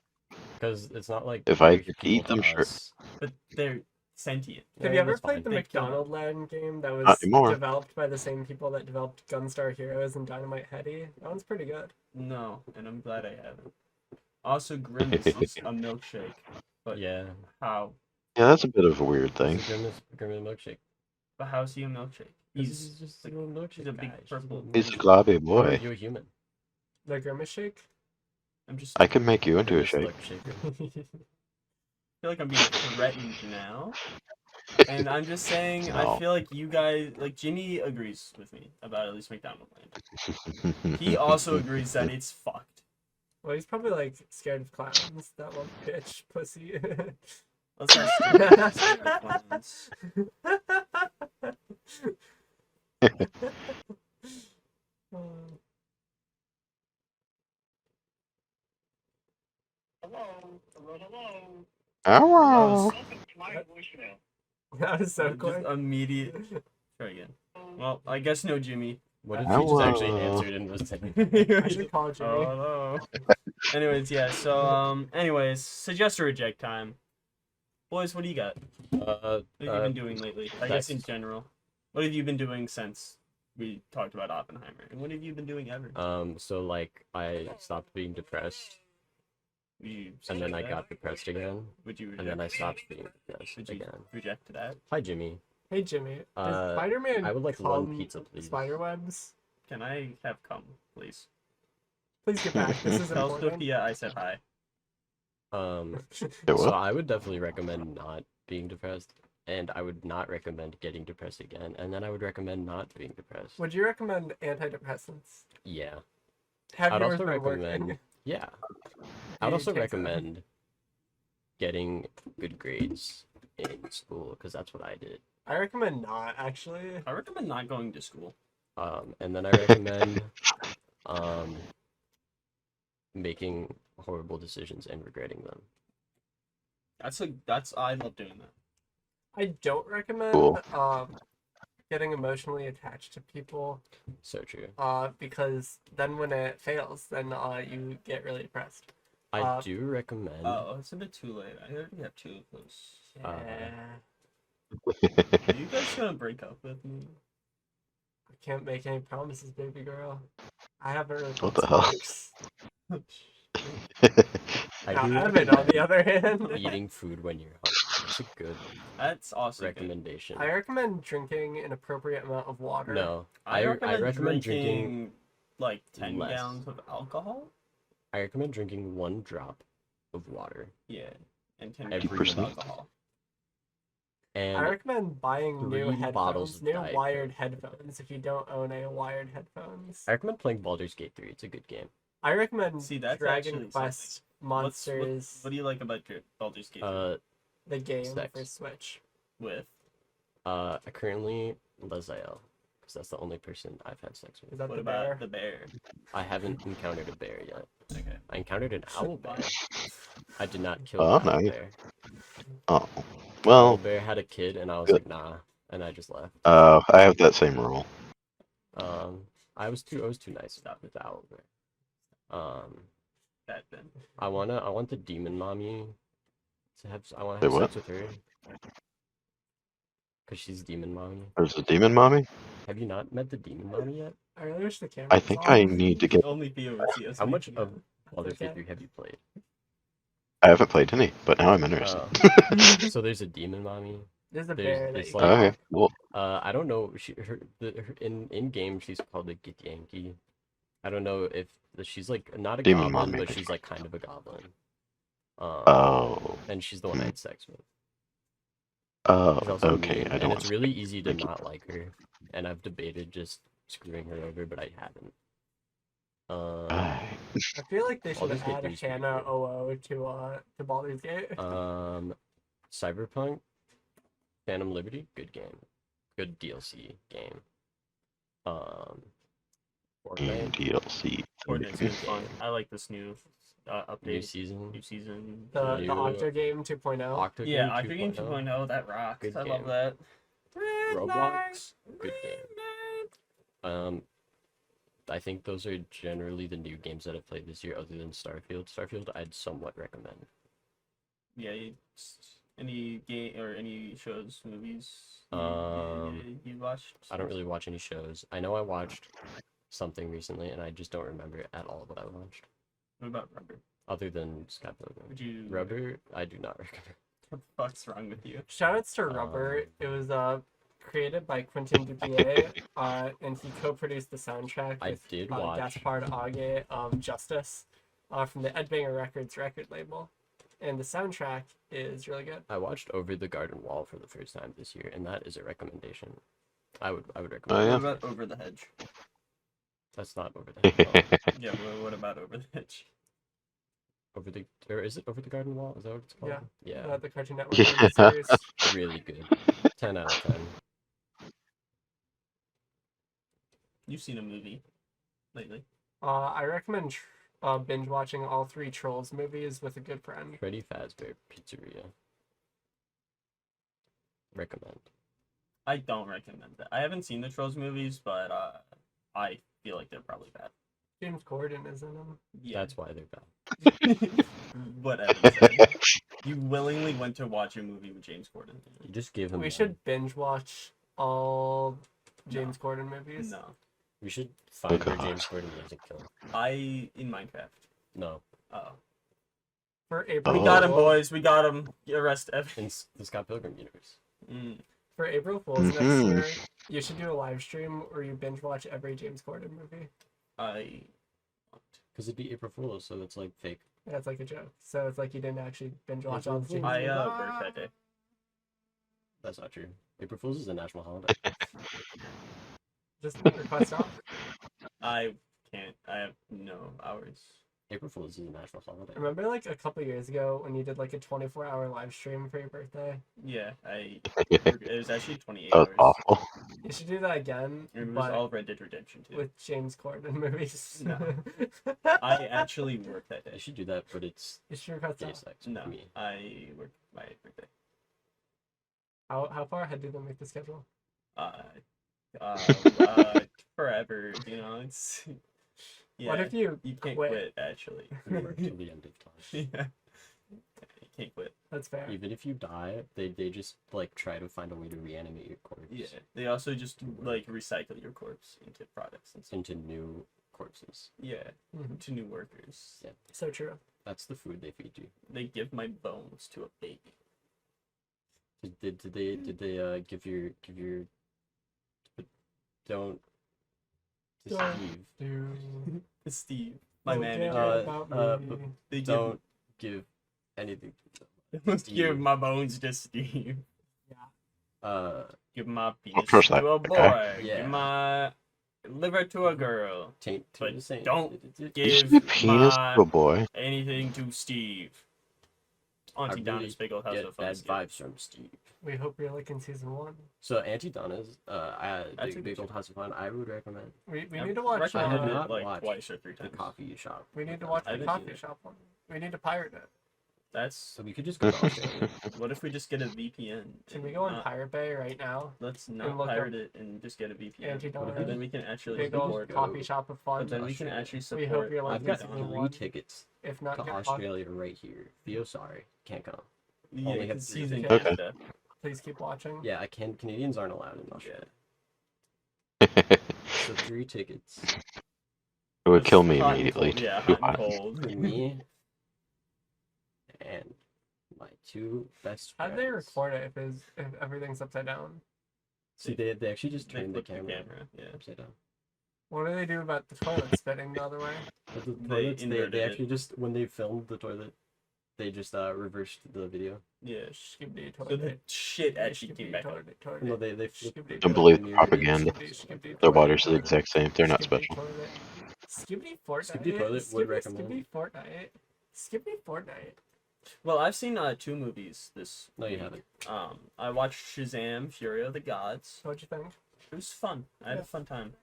Because it's not like If I they're could people eat them, to sure. us. But they're sentient. Have Yeah, you ever that's played the fine. McDonald Land game that was Not anymore. developed by the same people that developed Gunstar Heroes and Dynamite Heady? That one's pretty good. No, and I'm glad I haven't. Also, Grimace is a milkshake. But Yeah. how? Yeah, that's a bit of a weird thing. Grimace milkshake. But how's he a milkshake? He's He's just like a little milkshake. he's a big guy. He's just purple- little He's a milkshake. globby How boy. are you a human? The Grimace Shake? I'm just. I can make you into a Grimace shake. milkshake. feel like I'm being threatened now. And I'm just saying, I No. feel like you guys, like Jimmy agrees with me about at least McDonald Land. He also agrees that it's fucked. Well, he's probably like scared of clowns. That little bitch pussy. Let's not start clowns. Oh. That was so Just quick. immediate. Try again. Well, I guess no Jimmy. What if That's she just actually Hello. answered and was saying? I should call Jimmy. Oh no. Anyways, yeah. So anyways, suggest or reject time. Boys, what do you got? What have you been doing lately? I guess in general. What have you been doing since we talked about Oppenheimer? And what have you been doing ever? So like I stopped being depressed, and then I got depressed again, Would you reject? and then I stopped being depressed Would you again. reject that? Hi, Jimmy. Hey Jimmy, does Spider-Man I would like come one pizza, please. spiderwebs? Can I have cum, please? Please get back. This is Tell important. Sophia I said hi. Wait, So what? I would definitely recommend not being depressed, and I would not recommend getting depressed again, and then I would recommend not being depressed. Would you recommend antidepressants? Yeah. Have I'd yours also been recommend. working? Yeah. I'd also take some. recommend getting good grades in school, because that's what I did. I recommend not, actually. I recommend not going to school. And then I recommend making horrible decisions and regretting them. I love doing that. I don't recommend Cool. getting emotionally attached to people So true. because then when it fails, then you get really depressed. I do recommend. Oh, it's a bit too late. I already have two of those. Yeah. Are you guys gonna break up with me? I can't make any promises, baby girl. I haven't really What played the hell? Sparks. I Now, do Evan, on the other hand, eating food when you're hungry. That's a good That's awesome. recommendation. I recommend drinking an appropriate amount of water. No, I recommend drinking. drinking like 10 less. gallons of alcohol. I recommend drinking 1 drop of water. Yeah, and 10 Every gallons of week. alcohol. I And recommend buying new 3 bottles headphones, of new Diet wired Coke. headphones if you don't own a wired headphones. I recommend playing Baldur's Gate 3. It's a good game. I recommend See, that's Dragon actually Quest What Monsters, do you like about Baldur's Gate the game sex. for Switch. with? Currently Lazael, because that's the only person I've had sex Is with. that What the about bear? the bear? I haven't encountered a bear yet. Okay. I encountered an owl bear. I did not kill Oh, the owl nice. bear. Oh, Owl well, bear had a kid, and I was good. like, nah, and I just left. I have that same rule. I was too nice with the owl bear. That then. I want the demon mommy to have. I want Wait, to have what? sex with her. Cause she's demon mommy. There's a demon mommy? Have you not met the demon mommy yet? I really wish the camera I was think on. I need to get. Only Pheo would see us. How much making of out. Baldur's okay. Gate 3 have you played? I haven't played any, but now I'm interested. So there's a demon mommy. There's a There's- bear that it's you like- can Okay, cool. I don't know. In game she's called a Githyanki. I don't know if she's like not a Demon goblin, mommy. but she's like kind of a goblin. Oh, And she's the one I had sex with. oh, She's also okay. mean, I and don't. it's really easy to Thank you. not like her. And I've debated just screwing her over, but I haven't. I I feel like they should Baldur's Gate add 3 is pretty Hannah good. OO to Baldur's Gate. Cyberpunk, Phantom Liberty, good game, good DLC game. Fortnite, DLC. Fortnite's been fun. I like this new new update. season. New season. the new- Octo Game 2.0. Octogame Yeah, Octo Game 2.0, 2.0. That rocks. Good I love game. that. Roblox, good game. I think those are generally the new games that I've played this year, other than Starfield. Starfield, I'd somewhat recommend. Yeah. Any game or any shows, movies? You watched? I don't really watch any shows. I know I watched something recently, and I just don't remember at all what I watched, What about Rubber? other than Scott Pilgram. Would you? Rubber, I do not recommend. What the fuck's wrong with you? Shoutouts to Rubber. It was created by Quentin Dupieux, and he co-produced the soundtrack I with did watch. Gaspard Age of Justice from the Edbanger Records record label. And the soundtrack is really good. I watched Over the Garden Wall for the first time this year, and that is a recommendation. I would Oh, recommend. yeah. What about Over the Hedge? That's not Over the Hedge. Yeah. What about Over the Hedge? Or is it Over the Garden Wall? Is that what it's called? Yeah. The Cartoon Network Yeah. series. Really good. 10 out of 10. You've seen a movie lately. I recommend binge watching all 3 Trolls movies with a good friend. Freddy Fazbear Pizzeria. Recommend. I don't recommend that. I haven't seen the Trolls movies, but I feel like they're probably bad. James Corden is in them. Yeah. That's why they're bad. What Evan said. You willingly went to watch a movie with James Corden. You just give him. We money. should binge watch all James Corden movies. No. We should find where God. James Corden music killed. In Minecraft. No, Oh. For April, We got him, boys. We got him. Arrest Evan. in the Scott Pilgrim universe. For April Fool's next year, you should do a live stream where you binge watch every James Corden movie. Because it'd be April Fool's, so it's like fake. Yeah, it's like a joke. So it's like you didn't actually binge watch all the James. I worked that day. That's not true. April Fool's is a national holiday. Just request off. I can't. I have no hours. April Fool's is a national holiday. Remember like a couple years ago when you did like a 24-hour live stream for your birthday? Yeah, it was actually 28 That was hours. awful. You should do that again, It was but all Red Dead Redemption too. with James Corden movies. No. I actually worked that I day. should do that, but it's You should request gay off. sex No, for me. I worked my birthday. How far ahead do they make the schedule? Forever. You know, it's. Yeah, What if you can't quit actually. We work till the end of time. Yeah. You can't quit. That's fair. Even if you die, they just like try to find a way to reanimate your corpse Yeah. They also just like recycle your corpse into products and stuff. into new corpses. Yeah. Mhm. To new workers. Yeah. So true. That's the food they feed you. They give my bones to a baby. Did they give your don't to Don't Steve Do Steve, my no manager. care about but me. They don't give anything to give, Steve. give my bones to Steve. Give my penis trust that to a boy. guy. Yeah. Give my liver to a girl. taint to But the same. don't Is give the penis my to a boy? anything to Steve. Auntie really Donna's Bagel has a Get fun bad skill. vibes from Steve. We hope you're liking season 1. So Auntie Donna's, That's a Big, good Big show. Old House of Fun. I would recommend We I've need to watch. recommended I have it not like watched twice or 3 the times. coffee shop. We need to watch I the haven't coffee either. shop one. We need to pirate it. That's So we could just go to Australia. what if we just get a VPN? Can and we go on not- Pirate Bay right now? Let's and not look pirate it and just get a VPN. Auntie But Donna's then we can actually Big old support. coffee shop of fun. But then we can Australia. actually We hope support. you're I've liking got season 3 1. tickets If not, to get Australia right here. Pheo, can't come. Yeah, only have because 3 he's in tickets. Canada. please keep watching. Yeah, I can. Canadians aren't allowed in Australia. So 3 tickets It would kill me Hot and immediately. cold, Yeah, Too hot and hot. cold. for me and my 2 best How friends. do they record it if everything's upside down? See, they actually just They turn the flip camera, Yeah. upside down. What do they do about the toilet spitting the other way? But the They toilets, inverted they it. actually just when they filmed the toilet, they just reversed the video. Yeah. Skibbity So toilet. the shit actually came back up. Toilet, toilet. No, they flipped Skibbity Don't toilet. believe the Skibbity propaganda. Skibbity Their toilet, waters are the toilet. exact same. They're not Skibbity special. toilet. Skibbity Fortnite. Skibbity toilet would recommend. Skibbity Fortnite. Skibbity Fortnite. Well, I've seen 2 movies this. No, you week. haven't. I watched Shazam: Fury of the Gods. What'd you think? It was fun. I had a fun time.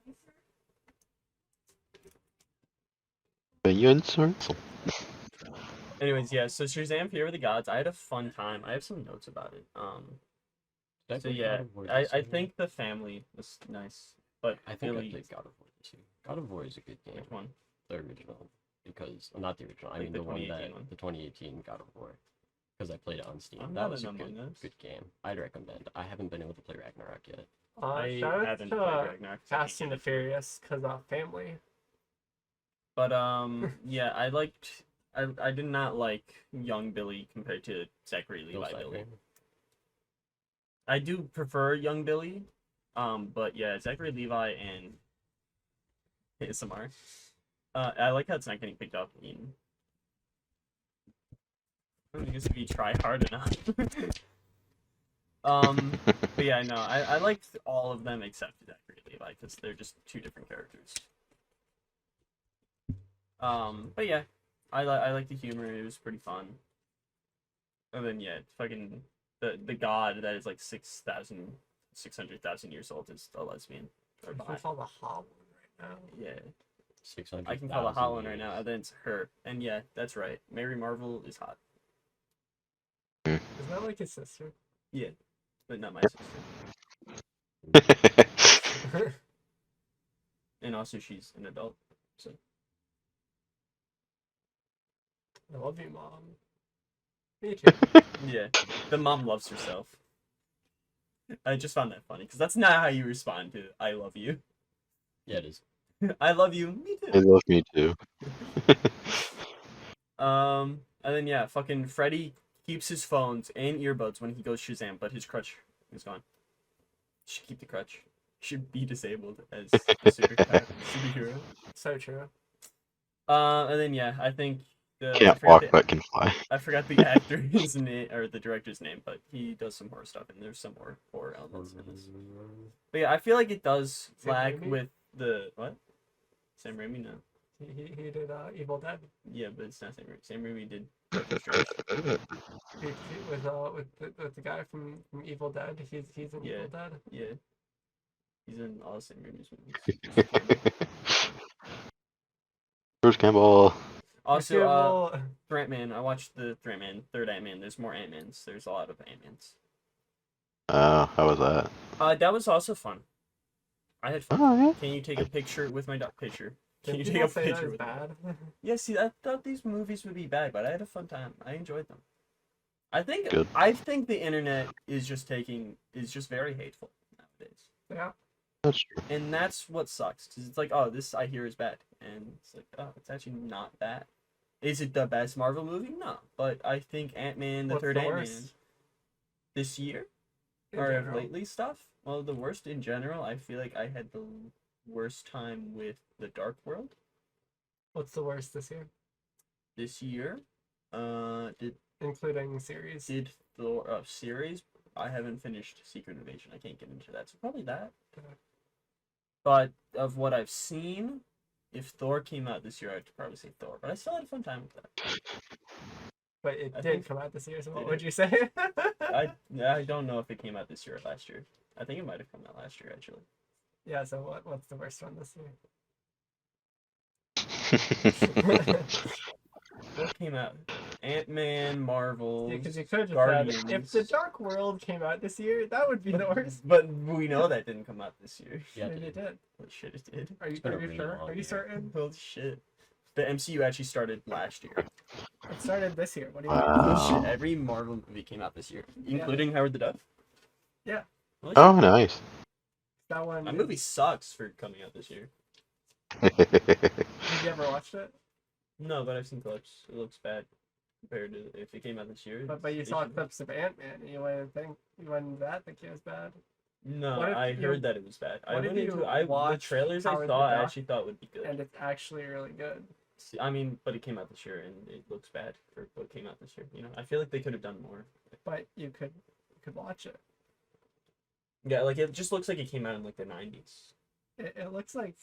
But you in circle. Anyways, yeah. So Shazam: Fury of the Gods. I had a fun time. I have some notes about it. Did I So play yeah, God of War I this year? think the family was nice, but I think really, I played God of War too. God of War is a good game. which one? The original, because well, not the original. I Like mean the the one 2018 that one. the 2018 God of War, because I played it on Steam. I'm that not was a in good, Among Us. good game. I'd recommend. I haven't been able to play Ragnarok yet. I Shout out haven't to played Ragnarok. so I can't Fast and get the into it. Furious because family. But yeah, I liked. I did not like young Billy compared to Zachary Bill Levi Billy. Cipher. I do prefer young Billy, but yeah, Zachary Levi and ASMR. I like how it's not getting picked up in. I don't think it's if you try hard enough. But yeah, no, I liked all of them except Zachary Levi because they're just 2 different characters. But yeah, I like the humor. It was pretty fun. And then yeah, fucking the god that is like 600,000 years old is a lesbian. Or I bi. can call the hot one right now. Yeah, 600. I can call a hot one right now. And then it's her. And yeah, that's right. Mary Marvel is hot, Is that like his sister? but not my sister. And also, she's an adult. So I love you, Mom. Me too. yeah, the mom loves herself. I just found that funny because that's not how you respond to "I love you." Yeah, it is. I love you. Me They too. love me too. And then yeah, fucking Freddy keeps his phones and earbuds when he goes Shazam, but his crutch is gone. Should keep the crutch. Should be disabled as a superhero. So true. And then yeah, I think I Can't forgot walk the, but can fly. I forgot the actor's name or the director's name, but he does some horror stuff, and there's some horror elements in this. But yeah, I feel like it does Sam flag Raimi? with the what? Sam Raimi, no. He did Evil Dead. Yeah, but it's not Sam Raimi. Sam Raimi did Doctor Strange. With the guy from Evil Dead. He's in Yeah. Evil Dead. Yeah, he's in all Sam Raimi's movies. Bruce Campbell. Also, Well, Ant-Man. I watched the Ant-Man, third Ant-Man. There's more Ant-Mans. There's a lot of Ant-Mans. Oh, how was that? That was also fun. I had fun. Oh, yeah. Can you take a picture with my picture? Can you did take a people say that picture was with bad? Yeah, see, I thought these movies would be bad, but I had a fun time. I enjoyed them. I think Good. the internet is just very hateful nowadays. Yeah. That's true. And that's what sucks, because it's like, oh, this I hear is bad. And it's like, oh, it's actually not bad. Is it the best Marvel movie? No. But I think Ant-Man, the What's third the Ant-Man, worst? this year, In or general. lately stuff, well, the worst in general, I feel like I had the worst time with The Dark World. What's the worst this year? This year, Including series. did Thor series. I haven't finished Secret Invasion. I can't get into that, so probably that. Okay. But of what I've seen, if Thor came out this year, I'd probably say Thor. But I still had a fun time with that. But it I did think- come out this year, so what Did would it? you say? I don't know if it came out this year or last year. I think it might have come out last year actually. Yeah, so what's the worst one this year? What came out? Ant-Man, Marvel. Yeah, because you could have just Guardians. said, if The Dark World came out this year, that would be the worst. But we know that didn't come out this year. Yeah, Maybe it did. Holy shit, it did. Are you been a sure? really long Are you year. certain? Holy shit. The MCU actually started last year. It started this year. What do you mean? Holy Wow. shit, every Marvel movie came out this year, including Howard the Duck. Yeah. Holy Oh, shit. nice. That one. That movie sucks for coming out this year. Have you ever watched it? No, but I've seen clips. It looks bad compared to if it came out this year. But you it saw should- clips of Ant-Man. And you wouldn't think it was bad. No, What if I you- heard that it was bad. I what if went into you the watched trailers I Howard the saw. I Duck actually thought would be good. And it's actually really good. See, I mean, but it came out this year and it looks bad for what came out this year. You know, I feel like they could have done more. But you could watch it. Yeah, like it just looks like it came out in like the 90s. It looks like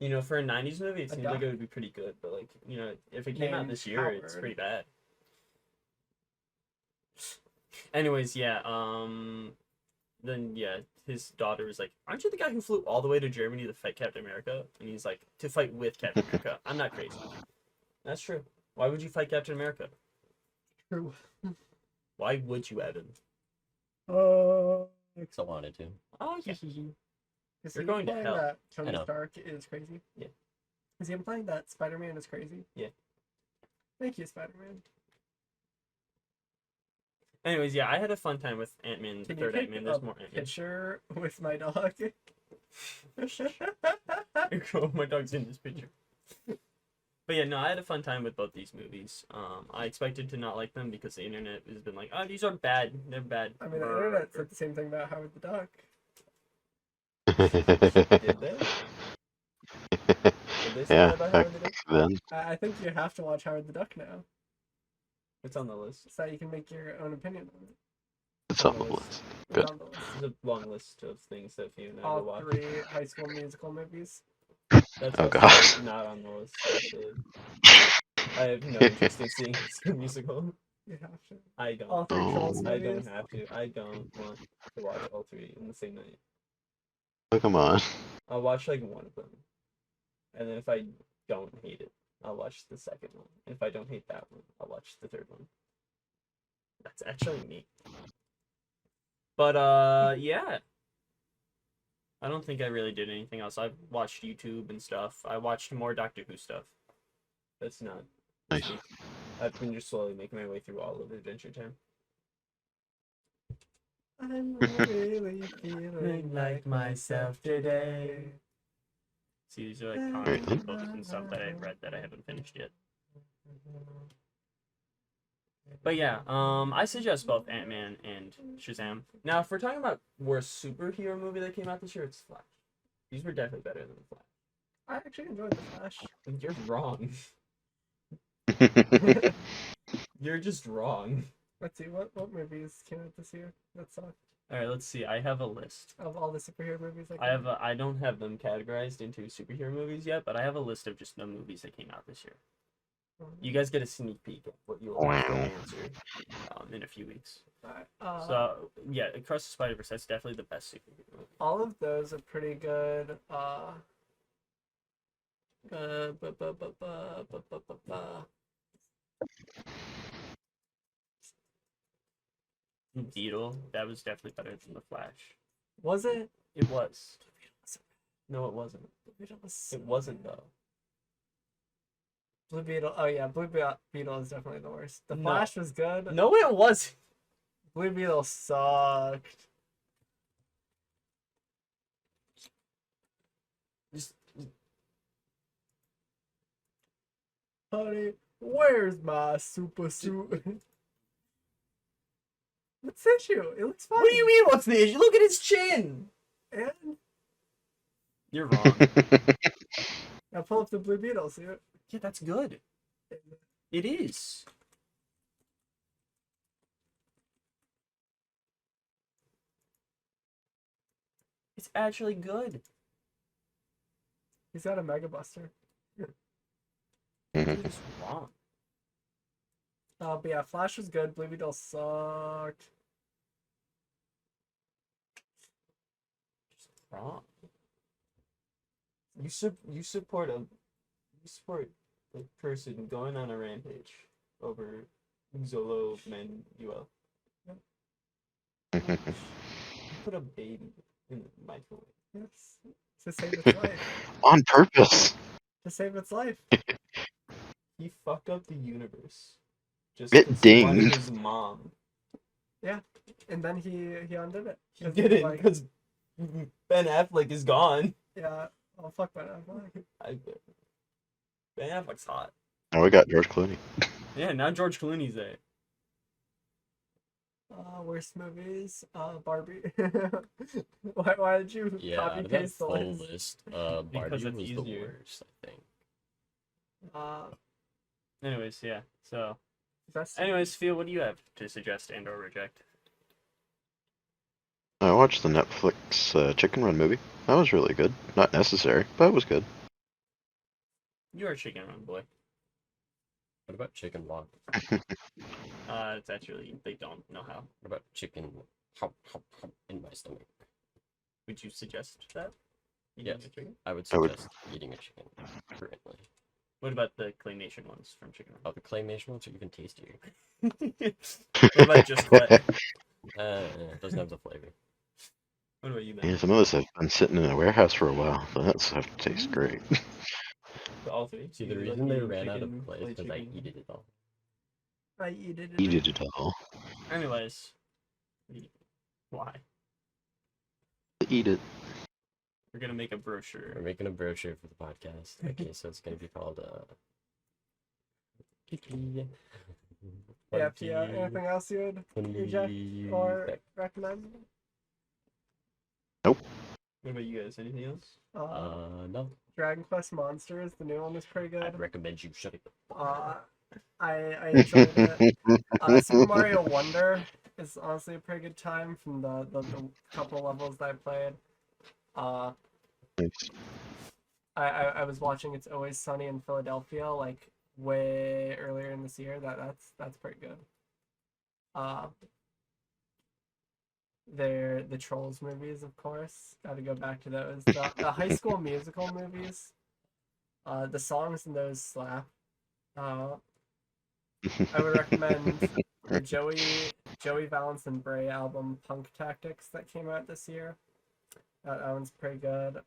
You know, for a 90s movie, it A seems like duck. it would be pretty good. But like, you know, if it came out Named this year, it's Howard. pretty bad. Anyways, yeah. Then yeah, his daughter was like, "Aren't you the guy who flew all the way to Germany to fight Captain America?" And he's like, "To fight with Captain America." I'm not crazy. That's true. Why would you fight Captain America? true. Why would you, Evan? Because I wanted to. Oh yeah. Is You're he going to implying hell. that I Tony know. Stark is crazy? Yeah. Is he implying that Spider-Man is crazy? Yeah. Thank you, Spider-Man. Anyways, yeah, I had a fun time with Ant-Man, the Can you third take Ant-Man. a There's more Ant-Man. picture with my dog? Oh, my dog's in this picture. But yeah, no, I had a fun time with both these movies. I expected to not like them because the internet has been like, "Oh, these are bad. They're bad." I mean, the internet said the same thing about Howard the Duck. Did they? Did they say Yeah, that about Howard the Duck? then. I think you have to watch Howard the Duck now, It's on the list. so that you can make your own opinion on it. It's on the list. It's Good. on the list. There's a long list of things that Pheo and I will All watch. 3 High School Musical movies. That's Oh, also gosh. not on the list. Actually. I have no interest in seeing School Musical. You have to. I don't. All 3 Oh. Trolls I movies. don't have to. I don't want to watch all 3 in the same night. Oh, come on. I'll watch like one of them, and then if I don't hate it, I'll watch the second one. And if I don't hate that one, I'll watch the third one. That's actually me. But yeah. I don't think I really did anything else. I've watched YouTube and stuff. I watched more Doctor Who stuff. That's not. Nice. I've been just slowly making my way through all of Adventure Time. I'm really feeling like myself today. See, these are like comic books and stuff that I've read that I haven't finished yet. But yeah, I suggest both Ant-Man and Shazam. Now, if we're talking about worst superhero movie that came out this year, it's Flash. These were definitely better than Flash. I actually enjoyed the Flash. You're wrong. You're just wrong. Let's see, what movies came out this year that sucked? All right, let's see. I have a list. Of all the superhero movies that I don't have them categorized into superhero movies yet, but I have a list of just the movies that came out this year. You guys get a sneak peek of what you'll answer in a few weeks. So yeah, Across the Spider-Verse, that's definitely the best superhero movie. all of those are pretty good. Beetle, that was definitely better than The Flash. Was it? It was. No, it wasn't. It wasn't though. Blue Beetle. Oh yeah, Blue Beetle is definitely the worst. The No. Flash was good. No, it wasn't. Blue Beetle sucked. Just Honey, where's my super suit? What's the issue? It looks fine. what do you mean? What's the issue? Look at his chin. And You're wrong. now pull up the Blue Beetle suit. Yeah, that's good. It is. It's actually good. He's got a Mega Buster. You're just wrong. But yeah, Flash was good. Blue Beetle sucked. Just wrong. You support a person going on a rampage over Zolo Manuel. You put a baby in the microwave. Yes. To save its life. On purpose. To save its life. He fucked up the universe. Just It 'cause he wanted dinged. his mom. And then he undid it. He 'Cause, did it like, because Ben Affleck is gone. yeah. Oh fuck Ben Affleck. Ben Affleck's hot. Oh, we got George Clooney. Yeah, now George Clooney's there. Worst movies. Barbie. why did you Yeah, copy out of that paste the full list? list, Barbie Because was it's the easier. worst, I think. Anyways, yeah. So, That's anyways, Pheo, what do you have to suggest and or reject? I watched the Netflix Chicken Run movie. That was really good. Not necessary, but it was good. You're a chicken run boy. What about chicken walk? It's actually they don't know how. What about chicken hop, hop, hop in my stomach? Would you suggest that? Eating Yes. a chicken? I would I would- suggest eating a chicken currently. What about the claymation ones from Chicken Oh, the claymation ones are even tastier. Run? What about just clay? It doesn't have the flavor. What about you, Yeah, man? some of us have been sitting in a warehouse for a while, but that stuff tastes great. All three. See, the You reason they eating ran out chicken, of clay clay is because I chicken? eat it all. I eat it. Eat it all. Anyways, why? Eat it. We're gonna make a brochure. We're making a brochure for the podcast. Okay, so it's gonna be called Peeky. Yeah, Pia. Anything else you would reject or Back. recommend? What about you guys? Anything else? No. Dragon Quest Monsters, the new one is pretty good. I'd recommend you shut it. I enjoyed it. Super Mario Wonder is honestly a pretty good time from the couple levels that I played. Nice. I was watching It's Always Sunny in Philadelphia like way earlier in this year. That's pretty good. They're the Trolls movies, of course. Got to go back to those. The High School Musical movies. The songs in those slap. I would recommend the Joey Valance and Bray album Punk Tactics that came out this year. That one's pretty good.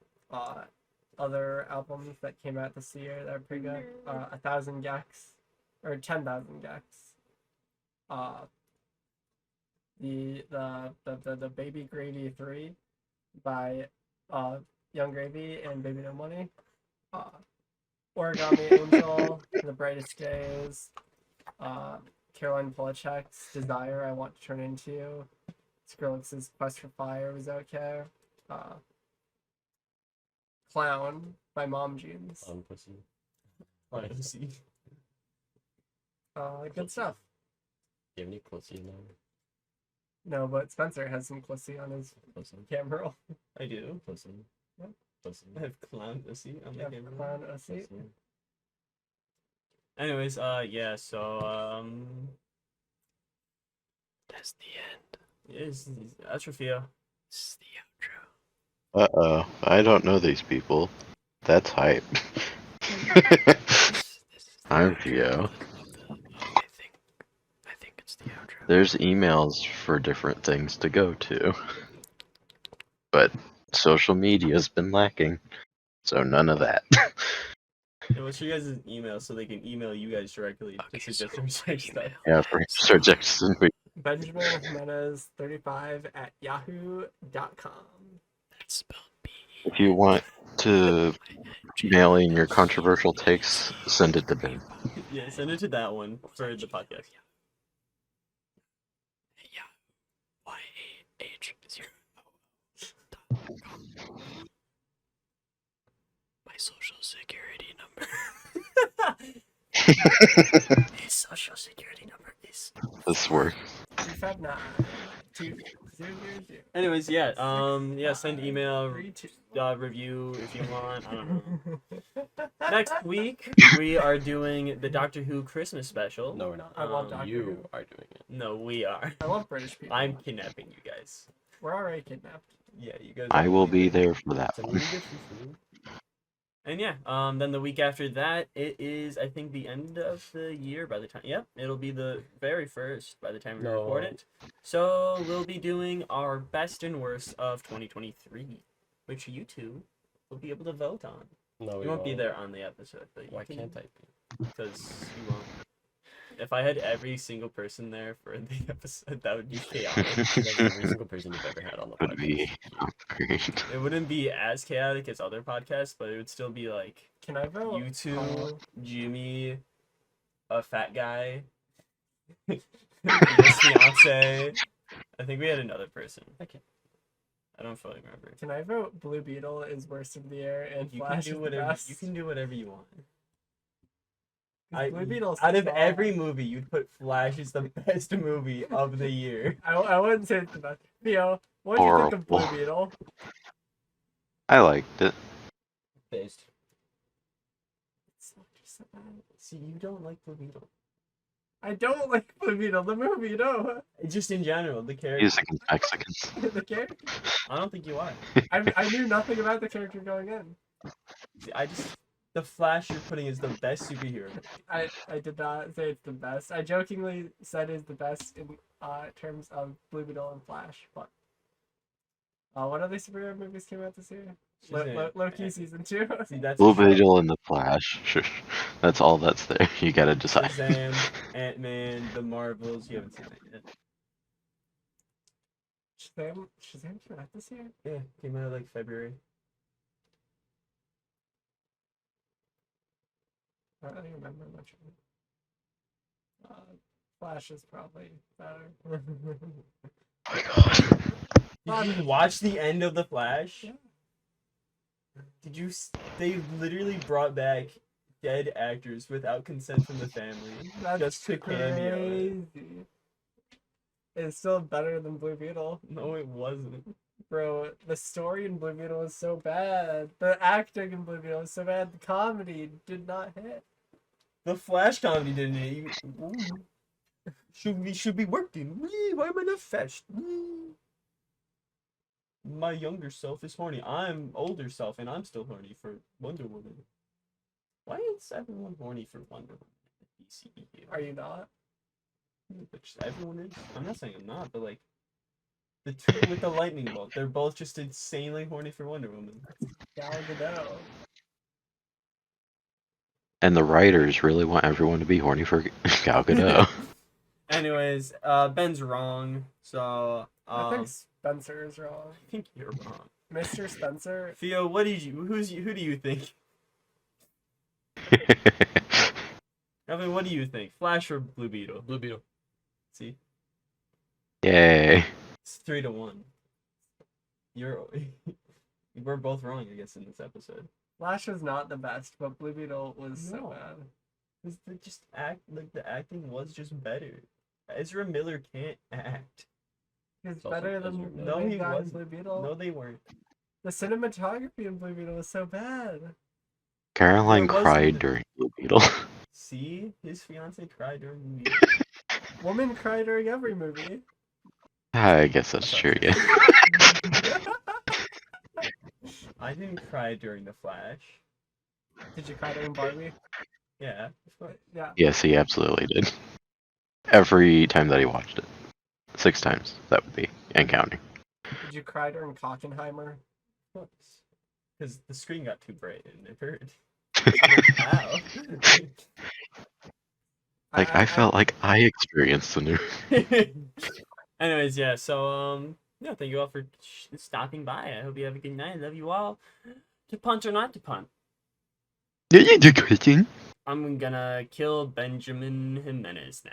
Other albums that came out this year that are pretty good. 1,000 Gex, or 10,000 Gex. The Baby Gravy 3 by Young Gravy and Baby No Money. Origami Angel, The Brightest Days. Caroline Polachek's Desire, I Want to Turn Into You. Skrillex's Quest for Fire was okay. Clown by Mom Jeans. Pussy. Pussy. Good stuff. Do you have any pussy now? No, but Spencer has some pussy on his Pussy. camera roll. I do. Pussy. Yep. Pussy. I have clown pussy on my Yeah, camera. clown pussy. Pussy. Anyways, yeah, so, That's the end. that's for Pheo. This is the outro. Uh-oh, I don't know these people. That's hype. I'm Pheo. I think it's the outro. There's emails for different things to go to. But social media's been lacking. So none of that. Yeah, what's your guys' email so they can email you guys directly to suggest some search stuff? Yeah, for suggestions. Benjamin Jimenez 35 at yahoo.com. That's spelled B. If you want to mail in your controversial takes, send it to Ben. Yeah, send it to that one for the podcast. Yeah. YAH0. My social security number. His social security number is. This works. 259 2000. Anyways, yeah, send email, review if you want. I don't know. Next week we are doing the Doctor Who Christmas special. No, we're not. I love Doctor You Who. are doing it. No, we are. I love British people. I'm kidnapping you guys. We're already kidnapped. Yeah, you guys. I will be there for that Send me one. the gift for food. And yeah, then the week after that, it is I think the end of the year by the time. Yep, it'll be the very first by the time we record No. it. So we'll be doing our best and worst of 2023, which you two will be able to vote on. No, You won't be there on the episode, but you Why can, can't I be? because you won't. If I had every single person there for the episode, that would be chaotic. That's every single person you've ever had on the Would be podcast. great. It wouldn't be as chaotic as other podcasts, but it would still be like Can I vote? you two, Jimmy, a fat guy, his fiance. I think we had another person. Okay. I don't fully remember. Can I vote Blue Beetle is worst of the year and You Flash can do is the whatever. best? You can do whatever you want. 'Cause Blue Beetle's Out of small. every movie, you'd put Flash as the best movie of the year. I wouldn't say it's the best. Theo, what do you think of Blue Horrible. Beetle? I liked it. Based. It's not just so bad. See, you don't like Blue Beetle. I don't like Blue Beetle, the movie, no. Just in general, the character. Music and Mexicans. The character? I don't think you are. I knew nothing about the character going in. See, the Flash you're putting is the best superhero. I did not say it's the best. I jokingly said it's the best in terms of Blue Beetle and Flash, but what other superhero movies came out this year? Loki season 2. See, that's Blue Beetle and the Flash. Sure. That's all that's there. You gotta decide. Shazam, Ant-Man, the Marvels. You haven't seen that yet. Shazam came out this year? Yeah, came out like February. I don't even remember much of it. Flash is probably better. Did you watch the end of The Flash? Yeah. Did you? They literally brought back dead actors without consent from the family. That's just to cameo. crazy. It's still better than Blue Beetle. No, it wasn't. Bro, the story in Blue Beetle is so bad. The acting in Blue Beetle is so bad. The comedy did not hit. The Flash comedy didn't hit you. Should be working. Why am I not fast? My younger self is horny. I'm older self, and I'm still horny for Wonder Woman. Why is everyone horny for Wonder Woman? DCEU? Are you not? Which everyone is. I'm not saying I'm not, but like, The two with the lightning bolt. They're both just insanely horny for Wonder Woman. Gal Gadot. And the writers really want everyone to be horny for Gal Gadot. Anyways, Ben's wrong. So I think Spencer is wrong. I think you're wrong. Mr. Spencer. Pheo, who do you think? Evan, what do you think? Flash or Blue Beetle? Blue Beetle. See? Yay. It's 3-1. We're both wrong, I guess, in this episode. Flash was not the best, but Blue Beetle was so No. bad. Cause the acting was just better. Ezra Miller can't act. He's also better Ezra than Miller. the No, main he guy in wasn't. Blue Beetle. No, they weren't. The cinematography in Blue Beetle was so bad. Caroline There was cried the- during Blue Beetle. See, his fiance cried during the movie. Women cry during every movie. I guess that's true, yeah. I didn't cry during The Flash. Did you cry during Barbie? Yeah, of course. Yeah. Yes, he absolutely did. Every time that he watched it. 6 times, that would be, and counting. Did you cry during Cockenheimer? Because the screen got too bright and it hurt. Ow. Like, I felt like I experienced the new. Anyways, yeah, so, yeah, thank you all for stopping by. I hope you have a good night. Love you all. To punt or not to punt? Yeah, you do, Christian. I'm gonna kill Benjamin Jimenez now.